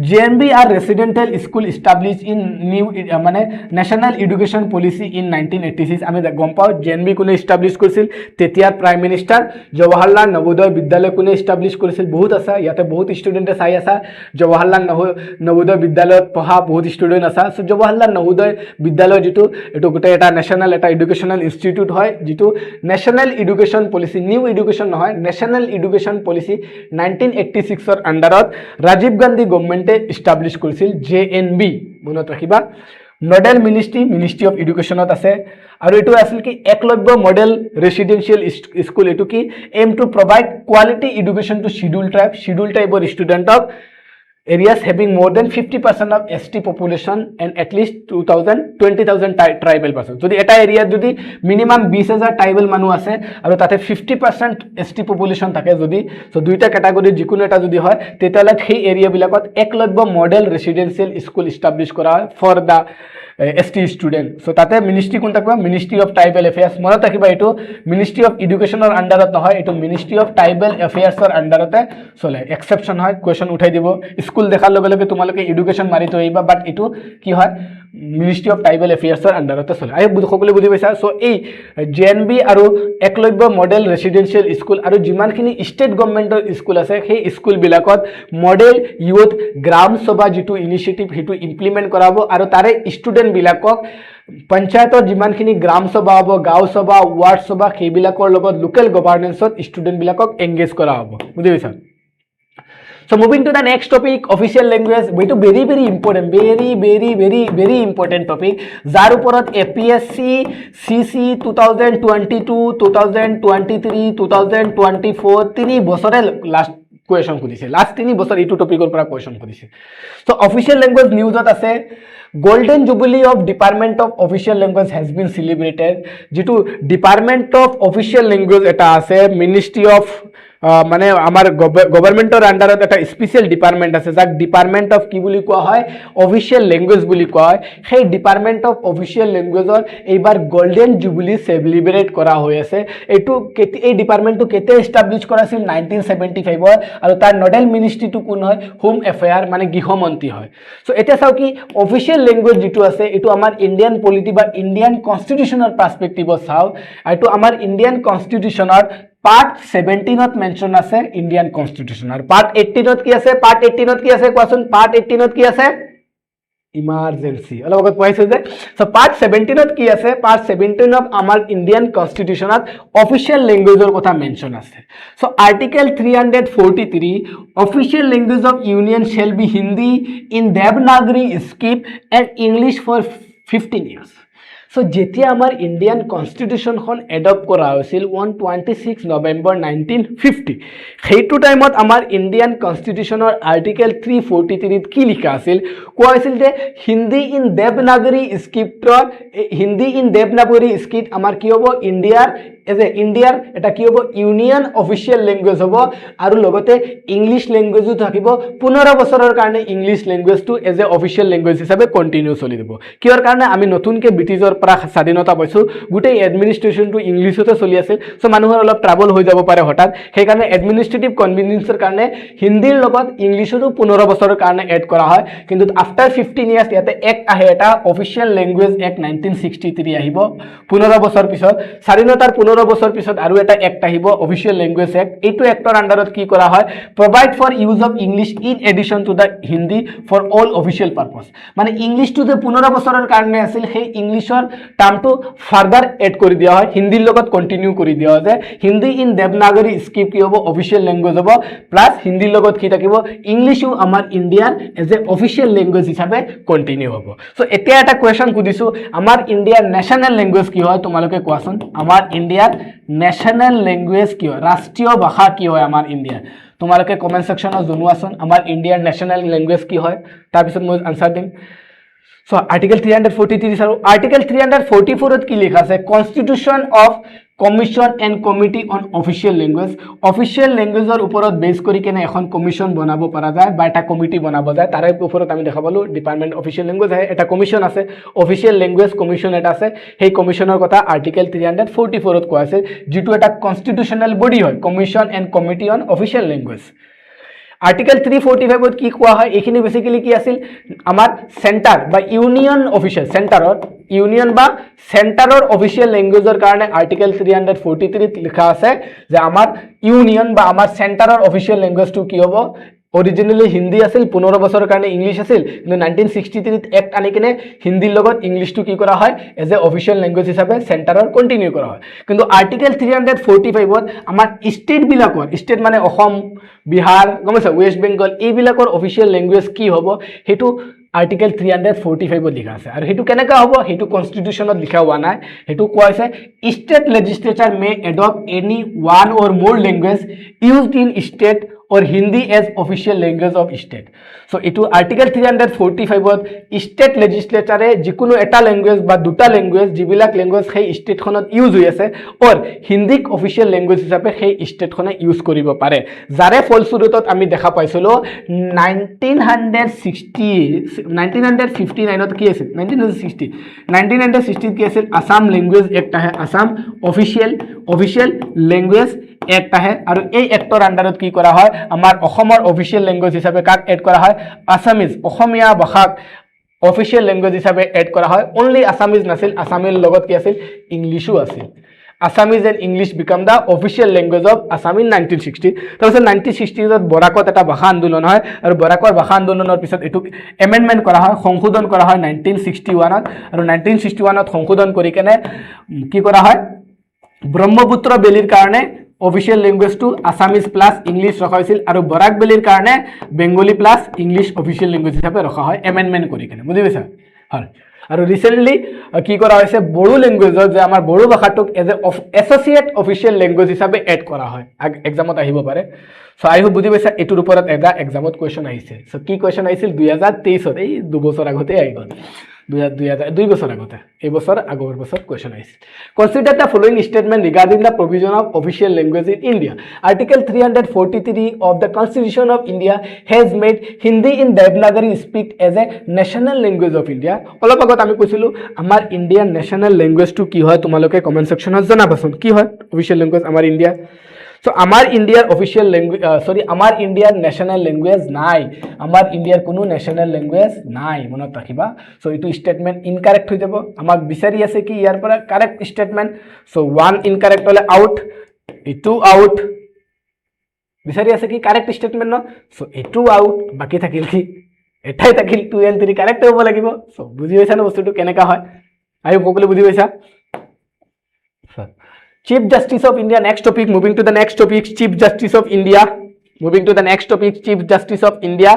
JNV are residential school establish in new মানে ন্যাশনাল এডুকেশ্যন পলিচি ইন 1986 আমি গম পাও জেএনবি কোনে এস্টাবলিশ কৰিছিল তেতিয়াৰ প্ৰাইম মিনিষ্টাৰ জৱাহৰলাল নৱোদয় বিদ্যালয় কোনে এস্টাবলিশ কৰিছিল বহুত আছে ইয়াতে বহুত ষ্টুডেন্টে চাই আছে জৱাহৰলাল নৱোদয় বিদ্যালয়ত পঢ়া বহুত ষ্টুডেন্ট আছে সো জৱাহৰলাল নৱোদয় বিদ্যালয় যেটো এটো গোটে এটা ন্যাশনাল এটা এডুকেশনাল ইনস্টিটিউট হয় যেটো national education policy new education নহয় ন্যাশনাল এডুকেশ্যন পলিচি 1986 ৰ আন্ডাৰত ৰাজীৱ গান্ধী গভৰ্নমেন্টে এস্টাবলিশ কৰিছিল জেএনবি মনত ৰাখিবা নডেল মিনিষ্ট্ৰি অফ এডুকেশ্যনত আছে আৰু এটো আছিল কি একলব্য মডেল ৰেসিডেন্সিয়েল স্কুল এটো কি aim to provide quality education to schedule ট্ৰাইবৰ ষ্টুডেন্টক areas having more than 50% of ST population and at least 20,000 tribal persons. যদি এটা এরিয়াত যদি মিনিমাম 20,000 ট্রাইবেল মানুহ আছে আৰু তাতে 50% ST population থাকে যদি সো দুইটা ক্যাটাগরি যিকোনো এটা যদি হয় তেতিয়ালে সেই এরিয়া বিলাকত Eklavya model residential school establish কৰা হয় for the ST student. So তাতে মিনিষ্ট্ৰি কোন থাকবা মিনিষ্ট্ৰি অফ ট্ৰাইবেল এফেয়াৰ্স মনত ৰাখিবা এটো মিনিষ্ট্ৰি অফ এডুকেশনৰ আন্ডাৰত নহয় এটো মিনিষ্ট্ৰি অফ ট্ৰাইবেল এফেয়াৰ্সৰ আন্ডাৰতে চলে এক্সেপশন হয় কোৱেশ্চন উঠাই দিব স্কুল দেখাৰ লগে তোমালোকে এডুকেশ্যন মাৰি থইবা বাট এটো কি হয় মিনিষ্ট্ৰি অফ ট্ৰাইবেল এফেয়াৰ্সৰ আন্ডাৰতে চলে আই সকলোৱে বুজি পাইছা সো এই জেএনবি আৰু একলব্য মডেল ৰেসিডেন্সিয়েল স্কুল আৰু যিমানখিনি ষ্টেট গভৰ্নমেন্টৰ স্কুল আছে সেই স্কুল বিলাকত মডেল ইউথ গ্ৰাম সভা যেটো ইনিশিয়েটিভ হেতু ইমপ্লিমেন্ট কৰাব আৰু তাৰে ষ্টুডেন্ট বিলাকক পঞ্চায়তৰ যিমানখিনি গ্ৰাম সভা হ'ব গাঁও সভা ওয়াৰ্ড সভা সেইবিলাকৰ লগত লোকেল গভৰ্নেন্সত ষ্টুডেন্ট বিলাকক এংগেজ কৰা হ'ব বুজি পাইছা So moving to the next topic, official language. It is very important, very important topic. যার উপরত APSC CC 2022, 2023, 2024 তিনি বছরে লাস্ট কোয়েশন কৰিছে লাস্ট তিনি বছৰ এইটো টপিকৰ পৰা কোয়েশন কৰিছে সো অফিশিয়াল ল্যাঙ্গুয়েজ নিউজত আছে golden jubilee of department of official language has been celebrated যেটো ডিপার্টমেন্ট অফ অফিশিয়াল ল্যাঙ্গুয়েজ এটা আছে মিনিস্ট্রি অফ মানে আমাৰ গভৰ্ণমেণ্টৰ আণ্ডাৰত এটা স্পেচিয়েল ডিপাৰ্টমেণ্ট আছে যাক ডিপাৰ্টমেণ্ট অফ কি বুলি কোৱা হয় অফিচিয়েল লেংগুৱেজ বুলি কোৱা হয় সেই ডিপাৰ্টমেণ্ট অফ অফিচিয়েল লেংগুৱেজৰ এইবাৰ গোল্ডেন জুবিলি চেলিব্ৰেট কৰা হৈ আছে এইটো এই ডিপাৰ্টমেণ্টটো কেতিয়া এষ্টাব্লিছ কৰা আছিল 1975 আৰু তাৰ নডেল মিনিষ্ট্ৰিটো কোন হয় হোম এফেয়াৰ মানে গৃহমন্ত্ৰী হয় সো এতিয়া চাও কি অফিচিয়েল লেংগুৱেজ যেটো আছে এটো আমাৰ ইণ্ডিয়ান পলিটি বা ইণ্ডিয়ান কনষ্টিটিউচনৰ পাৰ্সপেক্টিভত চাও এটো আমাৰ ইণ্ডিয়ান কনষ্টিটিউচনৰ Part 17 mention আছে Indian Constitution আৰু Part 18 কি আছে Part 18 কি আছে কোৱাচোন Part 18 কি আছে ইমার্জেন্সি অলপ আগত পঢ়াইছো যে সো Part 17 কি আছে Part 17 আমাৰ ইণ্ডিয়ান কনষ্টিটিউচনত অফিচিয়েল লেংগুৱেজৰ কথা মেনশন আছে so article 343 official language of union shall be Hindi in Devanagari script and English for 15 years So, যেতিয়া আমাৰ ইণ্ডিয়ান কনষ্টিটিউচনখন এডপ্ট কৰা হৈছিল 126 নৱেম্বৰ 1950 সেইটো টাইমত আমাৰ ইণ্ডিয়ান কনষ্টিটিউচনৰ আৰ্টিকেল 343 ত কি লিখা আছিল কোৱা আছিল যে হিন্দী ইন দেৱনাগৰী স্ক্ৰিপ্ট আমাৰ কি হ'ব ইণ্ডিয়াৰ এটা কি হ'ব ইউনিয়ন অফিচিয়েল লেংগুৱেজ হ'ব আৰু লগতে ইংলিছ লেংগুৱেজো থাকিব 15 বছৰৰ কাৰণে ইংলিছ লেংগুৱেজটো এজ এ অফিচিয়েল লেংগুৱেজ হিচাপে কন্টিনিউ চলি দিব কিহৰ কাৰণে আমি নতুনকৈ ব্ৰিটিছৰ পৰা স্বাধীনতা পাইছো গোটেই এডমিনিষ্ট্ৰেশ্যনটো ইংলিছতে চলি আছিল সো মানুহৰ অলপ ট্ৰাবল হৈ যাব পাৰে হঠাৎ সেইকাৰণে এডমিনিষ্ট্ৰেটিভ কনভিনিয়েন্সৰ কাৰণে হিন্দীৰ লগত ইংলিছৰো 15 বছৰৰ কাৰণে এড কৰা হয় কিন্তু আফটাৰ 15 ইয়াৰ্ছ ইয়াতে এক আহে এটা অফিচিয়েল লেংগুৱেজ এক্ট 1963 আহিব 15 বছৰ পিছত স্বাধীনতাৰ 15 বছৰ পিছত আৰু এটা এক্ট আহিব অফিচিয়েল লেংগুৱেজ এক্ট এইটো এক্টৰ আন্ডাৰত কি কৰা হয় provide for use of English in addition to the Hindi for all official purpose মানে ইংলিছটো যে 15 বছৰৰ কাৰণে আছিল সেই ইংলিছৰ টাৰ্মটো ফাৰ্দাৰ এড কৰি দিয়া হয় হিন্দীৰ লগত কন্টিনিউ কৰি দিয়া হয় যে হিন্দী ইন দেৱনাগৰী স্ক্ৰিপ্ট কি হ'ব অফিচিয়েল লেংগুৱেজ হ'ব প্লাস হিন্দীৰ লগত কি থাকিব ইংলিছও আমাৰ Indian as a official language হিচাপে কন্টিনিউ হ'ব সো এতিয়া এটা কোৱেশ্চন সুধিছো আমাৰ ইণ্ডিয়াৰ নেশ্যনেল লেংগুৱেজ কি হয় তোমালোকে কোৱাচোন আমাৰ ইণ্ডিয়াৰ নেশ্যনেল লেংগুৱেজ কি হয় ৰাষ্ট্ৰীয় ভাষা কি হয় আমাৰ ইণ্ডিয়াৰ তোমালোকে কমেন্ট সেকশনত জনোৱাচোন আমাৰ ইণ্ডিয়াৰ নেশ্যনেল লেংগুৱেজ কি হয় তাৰ পিছত মই আনসাৰ দিম So article 343 sir article 344 কি লেখা আছে Constitution of Commission and Committee on Official Language Official Language ৰ ওপৰত বেস কৰি কেনে এখন কমিশন বনাব পৰা যায় বা এটা কমিটি বনাব যায় তাৰে ওপৰত আমি দেখা পালো ডিপাৰ্টমেন্ট অফিচিয়েল ল্যাঙ্গুৱেজ আছে এটা কমিশন আছে অফিচিয়েল ল্যাঙ্গুৱেজ কমিশন এটা আছে সেই কমিশনৰ কথা আৰ্টিকেল 344 ত কোৱা আছে যেটো এটা কনষ্টিটিউচনেল বডি হয় commission and committee on official language Article 345 কি কোৱা হয় এখিনি বেসিক্যালি কি আছিল আমাৰ সেন্টাৰ বা ইউনিয়ন অফিচিয়েল সেন্টাৰৰ ইউনিয়ন বা সেন্টাৰৰ অফিচিয়েল ল্যাঙ্গুৱেজৰ কাৰণে আৰ্টিকেল 343 ত লিখা আছে যে আমাৰ ইউনিয়ন বা আমাৰ সেন্টাৰৰ অফিচিয়েল ল্যাঙ্গুৱেজটো কি হ'ব Originally Hindi আছিল 15 বছৰৰ কাৰণে ইংলিছ আছিল কিন্তু 1963 ত এক্ট আনি কিনে হিন্দীৰ লগত ইংলিছটো কি কৰা হয় এজ এ অফিচিয়েল ল্যাঙ্গুৱেজ হিচাপে সেন্টাৰৰ কন্টিনিউ কৰা হয় কিন্তু আৰ্টিকেল 345 ত আমাৰ ষ্টেট বিলাকৰ ষ্টেট মানে অসম বিহাৰ গমছে ওয়েস্ট বেংগল এই বিলাকৰ অফিচিয়েল ল্যাঙ্গুৱেজ কি হ'ব হেতু আৰ্টিকেল 345 ত লিখা আছে আৰু হেতু কেনেকা হ'ব হেতু কনষ্টিটিউচনত লিখা হোৱা নাই হেতু কোৱা আছে ষ্টেট লেজিসলেচাৰ মে এডপ্ট এনি ওয়ান অৰ মোৰ language used in state or Hindi as official language of state. So it was article 345 to state legislature যিকোনো এটা ল্যাঙ্গুৱেজ বা দুটা ল্যাঙ্গুৱেজ যিবিলাক ল্যাঙ্গুৱেজ সেই ষ্টেটখনত ইউজ হৈ আছে অৰ হিন্দীক অফিচিয়েল ল্যাঙ্গুৱেজ হিচাপে সেই ষ্টেটখনে ইউজ কৰিব পাৰে যাৰে ফলস্বৰূপত আমি দেখা পাইছিলো 1959 ত কি আছিল 1960 কি আছিল আসাম ল্যাঙ্গুৱেজ এক্ট আহে আসাম অফিচিয়েল ল্যাঙ্গুৱেজ এক্ট আহে আৰু এই এক্টৰ আন্ডাৰত কি কৰা হয় আমাৰ অসমৰ অফিচিয়েল ল্যাঙ্গুৱেজ হিচাপে কাক এড কৰা হয় আসামিজ অসমীয়া ভাষাক অফিচিয়েল ল্যাঙ্গুৱেজ হিচাপে এড কৰা হয় অনলি আসামিজ নাছিল আসামিৰ লগত কি আছিল ইংলিশো আছিল Assamese and English become the official language of Assam in 1960 তাৰপিছত 1960 ত বৰাকত এটা ভাষা আন্দোলন হয় আৰু বৰাকৰ ভাষা আন্দোলনৰ পিছত এটুক এমেন্ডমেন্ট কৰা হয় সংশোধন কৰা হয় 1961 ত আৰু 1961 ত সংশোধন কৰি কেনে কি কৰা হয় ব্ৰহ্মপুত্ৰ বেলিৰ কাৰণে অফিচিয়েল ল্যাঙ্গুৱেজটো আসামিজ প্লাস ইংলিশ ৰখা হৈছিল আৰু বৰাক বেলিৰ কাৰণে Bengali plus English official language হিচাপে ৰখা হয় এমেন্ডমেন্ট কৰি কেনে বুজি পাইছা হয় আৰু ৰিসেন্টলি কি কৰা হৈছে বড়ো ল্যাঙ্গুৱেজত যে আমাৰ বড়ো ভাষাটোক as a associate official language হিচাপে এড কৰা হয় এক্সামত আহিব পাৰে সো আই হোপ বুজি পাইছা এটোৰ ওপৰত এটা এক্সামত কোৱেশ্চন আহিছে সো কি কোৱেশ্চন আহিছিল 2023 ত এই 2 বছৰ আগতে আহি গ'ল দুই বছৰ আগতে এই বছৰ আগৰ বছর কোয়েশ্চন আহিছিল consider the following statement regarding the provision of official language in India article 343 of the constitution of India has made Hindi in Devanagari স্পিক as a national language of India অলপ আগত আমি কৈছিলো আমাৰ ইন্ডিয়ান ন্যাশনাল ল্যাঙ্গুয়েজটো কি হয় তোমালোকে কমেন্ট সেকশনত জনাবাচোন কি হয় অফিসিয়াল ল্যাঙ্গুয়েজ আমাৰ ইন্ডিয়া সো আমাৰ ইন্ডিয়াৰ অফিসিয়াল ল্যাঙ্গুয়েজ আমাৰ ইন্ডিয়াৰ ন্যাশনাল ল্যাঙ্গুয়েজ নাই আমাৰ ইন্ডিয়াৰ কোনো ন্যাশনাল ল্যাঙ্গুয়েজ নাই মনত ৰাখিবা সো এইটো স্টেটমেন্ট ইনকাৰেক্ট হৈ যাব আমাক বিচাৰি আছে কি ইয়াৰ পৰা correct statement so one incorrect হলে আউট এইটো আউট বিচাৰি আছে কি কারেক্ট স্টেটমেন্ট ন সো এইটো আউট বাকি থাকিল কি এটাই থাকিল 2 and 3 কারেক্ট হ'ব লাগিব সো বুজি পাইছা না বস্তুটো কেনেকা হয় আই সকলো বুজি পাইছা Chief Justice of India, next topic, moving to the next topic, Chief Justice of India, moving to the next topic, Chief Justice of India.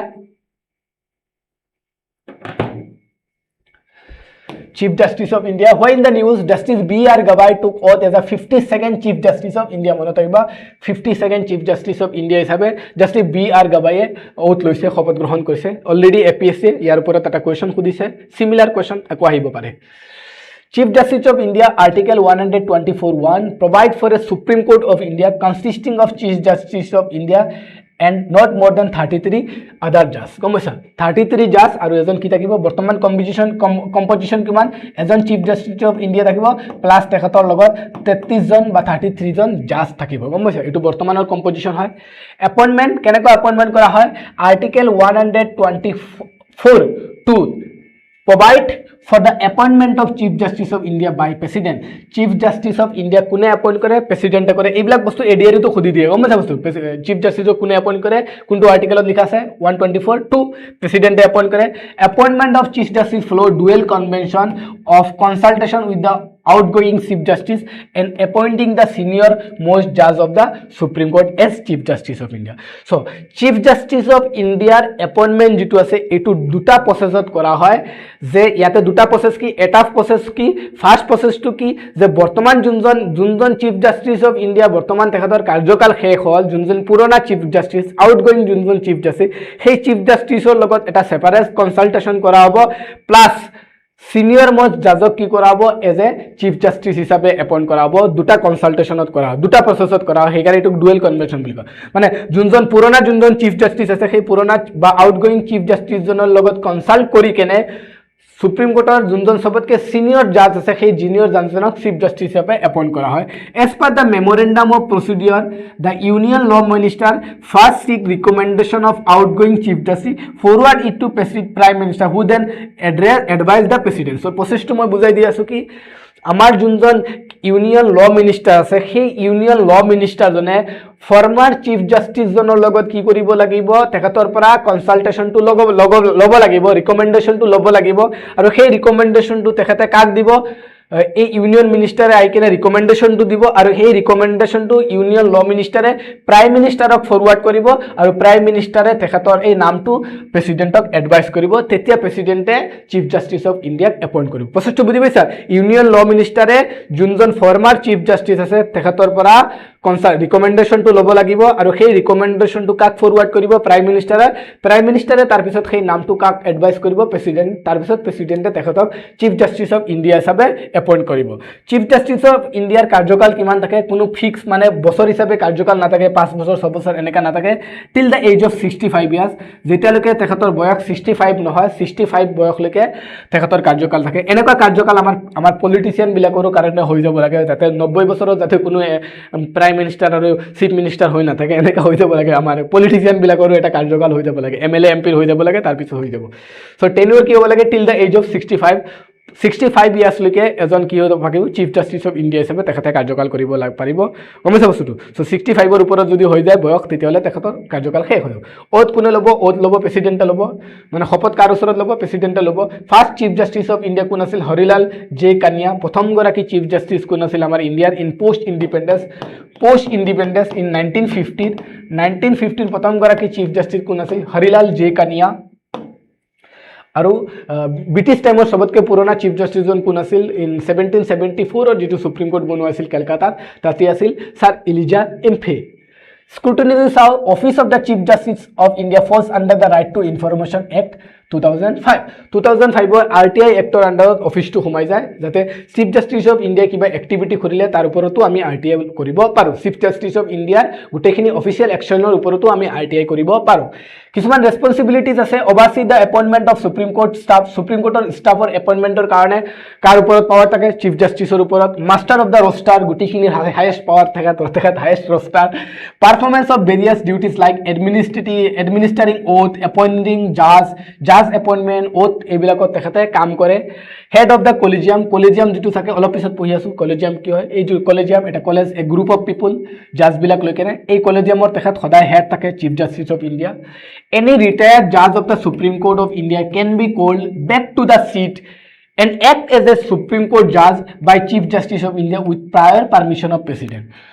Chief Justice of India, why in the news, Justice B.R. Gawai took oath as a 52nd Chief Justice of India, monotaiba, 52nd Chief Justice of India hisabe, Justice B.R. Gawai oath loise, শপত গ্ৰহণ কৰিছে, already APSC, ইয়াৰ ওপৰত এটা question সুধিছে, similar question আকৌ আহিব পাৰে. Chief Justice of India, Article 124(1) provide for a Supreme Court of India consisting of Chief Justice of India and not more than 33 other judges. গম পাইছা 33 জাজ আৰু এজন কি থাকিব বৰ্তমান কম্পোজিশন কিমান এজন চিফ জাস্টিস অফ ইন্ডিয়া থাকিব প্লাস তেখেতৰ লগত 33 জন বা 33 জন জাজ থাকিব গম পাইছা এটো বৰ্তমানৰ কম্পোজিশন হয় এপয়েন্টমেন্ট কেনেকৈ এপয়েন্টমেন্ট কৰা হয় article 124(2) provide for the appointment of Chief Justice of India by President. Chief Justice of India কোনে appoint করে প্রেসিডেন্ট করে এইবিলাক বস্তু এডিআর তো খুদি দিয়ে গম পাইছা বস্তু চিফ জাস্টিস কোনে appoint করে কোনটো আর্টিকেলত লিখা আছে 124(2) প্রেসিডেন্টে appoint করে appointment of Chief Justice follow dual convention of consultation with the outgoing Chief Justice and appointing the senior most judge of the Supreme Court as Chief Justice of India. So Chief Justice of India appointment যেটো আছে এটো দুটা প্রসেসত করা হয় যে ইয়াতে দুটা process কি এটা প্রসেস কি ফার্স্ট প্রসেসটো কি যে বর্তমান যোনজন চিফ জাস্টিস অফ ইন্ডিয়া বর্তমান তেখেতৰ কাৰ্যকাল শেষ হল যোনজন পুৰণা চিফ জাস্টিস আউটগোইং যোনজন চিফ জাস্টিস সেই চিফ জাস্টিসৰ লগত এটা সেপাৰেট কনসালটেশন কৰা হ'ব প্লাস সিনিয়র মোস্ট জাজক কি করা হবো এজ এ চিফ জাস্টিস হিসাবে এপয়েন্ট করা হবো দুটা কনসালটেশনত করা দুটা প্রসেসত করা সেইকাৰণে এটোক ডুয়েল কনভেনশন বুলি কয় মানে যোনজন পুৰণা যোনজন চিফ জাস্টিস আছে সেই পুৰণা বা আউটগোইং চিফ জাস্টিস জনৰ লগত কনসাল্ট কৰি কেনে সুপ্রিম কোর্টের যোনজন সবতকে সিনিয়র জাজ আছে সেই জুনিয়র জাজজনক চিফ জাস্টিস হিসাবে এপয়েন্ট করা হয় as per the memorandum of procedure the union law minister first seek recommendation of outgoing chief justice forward it to prime minister who then advise the president so প্রসেসটো মই বুঝাই দি আছো কি আমাৰ যোনজন ইউনিয়ন ল মিনিষ্টাৰ আছে সেই ইউনিয়ন ল মিনিষ্টাৰজনে ফৰ্মাৰ চিফ জাষ্টিছজনৰ লগত কি কৰিব লাগিব তেখেতৰ পৰা কনসালটেশনটো ল'ব লাগিব ৰিকমেন্ডেশনটো ল'ব লাগিব আৰু সেই ৰিকমেন্ডেশনটো তেখেতে কাক দিব এই ইউনিয়ন মিনিষ্টাৰে আইকেনে ৰিকমেন্ডেশনটো দিব আৰু সেই ৰিকমেন্ডেশনটো ইউনিয়ন ল মিনিষ্টাৰে প্ৰাইম মিনিষ্টাৰক ফৰৱাৰ্ড কৰিব আৰু প্ৰাইম মিনিষ্টাৰে তেখেতৰ এই নামটো প্ৰেসিডেন্টক এডভাইস কৰিব তেতিয়া প্ৰেসিডেন্টে চিফ জাস্টিস অফ ইন্ডিয়াক এপয়েন্ট কৰিব প্ৰসেসটো বুজি পাইছা ইউনিয়ন ল মিনিষ্টাৰে যোনজন ফৰ্মাৰ চিফ জাস্টিস আছে তেখেতৰ পৰা ৰিকমেন্ডেশনটো ল'ব লাগিব আৰু সেই ৰিকমেন্ডেশনটো কাক ফৰৱাৰ্ড কৰিব প্ৰাইম মিনিষ্টাৰে তাৰ পিছত সেই নামটো কাক এডভাইস কৰিব প্ৰেসিডেন্ট তাৰ পিছত প্ৰেসিডেন্টে তেখেতক চিফ জাস্টিস অফ ইন্ডিয়া হিচাপে এপয়েন্ট কৰিব চিফ জাস্টিস অফ ইন্ডিয়াৰ কাৰ্যকাল কিমান থাকে কোনো ফিক্স মানে বছৰ হিচাপে কাৰ্যকাল নাথাকে 5 বছৰ 6 বছৰ এনেকা নাথাকে টিল দ্য এজ অফ 65 ইয়াৰ্স যেতিয়ালৈকে তেখেতৰ বয়স 65 নহয় 65 বয়সলৈকে তেখেতৰ কাৰ্যকাল থাকে এনেকুৱা কাৰ্যকাল আমাৰ পলিটিচিয়ান বিলাকৰো কাৰণে হৈ যাব লাগে যাতে 90 বছৰত যাতে কোনো প্ৰাইম মিনিষ্টাৰ আৰু চিফ মিনিষ্টাৰ হৈ নাথাকে এনেকা হৈ যাব লাগে আমাৰ পলিটিচিয়ান বিলাকৰো এটা কাৰ্যকাল হৈ যাব লাগে এমএলএ এমপি হৈ যাব লাগে তাৰ পিছত হৈ যাব সো টেনিউৰ কি হ'ব লাগে টিল দ্য এজ অফ 65 ইয়াৰ্স লৈকে এজন কি হ'ব থাকিব চিফ জাস্টিস অফ ইন্ডিয়া হিচাপে তেখেতে কাৰ্যকাল কৰিব পাৰিব গমছে বস্তুটো সো 65 ৰ ওপৰত যদি হৈ যায় বয়স তেতিয়াহলে তেখেতৰ কাৰ্যকাল শেষ হৈ যাব ওত কোনে ল'ব ওত ল'ব প্ৰেসিডেন্টে ল'ব মানে শপত কাৰ ওচৰত ল'ব প্ৰেসিডেন্টে ল'ব first chief justice of India কোন আছিল হৰিলাল জে কানিয়া প্ৰথম গৰাকী চিফ জাস্টিস কোন আছিল আমাৰ ইণ্ডিয়াৰ ইন পোষ্ট ইণ্ডিপেন্ডেন্স ইন 1950 প্ৰথম গৰাকী চিফ জাস্টিস কোন আছিল হৰিলাল জে কানিয়া আৰু ব্ৰিটিছ টাইমৰ সবতকে পুৰণা চিফ জাস্টিসজন কোন আছিল ইন 1774 ৰ যেটো সুপ্ৰিম কোৰ্ট বনোৱা আছিল কলকাতাত তাতে আছিল sir Elijah Impey Scrutiny is how Office of the Chief Justice of India falls under the Right to Information Act. 2005 RTI actor আন্ডাৰত অফিসটো সোমাই যায় যাতে চিফ জাস্টিস অফ ইন্ডিয়া কিবা এক্টিভিটি কৰিলে তাৰ ওপৰতো আমি RTI কৰিব পাৰো চিফ জাস্টিস অফ ইন্ডিয়াৰ গোটেইখিনি অফিচিয়েল একশনৰ ওপৰতো আমি RTI কৰিব পাৰো কিছুমান ৰেসপন্সিবিলিটিজ আছে oversee the appointment of supreme court staff supreme কোৰ্টৰ ষ্টাফৰ এপইন্টমেন্টৰ কাৰণে কাৰ ওপৰত পাৱাৰ থাকে চিফ জাস্টিসৰ ওপৰত মাস্টাৰ অফ দা ৰস্টাৰ গোটেইখিনি হাইয়েষ্ট পাৱাৰ থাকে তৰতেখাত highest roster performance of various duties like administering oath appointing জাজ এপয়েন্টমেন্ট ওথ এইবিলাকত তেখেতে কাম কৰে হেড অফ দা কলেজিয়াম যেটো থাকে অলপ পিছত পঢ়ি আছো কলেজিয়াম কি হয় এই যে কলেজিয়াম এটা college a group of people জাজবিলাক লৈ কেনে এই কলেজিয়ামৰ তেখেত সদায় হেড থাকে chief justice of India any retired জাজ of the supreme court of India can be called back to the seat and act as a Supreme Court judge by Chief Justice of India with prior permission of President.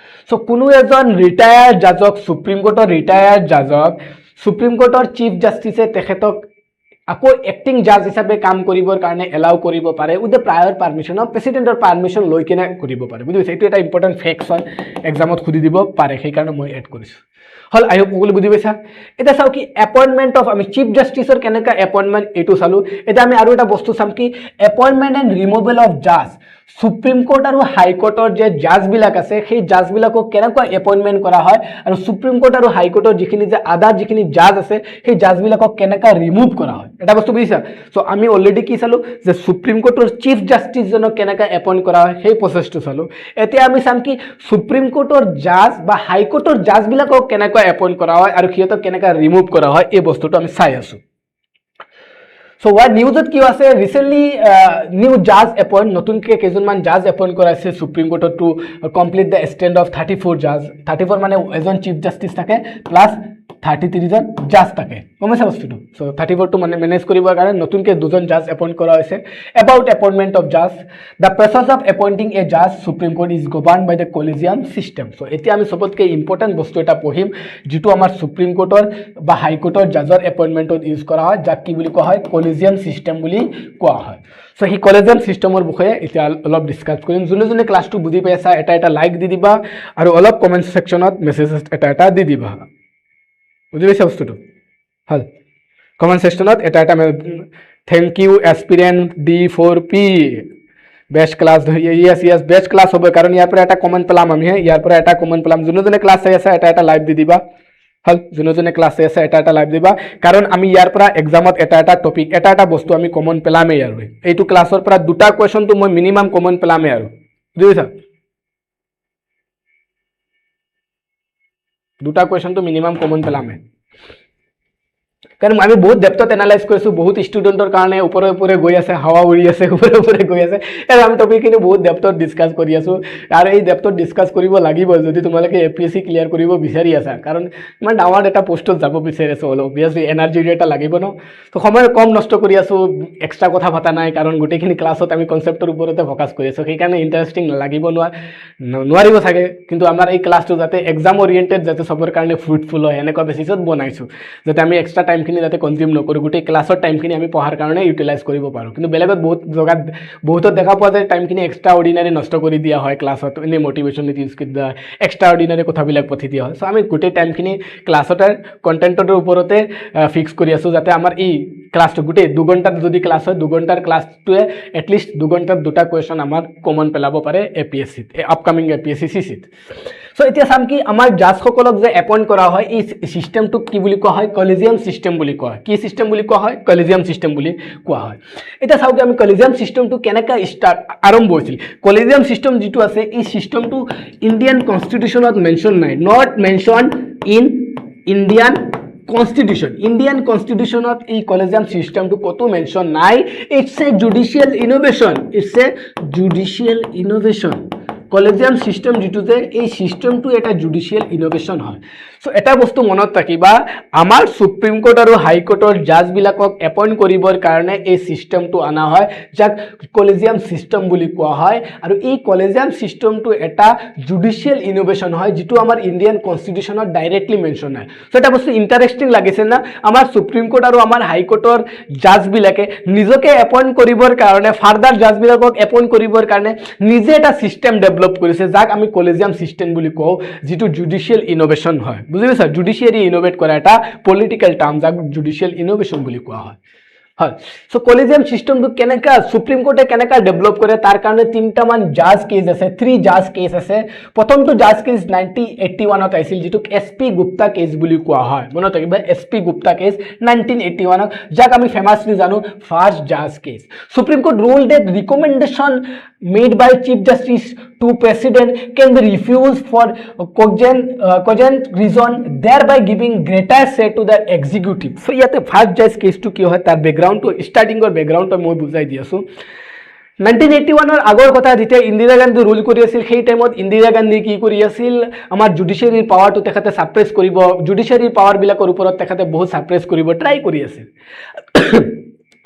So, কোনো এজন retired জাজক supreme কোৰ্টৰ retired জাজক supreme কোৰ্টৰ chief জাস্টিসে তেখেতক আকৌ acting জাজ হিচাপে কাম কৰিবৰ কাৰণে এলাউ কৰিব পাৰে with the prior permission of প্ৰেসিডেন্টৰ পাৰমিশন লৈ কিনে কৰিব পাৰে বুজিছে এইটো এটা ইম্পৰ্টেন্ট ফেক্টছ হয় এক্সামত খুদি দিব পাৰে সেই কাৰণে মই এড কৰিছো হল আই হোপ সকলো বুজি পাইছা এটা চাও কি এপয়েন্টমেন্ট অফ আমি চিফ জাস্টিসৰ কেনেকা এপয়েন্টমেন্ট এইটো চালো এটা আমি আৰু এটা বস্তু চাম কি এপয়েন্টমেন্ট এন্ড ৰিমুভেল অফ জাজ সুপ্ৰিম কোৰ্ট আৰু হাই কোৰ্টৰ যে জাজবিলাক আছে সেই জাজবিলাকক কেনেকৈ এপয়েন্টমেন্ট কৰা হয় আৰু সুপ্ৰিম কোৰ্ট আৰু হাই কোৰ্টৰ যিখিনি যে আদাৰ যিখিনি জাজ আছে সেই জাজবিলাকক কেনেকৈ ৰিমুভ কৰা হয় এটা বস্তু বুজিছা সো আমি অলৰেডি কি চালো যে সুপ্ৰিম কোৰ্টৰ চিফ জাস্টিস জনক কেনেকৈ এপয়েন্ট কৰা হয় সেই প্ৰসেসটো চালো এতিয়া আমি চাম কি সুপ্ৰিম কোৰ্টৰ জাজ বা হাই কোৰ্টৰ জাজবিলাকক কেনেকৈ এপয়েন্ট কৰা হয় আৰু সিহঁতক কেনেকৈ ৰিমুভ কৰা হয় এই বস্তুটো আমি চাই আছো So what news at ki ase recently new judge appoint notunke kejonman judge appoint koraise Supreme Court to complete the stand of 34 judge 34 mane ejon chief justice thake plus 33 জন জাজ থাকে কমেছে বস্তুটো সো 34 টো মানে ম্যানেজ কৰিবৰ কাৰণে নতুনকে দুজন জাজ এপইন্ট কৰা হৈছে about appointment of judge the process of appointing a judge Supreme Court is governed by the collegium system so এতিয়া আমি সবতকে ইম্পৰ্টেন্ট বস্তু এটা পঢ়িম যেটো আমাৰ সুপ্ৰিম কোৰ্টৰ বা হাই কোৰ্টৰ জাজৰ এপইন্টমেন্টত ইউজ কৰা হয় যাক কি বুলি কোৱা হয় কলেজিয়াম সিস্টেম বুলি কোৱা হয় সো হি কলেজিয়াম সিস্টেমৰ বিষয়ে এতিয়া অলপ ডিসকাস কৰিম যোনে ক্লাসটো বুজি পাইছা এটা লাইক দি দিবা আৰু অলপ কমেন্ট সেকশনত মেছেজ এটা দি দিবা বুঝি পাইছা বস্তুটো হল কমেন্ট সেকশনত এটা thank you aspirant D4P best class yes best class হবে কারণ ইয়াৰ পৰা এটা কমেন্ট পেলাম আমি ইয়াৰ পৰা এটা কমেন্ট পেলাম যোনে ক্লাস চাই আছে এটা লাইভ দি দিবা হল যোনে ক্লাস চাই আছে এটা লাইভ দিবা কারণ আমি ইয়াৰ পৰা এক্সামত এটা টপিক এটা বস্তু আমি কমন পেলামে আৰু এইটো ক্লাসৰ পৰা দুটা কোৱেশ্চন তো মই মিনিমাম কমন পেলামে আৰু বুজিছা দুটা কোৱেশ্চন তো মিনিমাম কমন পেলামে কাৰণ আমি বহুত ডেপথত এনালাইজ কৰিছো বহুত ষ্টুডেন্টৰ কাৰণে ওপৰে গৈ আছে হাৱা উৰি আছে ওপৰে গৈ আছে আৰু আমি টপিকখিনি বহুত ডেপথত ডিসকাস কৰি আছো আৰু এই ডেপথত ডিসকাস কৰিব লাগিব যদি তোমালোকে APSC ক্লিয়াৰ কৰিব বিচাৰি আছা কাৰণ ইমান ডাঙৰ এটা পোষ্টত যাব বিচাৰি আছো অবভিয়াসলি এনাৰ্জি এটা লাগিব ন তো সময় কম নষ্ট কৰি আছো এক্সট্ৰা কথা ভাতা নাই কাৰণ গোটেইখিনি ক্লাছত আমি কনসেপ্টৰ ওপৰতে ফোকাস কৰি আছো সেই কাৰণে ইন্টাৰেষ্টিং লাগিব নোৱাৰিব থাকে কিন্তু আমাৰ এই ক্লাছটো যাতে এক্সাম ওৰিয়েন্টেড যাতে সবৰ কাৰণে ফ্ৰুটফুল হয় এনেকুৱা বেচিছত বনাইছো যাতে আমি এক্সট্ৰা টাইম খিনি যাতে কনজিউম নকৰো গোটেই ক্লাছৰ টাইমখিনি আমি পঢ়াৰ কাৰণে ইউটিলাইজ কৰিব পাৰো কিন্তু বেলেগত বহুত জগাত বহুতত দেখা পোৱা যায় টাইমখিনি এক্সট্ৰা অৰ্ডিনাৰি নষ্ট কৰি দিয়া হয় ক্লাছত এনে মোটিভেশ্যন ইউজ কৰি দিয়া এক্সট্ৰা অৰ্ডিনাৰি কথাবিলাক পঠি দিয়া হয় সো আমি গোটেই টাইমখিনি ক্লাছৰ কন্টেন্টৰ ওপৰতে ফিক্স কৰি আছো যাতে আমাৰ এই ক্লাছটো গোটেই 2 ঘণ্টাৰ যদি ক্লাছ হয় 2 ঘণ্টাৰ ক্লাছটোৱে এটলিষ্ট 2 ঘণ্টাৰ দুটা কোৱেশ্চন আমাৰ কমন পেলাব পাৰে APSC upcoming APSC CC so এতিয়া সাম কি আমাৰ জাজ সকলক যে এপইন্ট কৰা হয় এই সিস্টেমটো কি বুলি কোৱা হয় কলেজিয়াম সিস্টেম বুলি কোৱা হয় কি সিস্টেম বুলি কোৱা হয় কলেজিয়াম সিস্টেম বুলি কোৱা হয় এতিয়া চাও কি আমি কলেজিয়াম সিস্টেমটো কেনেকা স্টাৰ্ট আৰম্ভ হৈছিল কলেজিয়াম সিস্টেম যেটো আছে এই সিস্টেমটো ইন্ডিয়ান কনস্টিটিউশনত মেনশন নাই নট মেনশন ইন ইন্ডিয়ান কনস্টিটিউশনত এই কলেজিয়াম সিস্টেমটো কত মেনশন নাই it's a judicial innovation collegium system যেটো যে এই সিস্টেমটো এটা জুডিশিয়াল ইনোভেশন হয় সো এটা বস্তু মনত ৰাখিবা আমাৰ সুপ্ৰিম কোৰ্ট আৰু হাই কোৰ্টৰ জাজ বিলাকক এপইন্ট কৰিবৰ কাৰণে এই সিস্টেমটো আনা হয় যাক কলেজিয়াম সিস্টেম বুলি কোৱা হয় আৰু এই কলেজিয়াম সিস্টেমটো এটা জুডিশিয়াল ইনোভেশন হয় যেটো আমাৰ ইন্ডিয়ান কনস্টিটিউশনত ডাইৰেক্টলি মেনশন হয় সো এটা বস্তু ইন্টাৰেষ্টিং লাগিছে না আমাৰ সুপ্ৰিম কোৰ্ট আৰু আমাৰ হাই কোৰ্টৰ জাজ বিলাকে নিজকে এপইন্ট কৰিবৰ কাৰণে ফাৰ্দাৰ জাজ বিলাকক এপইন্ট কৰিবৰ কাৰণে নিজে এটা সিস্টেম ডেভেলপ কৰিছে যাক আমি কলেজিয়াম সিস্টেম বুলি কওঁ যেটো জুডিশিয়াল ইনোভেশন হয় বুজি পাইছা জুডিশিয়াৰি ইনোভেট কৰা এটা পলিটিক্যাল টাৰ্ম যাক জুডিশিয়াল ইনোভেশন বুলি কোৱা হয় হয় সো কলিজিয়াম সিস্টেমটো কেনেকা সুপ্রিম কোর্টে কেনেকা ডেভেলপ করে তার কারণে তিনটা মান জাজ কেস আছে 3 জাজ কেস আছে প্রথমটো জাজ কেস 1981 আইছিল যেটো এসপি গুপ্তা কেস বুলি কোৱা হয় মনত ৰাখিবা এসপি গুপ্তা কেস 1981 যাক আমি ফেমাসলি জানো ফার্স্ট জাজ case supreme court ruled that recommendation made by chief justice to president can be refused for cogent reason thereby giving greater say to the executive so ইয়াতে ফার্স্ট জাজ কেসটো কি হয় তার background to starting or background মই বুজাই দি আছো 1981 ৰ আগৰ কথা যেতিয়া ইন্দিৰা গান্ধী ৰুল কৰি আছিল সেই টাইমত ইন্দিৰা গান্ধী কি কৰি আছিল আমাৰ জুডিচিয়াৰিৰ পাৱাৰটো তেখেতে সাপ্ৰেছ কৰিব জুডিচিয়াৰিৰ পাৱাৰ বিলাকৰ ওপৰত তেখেতে বহুত সাপ্ৰেছ কৰিব ট্ৰাই কৰি আছিল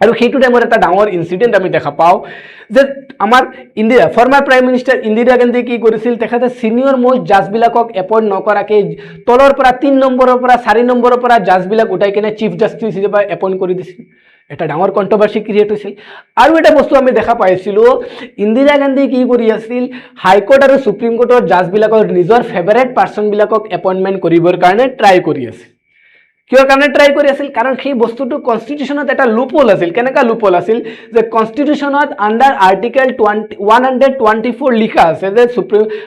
আৰু সেইটো টাইমত এটা ডাঙৰ ইনসিডেন্ট আমি দেখা পাও যে আমাৰ Indira former prime minister Indira Gandhi কি কৰিছিল তেখেতে সিনিয়ৰ মোষ্ট জাজ বিলাকক এপইন্ট নকৰাকে তলৰ পৰা 3 নম্বৰৰ পৰা 4 নম্বৰৰ পৰা জাজ বিলাক উঠাই কিনে চিফ জাস্টিস হিচাপে এপইন্ট কৰি দিছিল এটা ডাঙৰ কন্ট্ৰভাৰ্সি ক্ৰিয়েট হৈছিল আৰু এটা বস্তু আমি দেখা পাইছিলো ইন্দিৰা গান্ধী কি কৰি আছিল হাইকোৰ্ট আৰু সুপ্ৰিম কোৰ্টৰ জাজ বিলাকৰ নিজৰ ফেভাৰিট পাৰ্সন বিলাকক এপইন্টমেন্ট কৰিবৰ কাৰণে ট্ৰাই কৰি আছিল কিয় কাৰণে ট্ৰাই কৰি আছিল কাৰণ সেই বস্তুটো কনস্টিটিউশনত এটা লুপহোল আছিল কেনেকা লুপহোল আছিল যে কনস্টিটিউশনত আন্ডাৰ আৰ্টিকেল 124 লিখা আছে যে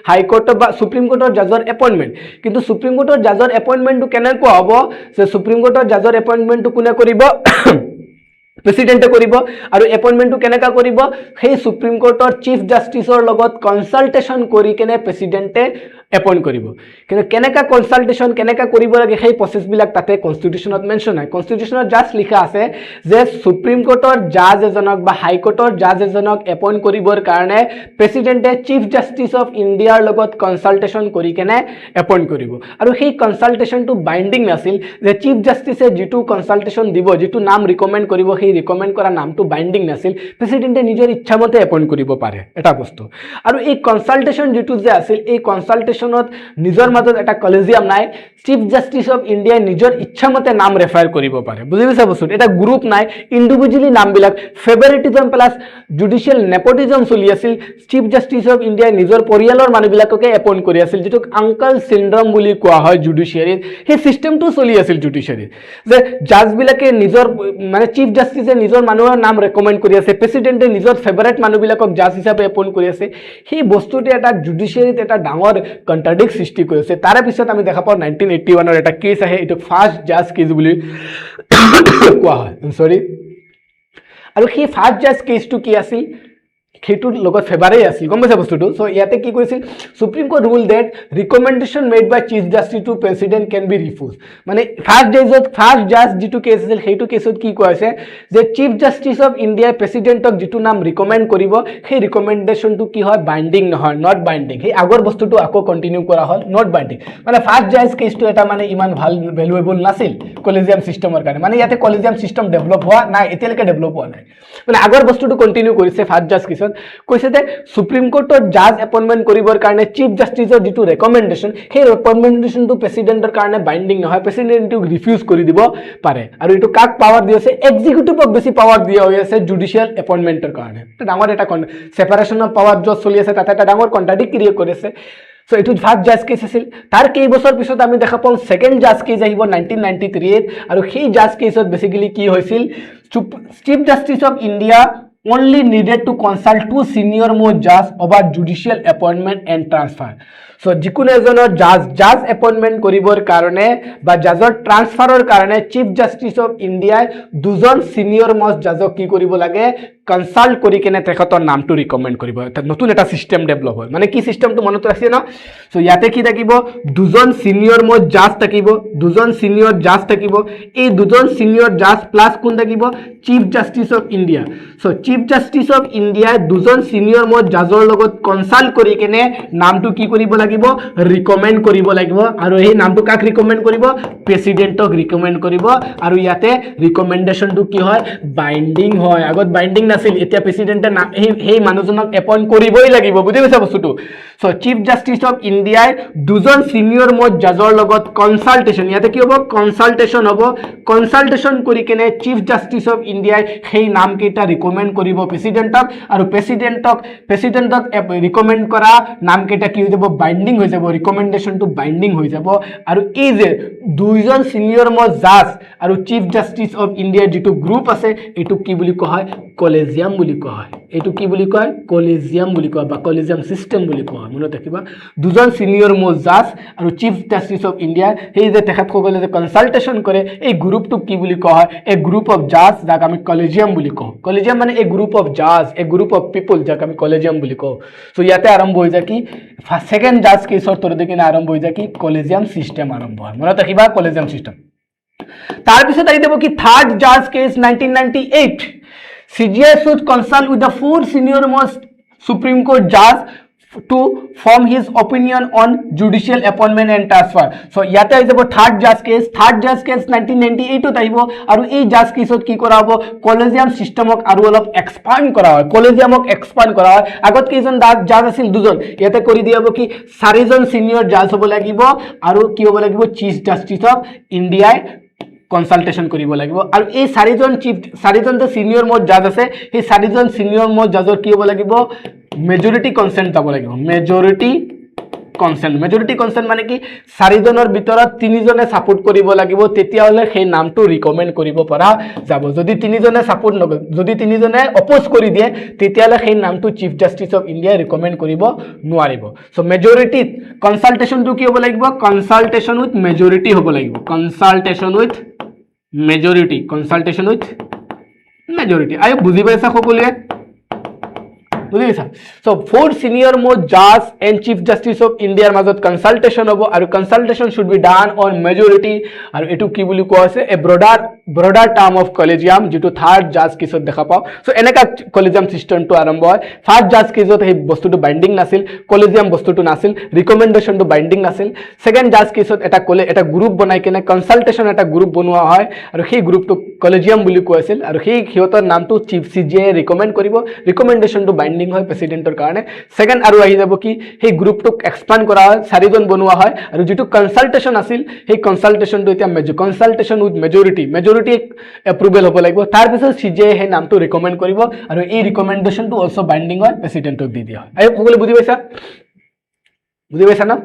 হাইকোৰ্ট বা সুপ্ৰিম কোৰ্টৰ জাজৰ এপইন্টমেন্ট কিন্তু সুপ্ৰিম কোৰ্টৰ জাজৰ এপইন্টমেন্টটো কেনেকুৱা হ'ব যে সুপ্ৰিম কোৰ্টৰ জাজৰ এপইন্টমেন্টটো কোনে কৰিব প্ৰেসিডেন্টে কৰিব আৰু এপইন্টমেন্টটো কেনেকা কৰিব সেই সুপ্ৰিম কোৰ্টৰ চিফ জাস্টিসৰ লগত কনসালটেশন কৰি কেনে প্ৰেসিডেন্টে এপইন্ট কৰিব কিন্তু কেনেকা কনসালটেশন কেনেকা কৰিব লাগে সেই প্ৰসেস বিলাক তাতে কনস্টিটিউশনত মেনশন হয় কনস্টিটিউশনত জাস্ট লিখা আছে যে সুপ্ৰিম কোৰ্টৰ জাজ এজনক বা হাই কোৰ্টৰ জাজ এজনক এপইন্ট কৰিবৰ কাৰণে প্ৰেসিডেন্টে চিফ জাস্টিস অফ ইণ্ডিয়াৰ লগত কনসালটেশন কৰি কেনে এপইন্ট কৰিব আৰু সেই কনসালটেশনটো বাইন্ডিং নাছিল যে চিফ জাস্টিসে যেটো কনসালটেশন দিব যেটো নাম ৰিকমেন্ড কৰিব সেই ৰিকমেন্ড কৰা নামটো বাইন্ডিং নাছিল প্ৰেসিডেন্টে নিজৰ ইচ্ছামতে এপইন্ট কৰিব পাৰে এটা বস্তু আৰু এই কনসালটেশন যেটো যে আছিল এই কনসালটেশনত নিজৰ মাজত এটা কলেজিয়াম নাই চিফ জাস্টিস অফ ইণ্ডিয়া নিজৰ ইচ্ছামতে নাম ৰেফাৰ কৰিব পাৰে বুজি পাইছা বস্তু এটা গ্ৰুপ নাই ইন্ডিভিজুয়ালি নামবিলাক ফেভাৰিটিজম প্লাস জুডিশিয়াল নেপোটিজম চলি আছিল চিফ জাস্টিস অফ ইণ্ডিয়া নিজৰ পৰিয়ালৰ মানুহবিলাককে এপইন্ট কৰি আছিল যেটো আঙ্কল সিনড্ৰম বুলি কোৱা হয় জুডিশিয়াৰিত সেই সিস্টেমটো চলি আছিল জুডিশিয়াৰিত যে জাজ বিলাকে নিজৰ মানে চিফ জাস্টিসে নিজৰ মানুহৰ নাম ৰেকমেন্ড কৰি আছে প্ৰেসিডেন্টে নিজৰ ফেভাৰিট মানুহবিলাকক জাজ হিচাপে এপইন্ট কৰি আছে সেই বস্তুটো এটা জুডিশিয়াৰিত এটা ডাঙৰ কন্ট্ৰাডিক্ট সৃষ্টি কৰিছে তাৰে পিছত আমি দেখা পাওঁ 1981 ৰ এটা কেস আহে এটো ফাৰ্স্ট জাজ কেস বুলি কোৱা হয় সৰি আৰু সেই ফাৰ্স্ট জাজ কেসটো কি আছিল সেইটো লগত ফেভাৰে আছিল গম পাইছা বস্তুটো সো ইয়াতে কি কৰিছিল supreme court rule that recommendation made by chief justice to president can be refuse মানে ফাৰ্স্ট জাজ যেটো কেস আছিল সেইটো কেছত কি কোৱা হৈছে যে চিফ জাস্টিস অফ ইণ্ডিয়া প্ৰেসিডেন্টক যেটো নাম ৰিকমেন্ড কৰিব সেই ৰিকমেন্ডেশনটো কি হয় বাইন্ডিং নহয় নট বাইন্ডিং সেই আগৰ বস্তুটো আকৌ কন্টিনিউ কৰা হ'ল নট বাইন্ডিং মানে ফাৰ্স্ট জাজ কেসটো এটা মানে ইমান ভাল ভ্যালুয়েবল নাছিল কলেজিয়াম সিস্টেমৰ কাৰণে মানে ইয়াতে কলেজিয়াম সিস্টেম ডেভেলপ হোৱা নাই এতিয়ালৈকে ডেভেলপ হোৱা নাই মানে আগৰ বস্তুটো কন্টিনিউ কৰিছে ফাৰ্স্ট জাজ কেছত কৈছে যে সুপ্ৰিম কোৰ্টৰ জাজ এপইন্টমেন্ট কৰিবৰ কাৰণে চিফ জাস্টিসৰ যেটো ৰেকমেন্ডেশন সেই ৰেকমেন্ডেশনটো প্ৰেসিডেন্টৰ কাৰণে বাইন্ডিং নহয় প্ৰেসিডেন্টক ৰিফিউজ কৰি দিব পাৰে আৰু এটো কাক পাৱাৰ দি আছে এক্সিকিউটিভক বেছি পাৱাৰ দিয়া হৈ আছে জুডিশিয়াল এপইন্টমেন্টৰ কাৰণে এটা ডাঙৰ এটা সেপাৰেশন অফ পাৱাৰ যত চলি আছে তাতে এটা ডাঙৰ কন্ট্ৰাডিক্ট ক্ৰিয়েট কৰিছে সো এটো ফাৰ্স্ট জাজ কেস আছিল তাৰ কেই বছৰ পিছত আমি দেখা পাওঁ সেকেন্ড জাজ কেস আহিব 1993 আৰু সেই জাজ কেছত বেসিক্যালি কি হৈছিল chief justice of India only needed to consult two senior most judges about judicial appointment and transfer so যিকোনো এজনৰ জাজ এপইন্টমেন্ট কৰিবৰ কাৰণে বা জাজৰ ট্ৰান্সফাৰৰ কাৰণে চিফ জাস্টিস অফ ইণ্ডিয়া দুজন সিনিয়ৰ মোষ্ট জাজক কি কৰিব লাগে কনসাল্ট কৰি কেনে তেখেতৰ নামটো ৰিকমেন্ড কৰিব নতুন এটা সিস্টেম ডেভেলপ হয় মানে কি সিস্টেমটো মনত ৰাখিছে না সো ইয়াতে কি থাকিব দুজন সিনিয়ৰ মোষ্ট জাজ থাকিব দুজন সিনিয়ৰ জাজ থাকিব এই দুজন সিনিয়ৰ জাজ প্লাস কোন থাকিব chief justice of India so chief justice of India দুজন সিনিয়ৰ মোষ্ট জাজৰ লগত কনসাল্ট কৰি কেনে নামটো কি কৰিব লাগিব ৰিকমেন্ড কৰিব লাগিব আৰু এই নামটো কাক ৰিকমেন্ড কৰিব প্ৰেসিডেন্টক ৰিকমেন্ড কৰিব আৰু ইয়াতে ৰিকমেন্ডেশনটো কি হয় বাইন্ডিং হয় আগত বাইন্ডিং নাছিল এতিয়া প্ৰেসিডেন্টে এই মানুহজনক এপইন্ট কৰিবই লাগিব বুজি পাইছা বস্তুটো সো চিফ জাস্টিস অফ ইণ্ডিয়াই দুজন সিনিয়ৰ মোষ্ট জাজৰ লগত কনসালটেশন ইয়াতে কি হ'ব কনসালটেশন কৰি কেনে চিফ জাস্টিস অফ ইণ্ডিয়াই সেই নাম কেইটা ৰিকমেন্ড কৰিব প্ৰেসিডেন্টক আৰু প্ৰেসিডেন্টক ৰিকমেন্ড কৰা নাম কেইটা কি হৈ যাব বাইন্ডিং হৈ যাব, ৰিকমেণ্ডেশ্যনটো বাইন্ডিং হৈ যাব আৰু এই যে দুইজন সিনিয়ৰ মোষ্ট জাজ আৰু চিফ জাষ্টিস অফ ইণ্ডিয়াৰ যেটো গ্ৰুপ আছে এটো কি বুলি কোৱা হয় কলেজিয়াম বুলি কোৱা হয় এটো কি বুলি কয় কলেজিয়াম বুলি কোৱা বা কলেজিয়াম সিস্টেম বুলি কোৱা হয় মনত ৰাখিবা দুজন সিনিয়ৰ মোষ্ট জাজ আৰু চিফ জাষ্টিস অফ ইণ্ডিয়া সেই যে তেখেতসকলে যে কনসালটেশন কৰে এই গ্ৰুপটো কি বুলি কোৱা হয় এ গ্ৰুপ অফ জাজ যাক আমি কলেজিয়াম বুলি কওঁ কলেজিয়াম মানে এ গ্ৰুপ অফ জাজ এ গ্ৰুপ অফ পিপল যাক আমি কলেজিয়াম বুলি কওঁ সো ইয়াতে আৰম্ভ হৈ যায় কি সেকেন্ড জাজ কেছৰ তৰতে কিনে আৰম্ভ হৈ যায় কি কলেজিয়াম সিস্টেম আৰম্ভ হয় মনত ৰাখিবা কলেজিয়াম সিস্টেম তাৰ পিছত আহি যাব কি থাৰ্ড জাজ cash 1998 CJI should consult with the four senior most Supreme Court judge to form his opinion on judicial appointment and transfer. So yate is about third judge case 1998 ot aibo aru ei judge case ot ki kora hobo collegium system ok aru olop expand kora hoy collegium ok expand kora hoy agot kejon judge asil dujon yate kori dia hobo ki charijon senior judge hobo lagibo aru ki hobo lagibo chief justice of India consultation কৰিব লাগিব আৰু এই চাৰিজন যে senior most জাজ আছে এই চাৰিজন সিনিয়ৰ মোষ্ট জাজৰ কি হ'ব লাগিব মেজৰিটি কনসেন্ট যাব লাগিব মেজৰিটি কনসেন্ট মানে কি চাৰিজনৰ ভিতৰত তিনিজনে সাপোৰ্ট কৰিব লাগিব তেতিয়া হলে সেই নামটো ৰিকমেন্ড কৰিব পৰা যাব যদি তিনিজনে সাপোৰ্ট নকৰে যদি তিনিজনে অপোজ কৰি দিয়ে তেতিয়া হলে সেই নামটো চিফ জাষ্টিস অফ ইণ্ডিয়া ৰিকমেন্ড কৰিব নোৱাৰিব সো মেজৰিটি কনসালটেশনটো কি হ'ব লাগিব কনসালটেশন উইথ মেজৰিটি হ'ব লাগিব কনসালটেশন উইথ মেজৰিটি আই বুজি পাইছা সকলোৱে বুজি পাইছা সো ফোৰ সিনিয়ৰ মোষ্ট জাজ এণ্ড চিফ জাষ্টিস অফ ইণ্ডিয়াৰ মাজত কনসালটেশন হ'ব আৰু consultation should be done on majority আৰু এটো কি বুলি কোৱা আছে এ ব্ৰডাৰ টাৰ্ম অফ কলেজিয়াম যেটো থাৰ্ড জাজ কেছত দেখা পাও সো এনেকা কলেজিয়াম সিস্টেমটো আৰম্ভ হয় ফাৰ্স্ট জাজ কেছত এই বস্তুটো বাইন্ডিং নাছিল কলেজিয়াম বস্তুটো নাছিল ৰিকমেণ্ডেশ্যনটো বাইন্ডিং নাছিল সেকেন্ড জাজ কেছত এটা গ্ৰুপ বনাই কেনে কনসালটেশন এটা গ্ৰুপ বনোৱা হয় আৰু সেই গ্ৰুপটো কলেজিয়াম বুলি কোৱা আছিল আৰু সেই হিয়তৰ নামটো চিফ CJI ৰিকমেন্ড কৰিব ৰিকমেণ্ডেশ্যনটো বাইন্ডিং হয় প্ৰেসিডেন্টৰ কাৰণে সেকেন্ড আৰু আহি যাব কি সেই গ্ৰুপটোক এক্সপান্ড কৰা হয় চাৰিজন বনোৱা হয় আৰু যেটো কনসালটেশন আছিল সেই কনসালটেশনটো এতিয়া কনসালটেশন উইথ মেজৰিটি এপ্ৰুভেল হ'ব লাগিব তাৰ পিছত CJI সেই নামটো ৰিকমেন্ড কৰিব আৰু এই ৰিকমেণ্ডেশ্যনটো অলসো বাইন্ডিং হয় প্ৰেসিডেন্টক দি দিয়া হয় আই সকলোৱে বুজি পাইছা না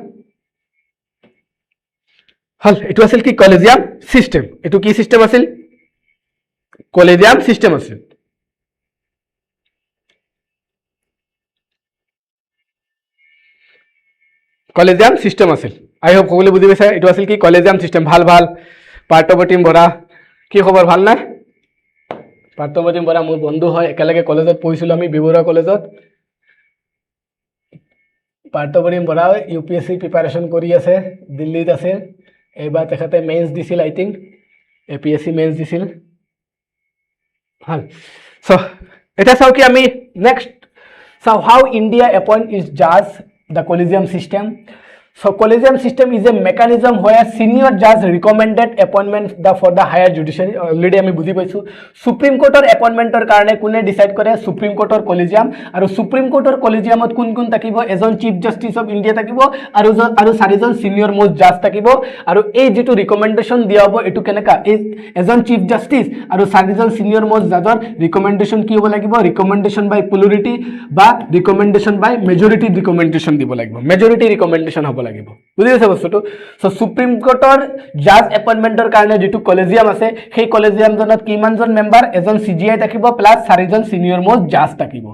হল এটো আছিল কি কলেজিয়াম সিস্টেম এটো কি সিস্টেম আছিল কলেজিয়াম সিস্টেম আছিল কলেজিয়াম সিস্টেম আছিল আই হোপ সকলোৱে বুজি পাইছা এটো আছিল কি কলেজিয়াম সিস্টেম ভাল পাৰ্থৱতীম বৰা কি খবৰ ভাল না পাৰ্থৱতীম বৰা মোৰ বন্ধু হয় একেলগে কলেজত পঢ়িছিলো আমি বিবৰুৱা কলেজত পাৰ্থৱতীম বৰা UPSC প্ৰিপাৰেচন কৰি আছে দিল্লীত আছে এইবাৰ তেখেতে মেইনছ দিছিল আই থিংক APSC মেইনছ দিছিল হল সো এটা চাও কি আমি নেক্সট চাও হাউ ইণ্ডিয়া এপইন্ট ইজ জাজ the collegium system so collegium system is a mechanism where senior judge recommended appointment for the higher judiciary already ami buji paisu supreme court or appointment or karone kune decide kore supreme court or collegium aru supreme court or collegium ot kun takibo ejon chief justice of india takibo aru sarijon senior most judge takibo aru ei jitu recommendation dia hobo etu keneka ejon chief justice aru sarijon senior most judge or recommendation ki hobo lagibo recommendation by plurality ba recommendation by majority recommendation dibo lagibo majority recommendation hobo লাগিব বুজি পাইছা বস্তুটো so supreme কোৰ্টৰ জাজ এপইন্টমেন্টৰ কাৰণে যেটো collegium আছে সেই collegium জনত কিমানজন মেম্বাৰ এজন CJI থাকিব প্লাস চাৰিজন সিনিয়ৰ মোষ্ট জাজ থাকিব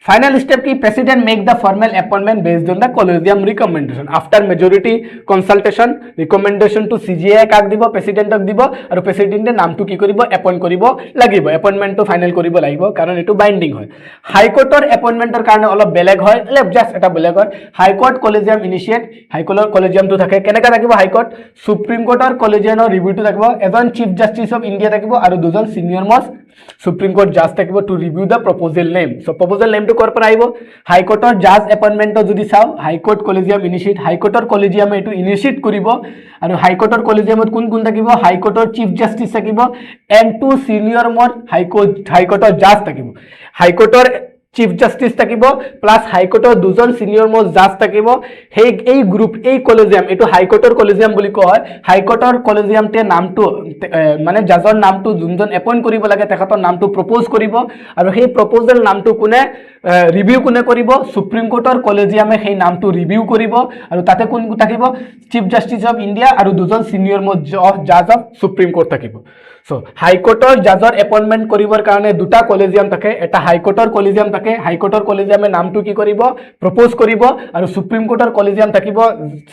Final step ki president make the formal appointment based on the collegium recommendation. After majority consultation, recommendation to CJI kak dibo, president ok dibo, aru president e naam to ki koribo, appoint koribo lagibo. Appointment to final koribo lagibo, karon etu binding hoy. High court or appointment or karone olop beleg hoy, just eta beleg hoy. High court collegium initiate, high court collegium to thake. Keneka thakibo high court, supreme court or collegium or review to thakibo. Ejon chief justice of India thakibo, aru dujon senior most Supreme Court judge থাকিব to review the proposal name. So proposal name to কৰ পৰা আহিব High Court or judge appointment যদি চাও High Court collegium initiate High Court or collegium এটো initiate কৰিব আৰু High Court or collegium ত কোন থাকিব High Court or chief justice থাকিব and two senior more High Court or judge থাকিব High Court or chief justice থাকিব plus হাইকোৰ্টৰ দুজন senior most জাজ থাকিব সেই এই গ্ৰুপ এই কলেজিয়াম এটো হাইকোৰ্টৰ কলেজিয়াম বুলি কোৱা হয় হাইকোৰ্টৰ কলেজিয়ামতে নামটো মানে জাজৰ নামটো যোনজন এপইন্ট কৰিব লাগে তেখেতৰ নামটো প্ৰপ'জ কৰিব আৰু সেই প্ৰপ'জেল নামটো কোনে ৰিভিউ কোনে কৰিব সুপ্ৰিম কোৰ্টৰ কলেজিয়ামে সেই নামটো ৰিভিউ কৰিব আৰু তাতে কোন থাকিব চিফ জাস্টিস অফ ইন্ডিয়া আৰু দুজন সিনিয়ৰ মোষ্ট জাজ অফ সুপ্ৰিম কোৰ্ট থাকিব সো হাইকোৰ্টৰ জাজৰ এপইন্টমেন্ট কৰিবৰ কাৰণে দুটা কলেজিয়াম থাকে এটা হাইকোৰ্টৰ কলেজিয়াম থাকে হাইকোৰ্টৰ কলেজিয়ামে নামটো কি কৰিব প্ৰপ'জ কৰিব আৰু সুপ্ৰিম কোৰ্টৰ কলেজিয়াম থাকিব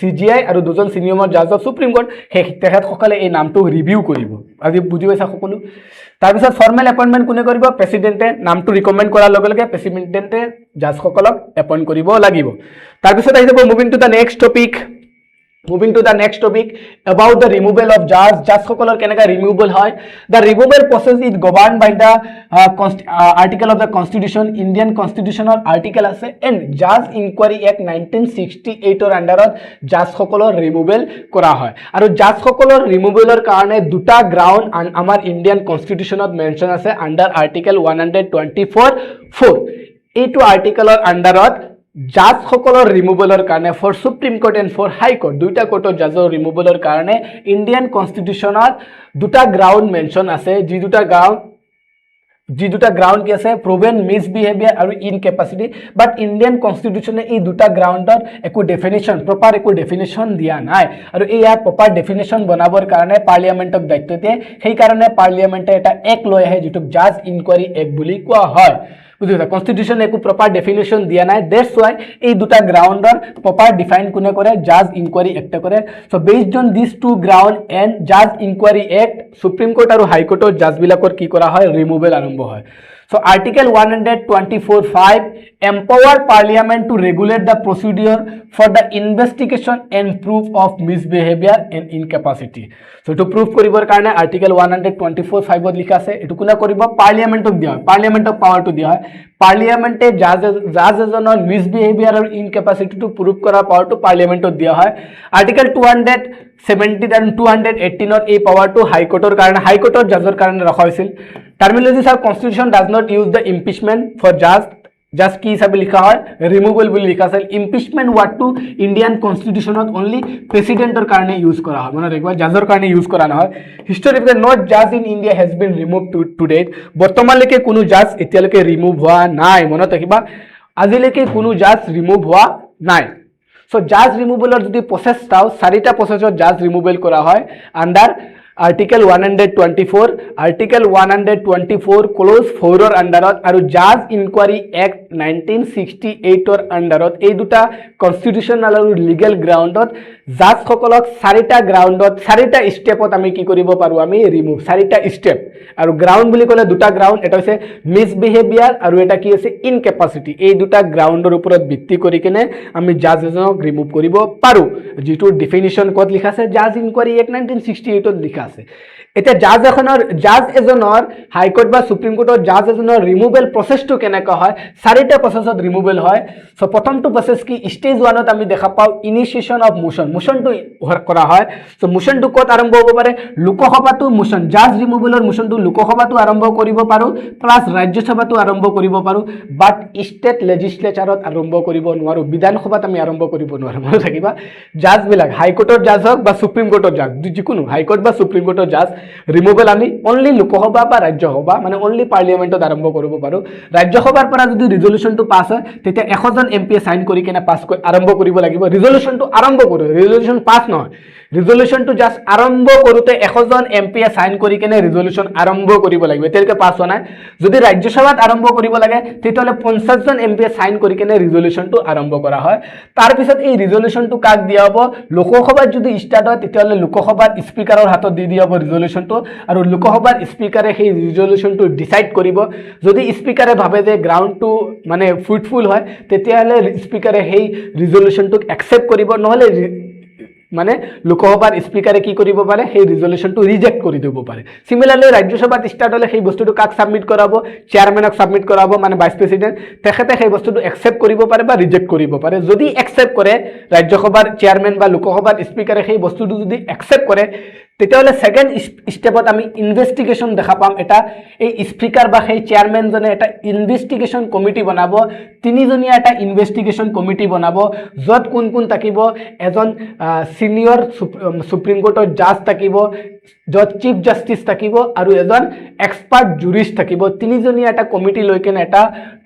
সিজিআই আৰু দুজন সিনিয়ৰ মোষ্ট জাজ অফ সুপ্ৰিম কোৰ্ট সেই তেখেতসকলে এই নামটো ৰিভিউ কৰিব আজি বুজি পাইছা সকলো তাৰ পিছত ফৰ্মেল এপইন্টমেন্ট কোনে কৰিব প্ৰেসিডেন্টে নামটো ৰিকমেন্ড কৰাৰ লগে লগে প্ৰেসিডেন্টে জাজসকলক এপইন্ট কৰিব লাগিব তাৰ পিছত আহি যাব moving to the next topic Moving to the next topic about the removal of judge সকলৰ কেনেকা removal হয় the removal process is governed by the article of the constitution Indian constitution article আছে and judge inquiry act 1968 ৰ আন্ডাৰত judge সকলৰ removal কৰা হয় আৰু judge সকলৰ removalৰ কাৰণে দুটা গ্ৰাউণ্ড আমাৰ ইণ্ডিয়ান কনষ্টিটিউচনত মেনশ্যন আছে আন্ডাৰ আৰ্টিকেল 124(4) এইটো আৰ্টিকেলৰ আন্ডাৰত জাজ সকলৰ ৰিমুভেলৰ কাৰণে for supreme court and for high court দুটা কোৰ্টৰ জাজৰ ৰিমুভেলৰ কাৰণে ইণ্ডিয়ান কনষ্টিটিউচনত দুটা গ্ৰাউণ্ড মেনশ্যন আছে যি দুটা গ্ৰাউণ্ড কি আছে প্ৰভেন মিছবিহেভিয়াৰ আৰু ইনকেপাচিটি বাট ইণ্ডিয়ান কনষ্টিটিউচনে এই দুটা গ্ৰাউণ্ডৰ একো ডেফিনেশ্যন প্ৰপাৰ একো ডেফিনেশ্যন দিয়া নাই আৰু এই ইয়াৰ প্ৰপাৰ ডেফিনেশ্যন বনাবৰ কাৰণে পাৰ্লিয়ামেণ্টক দায়িত্ব দিয়ে সেইকাৰণে পাৰ্লিয়ামেণ্টে এটা এক্ট লৈ আহে যিটোক জাজ ইনকুৱাৰী এক্ট বুলি কোৱা হয় বুঝিছা কনষ্টিটিউশন একো প্ৰপাৰ ডেফিনেশ্যন দিয়া নাই দ্যাটছ ওয়াই এই দুটা গ্ৰাউণ্ডৰ প্ৰপাৰ ডিফাইন কোনে কৰে জাজ ইনকুৱাৰী এক্টে কৰে so based on this two ground and জাজ ইনকুৱাৰী এক্ট সুপ্ৰিম কোৰ্ট আৰু হাই কোৰ্টৰ জাজবিলাকৰ কি কৰা হয় ৰিমুভেল আৰম্ভ হয় So Article 124(5) empower Parliament to regulate the procedure for the investigation and proof of misbehavior and incapacity. So to prove koribar karone Article 124(5) ত লিখা আছে এটু কোনা কৰিব পাৰ্লিয়ামেণ্টক দিয়া হয় পাৰ্লিয়ামেণ্টক পাৱাৰটো দিয়া হয় পাৰ্লিয়ামেণ্টে জাজ এজনৰ মিছবিহেভিয়াৰ আৰু ইনকেপাচিটিটো প্ৰুভ কৰাৰ পাৱাৰটো পাৰ্লিয়ামেণ্টক দিয়া হয় আৰ্টিকেল 270 and 218 ৰ এই পাৱাৰটো হাইকোৰ্টৰ কাৰণে হাইকোৰ্টৰ জাজৰ কাৰণে ৰখা হৈছিল Terminologies of constitution does not use the impeachment for just কি হিসাবে লিখা হয় রিমুভেল বুলি লিখা আছে ইমপিচমেন্ট ওয়ার্ডটো ইন্ডিয়ান কনস্টিটিউশনত অনলি প্ৰেসিডেন্টৰ কাৰণে ইউজ কৰা হয় মানে একবাৰ জাজৰ কাৰণে ইউজ কৰা নহয় হিষ্টৰিকেলি নট জাজ in India has been removed to date বৰ্তমানলৈকে কোনো জাজ এতিয়ালৈকে ৰিমুভ হোৱা নাই মনত ৰাখিবা আজিলৈকে কোনো জাজ ৰিমুভ হোৱা নাই সো জাজ ৰিমুভেলৰ যদি প্ৰসেস চাও চাৰিটা প্ৰসেসত জাজ ৰিমুভেল কৰা হয় আন্ডাৰ Article 124 Article 124 clause 4 ৰ আন্ডাৰত আৰু জাজ ইনকুৱাৰী এক্ট 1968 ৰ আন্ডাৰত এই দুটা কনষ্টিটিউচনাল আৰু লিগেল গ্ৰাউণ্ডত জাজ সকলক চাৰিটা গ্ৰাউণ্ডত চাৰিটা স্টেপত আমি কি কৰিব পাৰো আমি ৰিমুভ চাৰিটা স্টেপ আৰু গ্ৰাউণ্ড বুলি ক'লে দুটা গ্ৰাউণ্ড এটা হৈছে মিছবিহেভিয়াৰ আৰু এটা কি আছে ইনকেপাচিটি এই দুটা গ্ৰাউণ্ডৰ ওপৰত ভিত্তি কৰি কিনে আমি জাজ এজনক ৰিমুভ কৰিব পাৰো যিটো ডেফিনিশ্যন ক'ত লিখা আছে জাজ ইনকুৱাৰী এক্ট 1968 ত লিখা আছে এটা জাজ এজনৰ হাইকোৰ্ট বা সুপ্ৰিম কোৰ্টৰ জাজ এজনৰ ৰিমুভেল প্ৰসেসটো কেনেকা হয় চাৰিটা প্ৰসেসত ৰিমুভেল হয় সো প্ৰথমটো প্ৰসেস কি স্টেজ 1ত আমি দেখা পাও ইনিশিয়েশন অফ মোশনটো কৰা হয় সো মোশনটো ক'ত আৰম্ভ হ'ব পাৰে লোকসভাটো মোশন জাজ ৰিমুভেলৰ মোশনটো লোকসভাটো আৰম্ভ কৰিব পাৰো প্লাস ৰাজ্যসভাটো আৰম্ভ কৰিব পাৰো বাট ষ্টেট লেজিসলেচাৰত আৰম্ভ কৰিব নোৱাৰো বিধানসভাত আমি আৰম্ভ কৰিব নোৱাৰো মনত ৰাখিবা জাজ বিলাক হাইকোৰ্টৰ জাজ হওক বা সুপ্ৰিম কোৰ্টৰ জাজ যিকোনো হাইকোৰ্ট বা সুপ্ৰিম কোৰ্টৰ জাজ ৰিমুভেল আমি অনলি লোকসভা বা ৰাজ্যসভা মানে অনলি পাৰ্লিয়ামেণ্টত আৰম্ভ কৰিব পাৰো ৰাজ্যসভাৰ পৰা যদি ৰিজল্যুশনটো পাছ হয় তেতিয়া 100 জন এমপিয়ে সাইন কৰি কেনে পাছ আৰম্ভ কৰিব লাগিব ৰিজল্যুশনটো আৰম্ভ কৰিব ৰিজল্যুশন পাছ নহয় ৰিজল্যুশনটো জাস্ট আৰম্ভ কৰোতে 100 জন এমপিয়ে সাইন কৰি কেনে ৰিজল্যুশন আৰম্ভ কৰিব লাগিব এতিয়ালৈকে পাছ হোৱা নাই যদি ৰাজ্যসভাত আৰম্ভ কৰিব লাগে তেতিয়াহ'লে 50 জন এমপিয়ে সাইন কৰি কেনে ৰিজল্যুশনটো আৰম্ভ কৰা হয় তাৰ পিছত এই ৰিজল্যুশনটো কাক দিয়া হ'ব লোকসভাত যদি ষ্টাৰ্ট হয় তেতিয়াহ'লে লোকসভাত স্পিকাৰৰ হাতত দি দিয়া হ'ব ৰিজল্যুশনটো আৰু লোকসভাৰ স্পিকাৰে সেই ৰিজল্যুশনটো ডিসাইড কৰিব যদি স্পিকাৰে ভাবে যে গ্ৰাউণ্ডটো মানে ফ্ৰুটফুল হয় তেতিয়াহ'লে স্পিকাৰে সেই ৰিজল্যুশনটোক একসেপ্ট কৰিব নহলে মানে লোকসভাৰ স্পিকাৰে কি কৰিব পাৰে সেই ৰিজল্যুশনটো ৰিজেক্ট কৰি দিব পাৰে সিমিলাৰলি ৰাজ্যসভাত ষ্টাৰ্ট হলে সেই বস্তুটো কাক সাবমিট কৰাব চেয়াৰম্যানক সাবমিট কৰাব মানে ভাইস প্ৰেসিডেন্ট তেখেতে সেই বস্তুটো একসেপ্ট কৰিব পাৰে বা ৰিজেক্ট কৰিব পাৰে যদি একসেপ্ট কৰে ৰাজ্যসভাৰ চেয়াৰম্যান বা লোকসভাৰ স্পিকাৰে সেই বস্তুটো যদি একসেপ্ট কৰে তেতিয়াহ'লে সেকেন্ড স্টেপত আমি ইনভেষ্টিগেশ্যন দেখা পাম এটা এই স্পিকাৰ বা সেই চেয়াৰমেনজনে এটা ইনভেষ্টিগেশ্যন কমিটি বনাব তিনিজনীয়া এটা ইনভেষ্টিগেশ্যন কমিটি বনাব য'ত কোন কোন থাকিব এজন সিনিয়ৰ সুপ্ৰিম কোৰ্টৰ জাজ থাকিব য'ত চিফ জাষ্টিছ থাকিব আৰু এজন এক্সপাৰ্ট জুৰিষ্ট থাকিব তিনিজনীয়া এটা কমিটি লৈ কেনে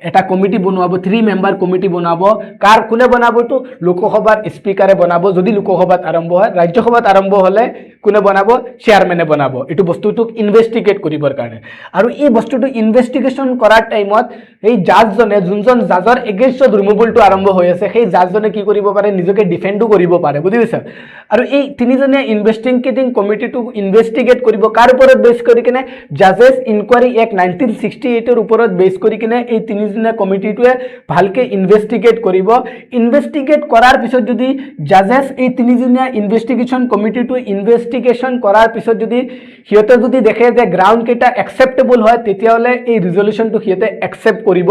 এটা কমিটি বনাব 3 মেম্বাৰ কমিটি বনাব কাৰ কোনে বনাবটো লোকসভাৰ স্পিকাৰে বনাব যদি লোকসভাত আৰম্ভ হয় ৰাজ্যসভাত আৰম্ভ হ'লে কোনে বনাব চেয়াৰমেনে বনাব এটো বস্তুটোক ইনভেষ্টিগেট কৰিবৰ কাৰণে আৰু এই বস্তুটো ইনভেষ্টিগেশ্যন কৰাৰ টাইমত এই জাজজনে যোনজন জাজৰ এগেইনষ্টত ৰিমুভেলটো আৰম্ভ হৈ আছে সেই জাজজনে কি কৰিব পাৰে নিজকে ডিফেন্ডো কৰিব পাৰে বুজিছা আৰু এই তিনিজনীয়া ইনভেষ্টিগেটিং কমিটিটো ইনভেষ্টিগেট কৰিব কাৰ ওপৰত বেছ কৰি কিনে জাজেছ ইনকুৱাৰী এক্ট 1968 ৰ ওপৰত বেছ কৰি কিনে এই তিনিজনীয়া কমিটিটোৱে ভালকে ইনভেষ্টিগেট কৰিব ইনভেষ্টিগেট কৰাৰ পিছত যদি জাজেছ এই তিনিজনীয়া ইনভেষ্টিগেশ্যন কমিটিটো ইনভেষ্টিগেশ্যন কৰাৰ পিছত যদি হিয়তে যদি দেখে যে গ্ৰাউণ্ড কেইটা একসেপ্টেবল হয় তেতিয়াহলে এই ৰিজলিউশনটো হিয়তে একসেপ্ট কৰিব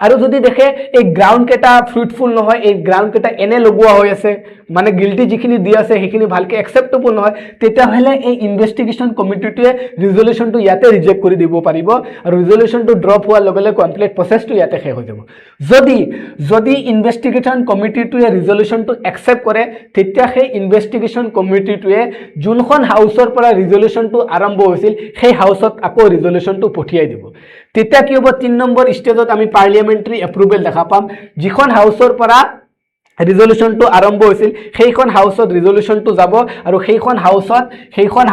আৰু যদি দেখে এই গ্ৰাউণ্ড কেইটা ফ্ৰুটফুল নহয় এই গ্ৰাউণ্ড কেইটা এনে লগোৱা হৈ আছে মানে গিল্টি যিখিনি দি আছে সেইখিনি ভালকে একসেপ্টেবল নহয় তেতিয়াহলে এই ইনভেষ্টিগেশ্যন কমিটিটোৱে ৰিজলিউশনটো ইয়াতে ৰিজেক্ট কৰি দিব পাৰিব আৰু ৰিজলিউশনটো ড্ৰপ হোৱাৰ লগে লগে কমপ্লিট প্ৰসেছটো ইয়াতে শেষ হৈ যাব যদি ইনভেষ্টিগেশ্যন কমিটিটোৱে ৰিজলিউশনটো একসেপ্ট কৰে তেতিয়া সেই ইনভেষ্টিগেশ্যন কমিটিটোৱে যোনখন হাউসৰ পৰা ৰিজলিউশনটো আৰম্ভ হৈছিল সেই হাউসত আকৌ ৰিজলিউশনটো পঠিয়াই দিব তেতিয়া কি হ'ব 3 নম্বৰ ষ্টেজত আমি পাৰ্লিয়ামেণ্টাৰী এপ্ৰুভেল দেখা পাম যিখন হাউসৰ পৰা ৰিজলিউশনটো আৰম্ভ হৈছিল সেইখন হাউসত ৰিজলিউশনটো যাব আৰু সেইখন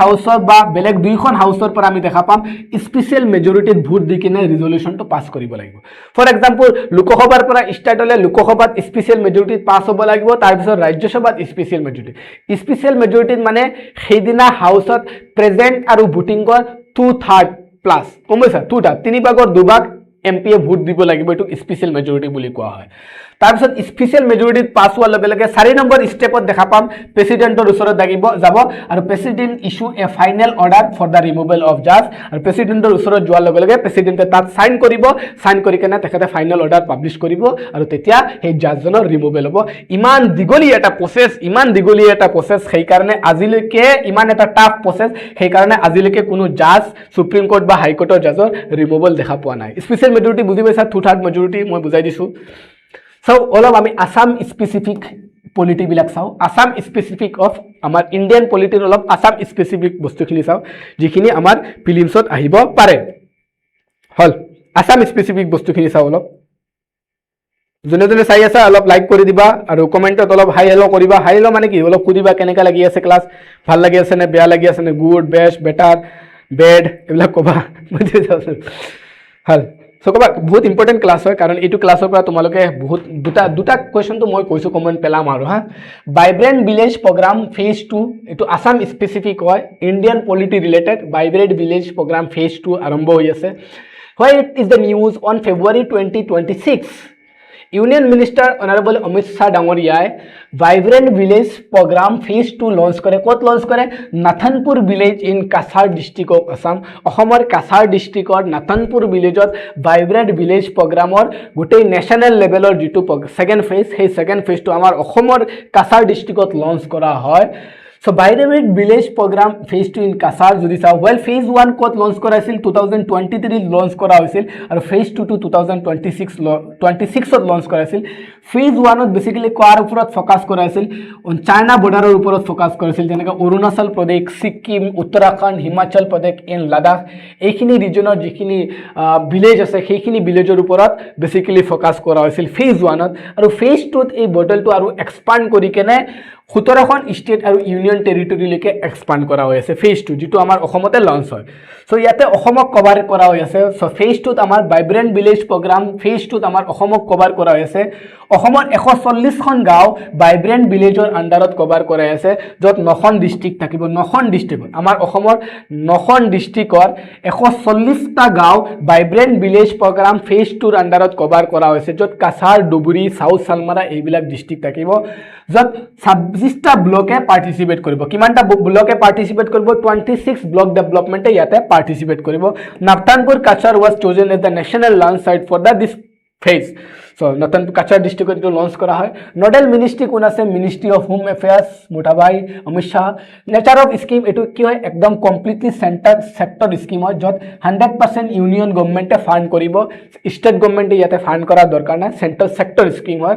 হাউসত বা বেলেগ দুইখন হাউসৰ পৰা আমি দেখা পাম স্পেশাল মেজৰিটিত ভোট দি কিনে ৰিজলিউশনটো পাস কৰিব লাগিব ফৰ এক্সাম্পল লোকসভাৰ পৰা ষ্টাৰ্ট হ'লে লোকসভাত স্পেশাল মেজৰিটিত পাস হ'ব লাগিব তাৰ পিছত ৰাজ্যসভাত স্পেশাল মেজৰিটিত মানে সেইদিনা হাউসত প্ৰেজেন্ট আৰু ভোটিংৰ 2/3 প্লাস কমৈছা 2/3 3/2 2/2 এমপি ভোট দিব লাগিব এটো স্পেশাল মেজৰিটি বুলি কোৱা হয় তাৰ পিছত স্পেশাল মেজৰিটিত পাস হোৱাৰ লগে লগে 4 নম্বৰ ষ্টেপত দেখা পাম প্ৰেসিডেন্টৰ ওচৰত যাব আৰু president issue a final order for the removal of জাজ আৰু প্ৰেসিডেন্টৰ ওচৰত যোৱাৰ লগে লগে প্ৰেসিডেন্টে তাত সাইন কৰি কেনে তেখেতে ফাইনেল অৰ্ডাৰ পাবলিশ কৰিব আৰু তেতিয়া সেই জাজজনৰ ৰিমুভেল হ'ব ইমান দীঘলীয়া এটা প্ৰসেছ সেই কাৰণে আজিলৈকে ইমান এটা টাফ প্ৰসেছ সেই কাৰণে আজিলৈকে কোনো জাজ সুপ্ৰিম কোৰ্ট বা হাই কোৰ্টৰ জাজৰ ৰিমুভেল দেখা পোৱা নাই স্পেশাল মেজৰিটি বুজি পাইছা 2/3 মেজৰিটি মই বুজাই দিছো So, all of আমি Assam specific polity বিলাক চাও Assam specific of আমাৰ Indian polity অলপ Assam specific বস্তুখিনি চাও যিখিনি আমাৰ প্ৰিলিমছত আহিব পাৰে হল Assam specific বস্তুখিনি চাও অলপ জনে চাই আছে অলপ লাইক কৰি দিবা আৰু কমেন্টত অলপ হাই হেলো কৰিবা হাই হেলো মানে কি অলপ কুদিবা কেনেকা লাগি আছে ক্লাস ভাল লাগি আছে নে বেয়া লাগি আছে নে গুড বেষ্ট বেটাৰ বেড এবিলাক কবা বুজি যাওছো হল সো কবা বহুত ইম্পৰ্টেন্ট ক্লাস হয় কাৰণ এইটো ক্লাসৰ পৰা তোমালোকে বহুত দুটা কোৱেশ্চনটো মই কৈছো কমেন্ট পেলাম আৰু হা ভাইব্ৰেন্ট ভিলেজ প্ৰগ্ৰাম ফেজ 2 এটো আসাম স্পেসিফিক হয় Indian polity related vibrant village program phase 2 আৰম্ভ হৈ আছে why it is the news on February 2026 Union Minister Honorable Amit Shah Dangoriyae Vibrant Village Program Phase 2 launch करे कत launch करे Nathanpur village in Kasar district of Assam অসমৰ Kasar district or Nathanpur village to Vibrant Village Program or গোটেই national level or যেটো second phase সেই second phase to আমাৰ অসমৰ Kasar district ত launch কৰা হয় So Vibrant Village Program Phase 2 in Kasar যদি চাও well Phase 1 কত লঞ্চ কৰা আছিল 2023 লঞ্চ কৰা হৈছিল আৰু Phase 2 to 2026 ত লঞ্চ কৰা আছিল Phase 1 ত বেসিক্যালি কোৱাৰ ওপৰত ফোকাস কৰা আছিল চাইনা বৰ্ডাৰৰ ওপৰত ফোকাস কৰিছিল যেনেকৈ অৰুণাচল প্ৰদেশ সিকিম উত্তৰাখণ্ড হিমাচল প্ৰদেশ এণ্ড লাডাখ এইখিনি ৰিজনৰ যিখিনি ভিলেজ আছে সেইখিনি ভিলেজৰ ওপৰত বেসিক্যালি ফোকাস কৰা হৈছিল Phase 1 ত আৰু Phase 2 ত এই বৰ্ডাৰটো আৰু এক্সপান্ড কৰি কেনে 17খন ষ্টেট আৰু ইউনিয়ন টেৰিটৰীলৈকে এক্সপান্ড কৰা হৈ আছে Phase 2 যেটো আমাৰ অসমতে লঞ্চ হয় সো ইয়াতে অসমক কভাৰ কৰা হৈ আছে সো Phase 2 ত আমাৰ ভাইব্ৰেন্ট ভিলেজ প্ৰগ্ৰাম Phase 2 ত আমাৰ অসমক কভাৰ কৰা হৈ আছে অসমৰ 140খন গাঁও ভাইব্ৰেন্ট ভিলেজৰ আন্ডাৰত কভাৰ কৰা আছে যত 9খন ডিস্ট্ৰিক্ট থাকিব 9খন ডিস্ট্ৰিক্ট আমাৰ অসমৰ 9খন ডিস্ট্ৰিক্টৰ 140টা গাঁও ভাইব্ৰেন্ট ভিলেজ প্ৰগ্ৰাম Phase 2 ৰ আন্ডাৰত কভাৰ কৰা হৈছে যত কাছাৰ ডুবুৰী সাউথ সালমাৰা এইবিলাক ডিস্ট্ৰিক্ট থাকিব যত 26টা ব্লকে পাৰ্টিসিপেট কৰিব কিমানটা ব্লকে পাৰ্টিসিপেট কৰিব 26 ব্লক ডেভেলপমেন্টে ইয়াতে পাৰ্টিসিপেট কৰিব নাপতানপুৰ Cachar was chosen as the national launch site for the this phase so নতুন কাছাৰ ডিষ্ট্ৰিক্টত এইটো লঞ্চ কৰা হয় নডেল মিনিষ্ট্ৰি কোন আছে মিনিষ্ট্ৰি অফ হোম এফেয়াৰ্স মোটাবাই Amit Shah nature of scheme এইটো কি হয় একদম কমপ্লিটলি চেণ্টাৰ সেক্টৰ স্কিম হয় য'ত 100% ইউনিয়ন গভৰ্ণমেণ্টে ফাণ্ড কৰিব ষ্টেট গভৰ্ণমেণ্টে ইয়াতে ফাণ্ড কৰাৰ দৰকাৰ নাই চেণ্ট্ৰেল সেক্টৰ স্কিম হয়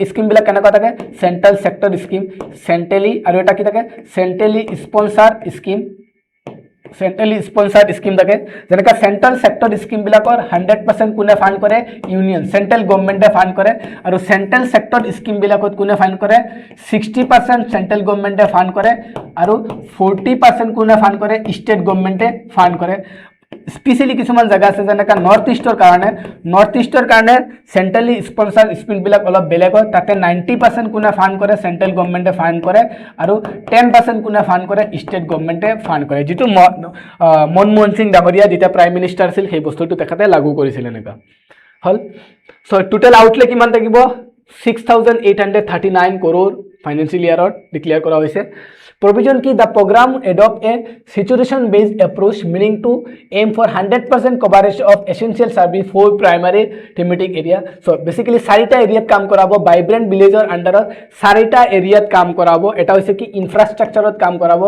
স্কিমবিলাক কেনেকুৱা থাকে চেণ্ট্ৰেল সেক্টৰ স্কিম চেণ্ট্ৰেলি আৰু এটা কি থাকে চেণ্ট্ৰেলি স্পন্সাৰ স্কিম সেন্ট্ৰালি স্পন্সাৰ্ড স্কিম থাকে যেনেকা সেন্ট্ৰাল সেক্টৰ স্কিমবিলাকৰ 100% কোনে ফাণ্ড কৰে ইউনিয়ন সেন্ট্ৰাল গভৰ্ণমেণ্টে ফাণ্ড কৰে আৰু সেন্ট্ৰাল সেক্টৰ স্কিমবিলাকত কোনে ফাণ্ড কৰে 60% সেন্ট্ৰাল গভৰ্ণমেণ্টে ফাণ্ড কৰে আৰু 40% কোনে ফাণ্ড কৰে ষ্টেট গভৰ্ণমেণ্টে ফাণ্ড কৰে স্পেশালি কিছুমান জায়গা আছে যেনেকা নৰ্থ ইষ্টৰ কাৰণে সেন্ট্ৰালি স্পন্সাৰ স্কিমবিলাক অলপ বেলেগ হয় তাতে 90% কোনে ফাণ্ড কৰে সেন্ট্ৰাল গভৰ্ণমেণ্টে ফাণ্ড কৰে আৰু 10% কোনে ফাণ্ড কৰে ষ্টেট গভৰ্ণমেণ্টে ফাণ্ড কৰে যেটো মনমোহন সিং ডাঙৰীয়া যেতিয়া প্ৰাইম মিনিষ্টাৰ আছিল সেই বস্তুটো তেখেতে লাগু কৰিছিল এনেকা হল সো টোটাল আউটলে কিমান থাকিব 6839 crore ফাইনেন্সিয়েল ইয়াৰত ডিক্লেয়াৰ কৰা হৈছে provision ki the program adopt a situation based approach meaning to aim for 100% coverage of essential service for primary thematic area so basically sarita area কাম কৰাব vibrant villager under sarita area কাম কৰাব এটা হৈছে কি infrastructure কাম কৰাব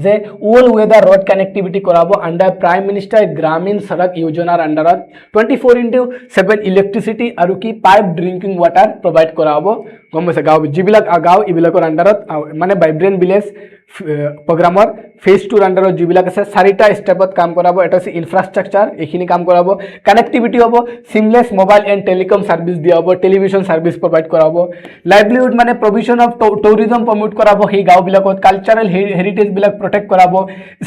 যে all weather road connectivity কৰাব under prime minister gramin sadak yojanar under 24/7 electricity আৰু কি pipe drinking water provide কৰাব গম পাইছে গাঁও যিবিলাক গাঁও ইবিলাকৰ আন্ডাৰত মানে ভাইব্ৰেন্ট ভিলেজ প্ৰগ্ৰামৰ ফেজ 2 আন্ডাৰত যিবিলাক আছে চাৰিটা ষ্টেপত কাম কৰাব এটা আছে ইনফ্ৰাষ্ট্ৰাকচাৰ এইখিনি কাম কৰাব কানেক্টিভিটি হ'ব seamless mobile and telecom service দিয়া হ'ব টেলিভিছন সাৰ্ভিস প্ৰভাইড কৰাব লাইভলিহুড মানে প্ৰভিজন অফ টুৰিজম প্ৰমোট কৰাব সেই গাঁওবিলাকত কালচাৰেল হেৰিটেজ বিলাক প্ৰটেক্ট কৰাব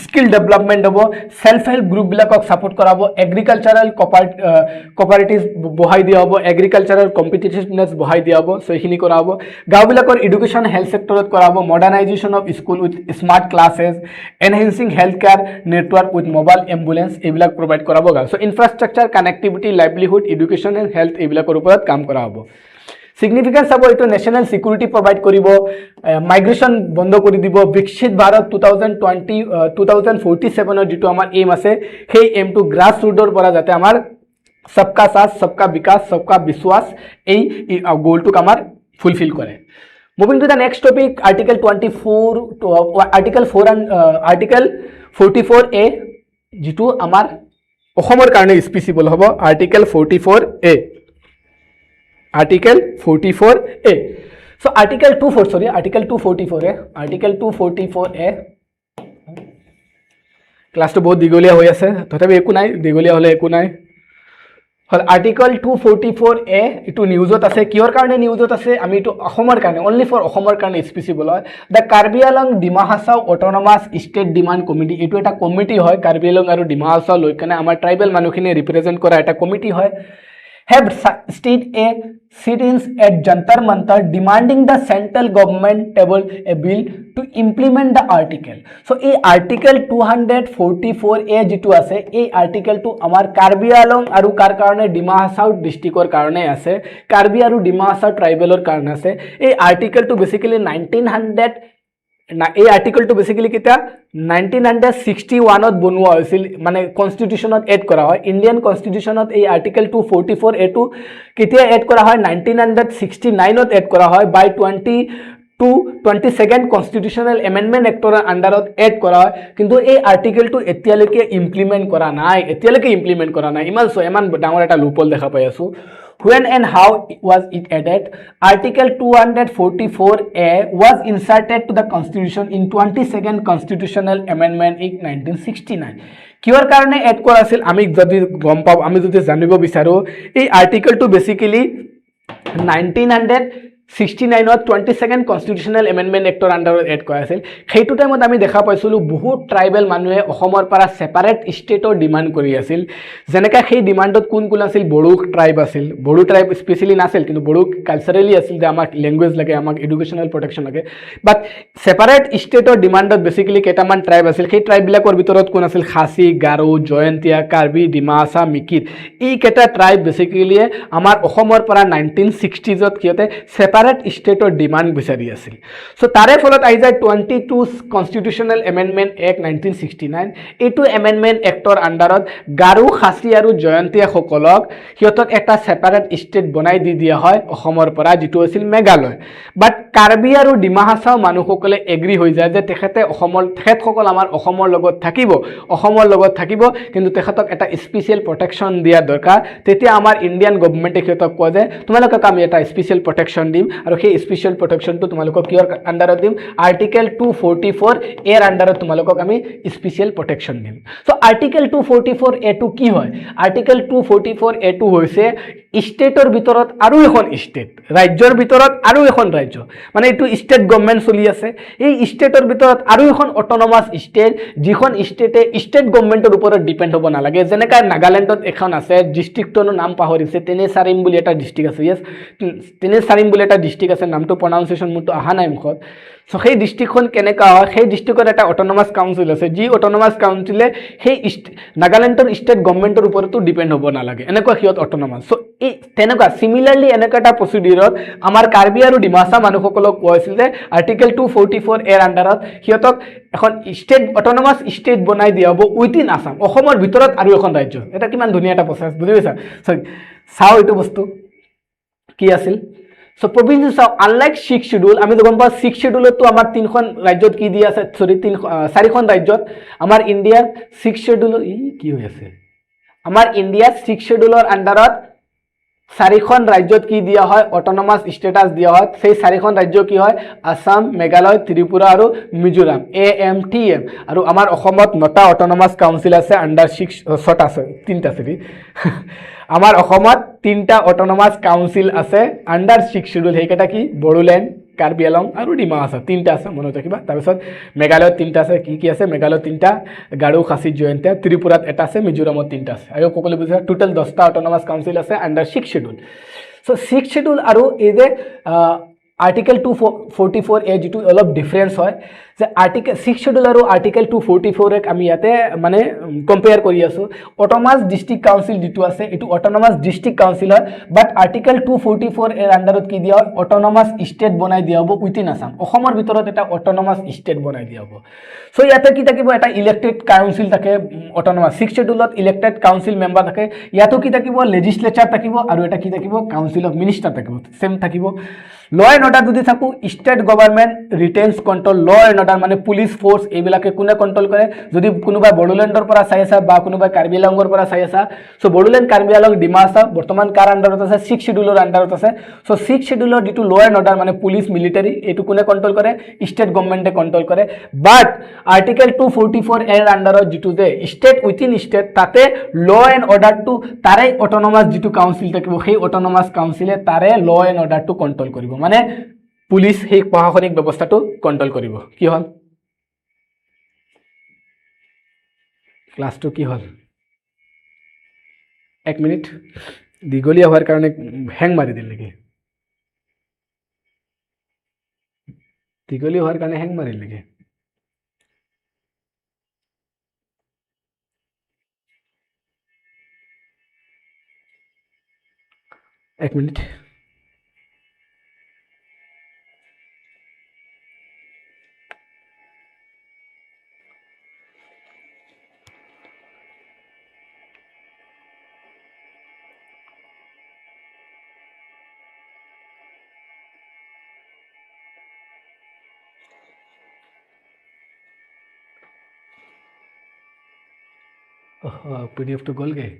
স্কিল ডেভেলপমেন্ট হ'ব সেলফ হেল্প গ্ৰুপ বিলাকক সাপোৰ্ট কৰাব এগ্ৰিকালচাৰেল কোঅপাৰেটিভস বহাই দিয়া হ'ব এগ্ৰিকালচাৰেল কম্পিটিটিভনেছ বহাই দিয়া হ'ব সো এইখিনি কৰাব গাঁওবিলাকৰ এডুকেশ্যন হেল্থ সেক্টৰত কৰাব modernisation of school with smart classes enhancing health care network with mobile ambulance এইবিলাক প্ৰভাইড কৰাব so infrastructure connectivity livelihood education and health এইবিলাকৰ ওপৰত কাম কৰা হ'ব সিগনিফিকেন্স হ'ব এইটো ন্যাশনাল সিকিউৰিটি প্ৰভাইড কৰিব মাইগ্ৰেশ্যন বন্ধ কৰি দিব বিকশিত ভাৰত 2047 যেটো আমাৰ এইম আছে সেই এইমটো গ্ৰাছ ৰুটৰ পৰা যাতে আমাৰ सबका साथ सबका विकास सबका विश्वास এই গোলটো আমাৰ ফুলফিল কৰে Moving to the next topic, Article 24 to Article 4 and Article 44A, Jitu आमार অসমৰ কাৰণে স্পেচিফিক হ'ব Article 44A. Article 44A. So Article 244A. Article 244A. ক্লাসটো বহুত দীঘলীয়া হৈ আছে তথাপি একো নাই দীঘলীয়া হলে একো নাই Article 244A इटू न्यूज़त আছে কিয়ৰ কাৰণে নিউজত আছে আমি ইটো অসমৰ কাৰণে অনলি ফৰ অসমৰ কাৰণে স্পেচিফিক হয় দা কাৰ্বি আলং Dima Hasao autonomous state demand committee ইটো এটা কমিটি হয় কাৰ্বি আলং আৰু ডিমা হাছাও লৈ কেনে আমাৰ ট্ৰাইবেল মানুহখিনি ৰিপ্ৰেজেন্ট কৰা এটা কমিটি হয় have stayed a sit-ins at Jantar Mantar demanding the central government table a bill to implement the article. So, a article 244A Jitu आसे a article to amar Karbi Along aru kar karone Dima Hasao district or karone ase Karbi aru Dima Hasao tribal or karone ase a article to basically 1900 না এই আৰ্টিকেলটো basically কিটা 1961 ত বনোৱা হৈছিল মানে কনস্টিটিউশনত add কৰা হয় ইন্ডিয়ান কনস্টিটিউশনত এই আৰ্টিকেল 244A টো কিতিয়া এড কৰা হয় 1969 ত এড কৰা হয় বাই 22nd কনস্টিটিউশনাল এমেন্ডমেন্ট এক্টৰ আন্ডাৰত এড কৰা হয় কিন্তু এই আৰ্টিকেলটো এতিয়ালৈকে ইমপ্লিমেন্ট কৰা নাই ইমান ডাঙৰ এটা লুপল দেখা পাই আছো When and how was it added? Article 244A was inserted to the Constitution in 22nd Constitutional Amendment in 1969. কিয়ৰ কাৰণে এড কৰা আছিল আমি যদি গম পাও আমি যদি জানিব বিচাৰো এই আৰ্টিকেলটো বেসিক্যালি 1969 ত 22nd Constitutional Amendment Actor আন্ডাৰত এড কৰা আছিল সেইটো টাইমত আমি দেখা পাইছিলো বহুত ট্ৰাইবেল মানুহে অসমৰ পৰা সেপাৰেট ষ্টেটৰ ডিমান্ড কৰি আছিল যেনেকা সেই ডিমান্ডত কোন আছিল বড়ো ট্ৰাইব আছিল বড়ো ট্ৰাইব স্পেশালি নাছিল কিন্তু বড়ো কালচাৰেলি আছিল যে আমাক ল্যাঙ্গুৱেজ লাগে আমাক এডুকেশনাল প্ৰটেকশন লাগে বাট সেপাৰেট ষ্টেটৰ ডিমান্ডত বেসিক্যালি কেইটামান ট্ৰাইব আছিল সেই ট্ৰাইব বিলাকৰ ভিতৰত কোন আছিল খাসী গাৰো জয়ন্তীয়া কাৰ্বি ডিমা হাছা মিকিৰ এই কেইটা ট্ৰাইব বেসিক্যালি আমাৰ অসমৰ পৰা 1960s ত কিয়তে সেপাৰেট ষ্টেটৰ ডিমাণ্ড বিচাৰি আছিল সো তাৰে ফলত আহি যায় 22 কনষ্টিটিউচনেল এমেণ্ডমেণ্ট এক্ট 1969 এইটো এমেণ্ডমেণ্ট এক্টৰ আণ্ডাৰত গাৰো খাচী আৰু জয়ন্তীয়াসকলক সিহঁতক এটা সেপাৰেট ষ্টেট বনাই দি দিয়া হয় অসমৰ পৰা যিটো আছিল মেঘালয় বাট কাৰ্বি আৰু ডিমা হাছাও মানুহসকলে এগ্ৰি হৈ যায় যে তেখেতসকল আমাৰ অসমৰ লগত থাকিব কিন্তু তেখেতক এটা স্পেচিয়েল প্ৰটেকশ্যন দিয়া দৰকাৰ তেতিয়া আমাৰ ইণ্ডিয়ান গভৰ্ণমেণ্টে সিহঁতক কয় যে তোমালোকক আমি এটা স্পেচিয়েল প্ৰটেকশ্যন দিম আৰু সেই স্পেচিয়েল প্ৰটেকশ্যনটো তোমালোকক কিহৰ আণ্ডাৰত দিম আৰ্টিকেল 244 এৰ আণ্ডাৰত তোমালোকক আমি স্পেচিয়েল প্ৰটেকশ্যন দিম সো আৰ্টিকেল 244 এটো কি হয় আৰ্টিকেল 244 এটো হৈছে ষ্টেটৰ ভিতৰত আৰু এখন ষ্টেট ৰাজ্যৰ ভিতৰত আৰু এখন ৰাজ্য মানে এইটো ষ্টেট গভৰ্ণমেণ্ট চলি আছে এই ষ্টেটৰ ভিতৰত আৰু এখন অট'নমাছ ষ্টেট যিখন ষ্টেটে ষ্টেট গভৰ্ণমেণ্টৰ ওপৰত ডিপেণ্ড হ'ব নালাগে যেনেকৈ নাগালেণ্ডত এখন আছে ডিষ্ট্ৰিক্টৰ নাম পাহৰিছে তেনেচাৰিম বুলি এটা ডিষ্ট্ৰিক্ট আছে ইয়েছ তেনেচাৰিম বুলি এটা ডিষ্ট্ৰিক্ট আছে নামটো প্ৰনাউন্সিয়েশ্যন মোৰটো অহা নাই মুখত সো সেই ডিষ্ট্ৰিক্টখন কেনেকুৱা হয় সেই ডিষ্ট্ৰিক্টত এটা অট'নমাছ কাউন্সিল আছে যি অট'নমাছ কাউন্সিলে সেই নাগালেণ্ডৰ ষ্টেট গভৰ্ণমেণ্টৰ ওপৰতো ডিপেণ্ড হ'ব নালাগে এনেকুৱা সিহঁত অট'নমাছ সো এই তেনেকুৱা চিমিলাৰলি এনেকুৱা এটা প্ৰচিডিউৰত আমাৰ কাৰ্বি আৰু ডিমা হাছাও মানুহসকলক কোৱা হৈছিল যে আৰ্টিকেল 244 এৰ আণ্ডাৰত সিহঁতক এখন ষ্টেট অট'নমাছ ষ্টেট বনাই দিয়া হ'ব উইথিন আছাম অসমৰ ভিতৰত আৰু এখন ৰাজ্য এটা কিমান ধুনীয়া এটা প্ৰচেছ বুজি পাইছা চাওঁ এইটো বস্তু কি আছিল সো প্ৰভিন্স চাওঁ আনলাইক 6 শিডিউল আমি গম পাওঁ 6 শিডিউলতো আমাৰ তিনখন ৰাজ্যত কি দিয়া আছে চাৰিখন ৰাজ্যত আমাৰ ইণ্ডিয়াৰ 6 শিডিউল কি হৈ আছে আমাৰ ইণ্ডিয়াৰ 6 শিডিউলৰ আণ্ডাৰত চাৰিখন ৰাজ্যত কি দিয়া হয় অট'নমাছ ষ্টেটাছ দিয়া হয় সেই চাৰিখন ৰাজ্য কি হয় আসাম মেঘালয় ত্ৰিপুৰা আৰু মিজোৰাম AMTM আৰু আমাৰ অসমত 9টা অট'নমাছ কাউন্সিল আছে আণ্ডাৰ 6টা আছে 3টা আছে আমাৰ অসমত 3টা অট'নমাছ কাউন্সিল আছে আণ্ডাৰ 6 শিডিউল সেইকেইটা কি বড়োলেণ্ড কাৰ্বি আলং আৰু ডিমা হাছাও 3টা আছে মনত ৰাখিবা তাৰপিছত মেঘালয়ত 3টা আছে কি আছে মেঘালয়ত 3টা গাৰো খাচী জয়ন্তীয়া ত্ৰিপুৰাত এটা আছে মিজোৰামত 3টা আছে আৰু সকলো বুজিছা টোটেল 10টা অট'নমাছ কাউন্সিল আছে আণ্ডাৰ 6 শিডিউল সো 6 শিডিউল আৰু এই যে আৰ্টিকেল 244 এ যিটো অলপ ডিফাৰেন্স হয় যে আৰ্টিকেল 6 শিডিউল আৰু আৰ্টিকেল 244 এক আমি ইয়াতে মানে কম্পেয়াৰ কৰি আছো অট'নমাছ ডিষ্ট্ৰিক্ট কাউন্সিল যিটো আছে এইটো অট'নমাছ ডিষ্ট্ৰিক্ট কাউন্সিল হয় বাট আৰ্টিকেল 244 এৰ আণ্ডাৰত কি দিয়া হয় অট'নমাছ ষ্টেট বনাই দিয়া হ'ব উইথিন আছাম অসমৰ ভিতৰত এটা অট'নমাছ ষ্টেট বনাই দিয়া হ'ব সো ইয়াতে কি থাকিব এটা ইলেক্টেড কাউন্সিল থাকে অট'নমাছ 6 শিডিউলত ইলেক্টেড কাউন্সিল মেম্বাৰ থাকে ইয়াতো কি থাকিব লেজিসলেচাৰ থাকিব আৰু এটা কি থাকিব কাউন্সিল অফ মিনিষ্টাৰ থাকিব সেম থাকিব ল এণ্ড অৰ্ডাৰ যদি থাকো state government retains control law and order মানে পুলিচ ফ'ৰ্চ এইবিলাকে কোনে কণ্ট্ৰল কৰে যদি কোনোবাই বড়োলেণ্ডৰ পৰা চাই আছা বা কোনোবাই কাৰ্বি আলংৰ পৰা চাই আছা সো বড়োলেণ্ড কাৰ্বি আলং ডিমা হাছাও বৰ্তমান কাৰ আণ্ডাৰত আছে 6 শিডিউলৰ আণ্ডাৰত আছে সো 6 শিডিউলৰ যিটো ল এণ্ড অৰ্ডাৰ মানে পুলিচ মিলিটাৰী এইটো কোনে কণ্ট্ৰল কৰে ষ্টেট গভৰ্ণমেণ্টে কণ্ট্ৰল কৰে বাট আৰ্টিকেল 244 এৰ আণ্ডাৰত যিটো যে ষ্টেট উইথিন ষ্টেট তাতে ল এণ্ড অৰ্ডাৰটো তাৰে অট'নমাছ যিটো কাউন্সিল থাকিব সেই অট'নমাছ কাউন্সিলে তাৰে ল এণ্ড অৰ্ডাৰটো কণ্ট্ৰল কৰিব মানে পুলিচ সেই প্ৰশাসনিক ব্যৱস্থাটো কণ্ট্ৰল কৰিব কি হ'ল ক্লাছটো কি হ'ল 1 মিনিট দীঘলীয়া হোৱাৰ কাৰণে হেং মাৰি দিল নেকি দীঘলীয়া হোৱাৰ কাৰণে হেং মাৰিল নেকি এক মিনিট PDF तो गल गए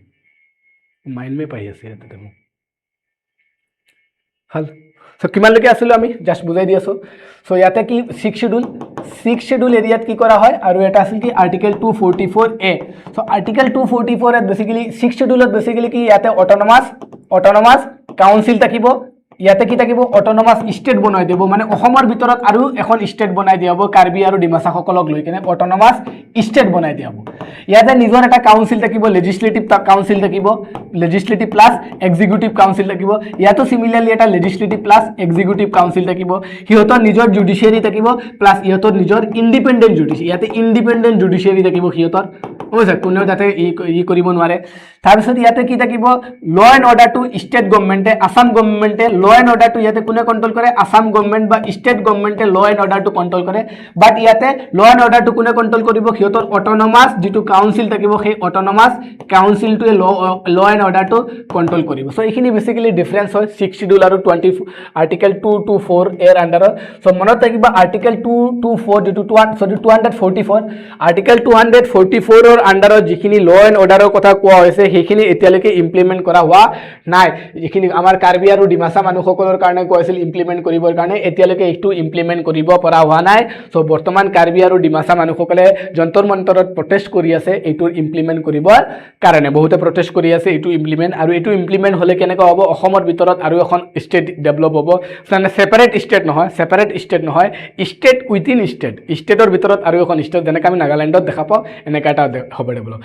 माइंड में पाई আছে ইয়াতে দেখো হল সো কিমানলৈকে আছিলো আমি জাস্ট বুজাই দি আছো সো ইয়াতে কি 6 শিডিউল এৰিয়াত কি কৰা হয় আৰু এটা আছিল কি আৰ্টিকেল 244 এ সো আৰ্টিকেল 244 এত বেসিক্যালি 6 শিডিউলত বেসিক্যালি কি ইয়াতে অট'নমাছ কাউন্সিল থাকিব ইয়াতে কি থাকিব অট'নমাছ ষ্টেট বনাই দিব মানে অসমৰ ভিতৰত আৰু এখন ষ্টেট বনাই দিয়া হ'ব কাৰ্বি আৰু ডিমা হাছাওসকলক লৈ কেনে অট'নমাছ ষ্টেট বনাই দিয়া হ'ব ইয়াতে নিজৰ এটা কাউন্সিল থাকিব লেজিসলেটিভ কাউন্সিল থাকিব লেজিসলেটিভ প্লাস এক্সিকিউটিভ কাউন্সিল থাকিব ইয়াতো সিমিলাৰলি এটা লেজিসলেটিভ প্লাস এক্সিকিউটিভ কাউন্সিল থাকিব সিহঁতৰ নিজৰ জুডিচিয়াৰী থাকিব প্লাস ইহঁতৰ নিজৰ ইণ্ডিপেণ্ডেণ্ট জুডিচিয়াৰী ইয়াতে ইণ্ডিপেণ্ডেণ্ট জুডিচিয়াৰী থাকিব সিহঁতৰ বুজিছা কোনেও যাতে ই কৰিব নোৱাৰে তাৰপিছত ইয়াতে কি থাকিব ল এণ্ড অৰ্ডাৰটো ষ্টেট গভৰ্ণমেণ্টে আসাম গভৰ্ণমেণ্টে ল ল এণ্ড অৰ্ডাৰটো ইয়াতে কোনে কণ্ট্ৰল কৰে আসাম গভৰ্ণমেণ্ট বা ষ্টেট গভৰ্ণমেণ্টে ল এণ্ড অৰ্ডাৰটো কণ্ট্ৰল কৰে বাট ইয়াতে ল এণ্ড অৰ্ডাৰটো কোনে কণ্ট্ৰল কৰিব সিহঁতৰ অট'নমাছ যিটো কাউন্সিল থাকিব সেই অট'নমাছ কাউন্সিলটোৱে ল এণ্ড অৰ্ডাৰটো কণ্ট্ৰল কৰিব চ' এইখিনি বেচিকেলি ডিফাৰেঞ্চ হয় 6 শিডিউল আৰু আৰ্টিকেল 224 এৰ আণ্ডাৰত চ' মনত থাকিব আৰ্টিকেল 224 যিটো 244 আৰ্টিকেল 244 ৰ আণ্ডাৰত যিখিনি ল এণ্ড অৰ্ডাৰৰ কথা কোৱা হৈছে সেইখিনি এতিয়ালৈকে ইমপ্লিমেণ্ট কৰা হোৱা নাই যিখিনি আমাৰ কাৰ্বি আৰু ডিমাচা মানুহসকলৰ কাৰণে কোৱা হৈছিল ইমপ্লিমেণ্ট কৰিবৰ কাৰণে এতিয়ালৈকে এইটো ইমপ্লিমেণ্ট কৰিব পৰা হোৱা নাই চ' বৰ্তমান কাৰ্বি আৰু ডিমাচা মানুহসকলে যন্তৰ মন্তৰত প্ৰটেষ্ট কৰি আছে এইটোৰ ইমপ্লিমেণ্ট কৰিবৰ কাৰণে বহুতে প্ৰটেষ্ট কৰি আছে এইটো ইমপ্লিমেণ্ট আৰু এইটো ইমপ্লিমেণ্ট হ'লে কেনেকুৱা হ'ব অসমৰ ভিতৰত আৰু এখন ষ্টেট ডেভেলপ হ'ব মানে ছেপাৰেট ষ্টেট নহয় ষ্টেট উইথিন ষ্টেটৰ ভিতৰত আৰু এখন ষ্টেট যেনেকৈ আমি নাগালেণ্ডত দেখা পাওঁ এনেকুৱা এটা হ'ব ডেভেলপ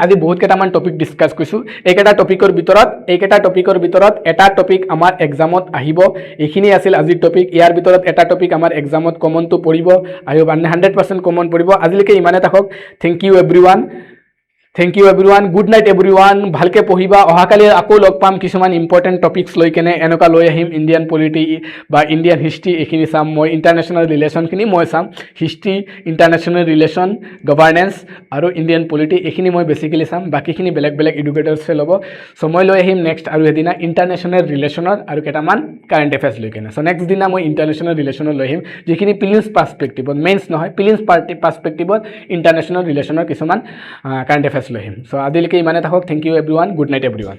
আজি বহুত কেইটামান টপিক ডিছকাছ কৰিছোঁ এইকেইটা টপিকৰ ভিতৰত এটা টপিক আমাৰ এক্সামত আহিব এইখিনি আছিল আজিৰ টপিক ইয়াৰ ভিতৰত এটা টপিক আমাৰ এক্সামত কমনটো পৰিব আই হোপ 100% কমন পৰিব আজিলৈকে ইমানে থাকক thank you everyone good night everyone ভালকৈ পঢ়িবা অহাকালি আকৌ লগ পাম কিছুমান ইম্পৰ্টেণ্ট টপিকছ লৈ কেনে এনেকুৱা লৈ আহিম ইণ্ডিয়ান পলিটি বা ইণ্ডিয়ান হিষ্ট্ৰী এইখিনি চাম মই ইণ্টাৰনেশ্যনেল ৰিলেশ্যনখিনি মই চাম হিষ্ট্ৰী ইণ্টাৰনেশ্যনেল ৰিলেশ্যন গভাৰ্নেন্স আৰু ইণ্ডিয়ান পলিটি এইখিনি মই বেছিকেলি চাম বাকীখিনি বেলেগ এডুকেটাৰ্ছে ল'ব চ' মই লৈ আহিম নেক্সট আৰু এদিনা ইণ্টাৰনেশ্যনেল ৰিলেশ্যনৰ আৰু কেইটামান কাৰেণ্ট এফেয়াৰ্ছ লৈ কেনে চ' নেক্সট দিনা মই ইণ্টাৰনেশ্যনেল ৰিলেশ্যনত লৈ আহিম যিখিনি প্ৰিলিমছ পাৰ্চপেক্টিভত মেইনছ নহয় প্ৰিলিমছ পাৰ্চপেক্টিভত ইণ্টাৰনেশ্যনেল ৰিলেশ্যনৰ কিছুমান কাৰেণ্ট এফেয়াৰ্ছ লৈ আহিম চ' আজিলৈকে ইমানে থাকক thank you everyone good night everyone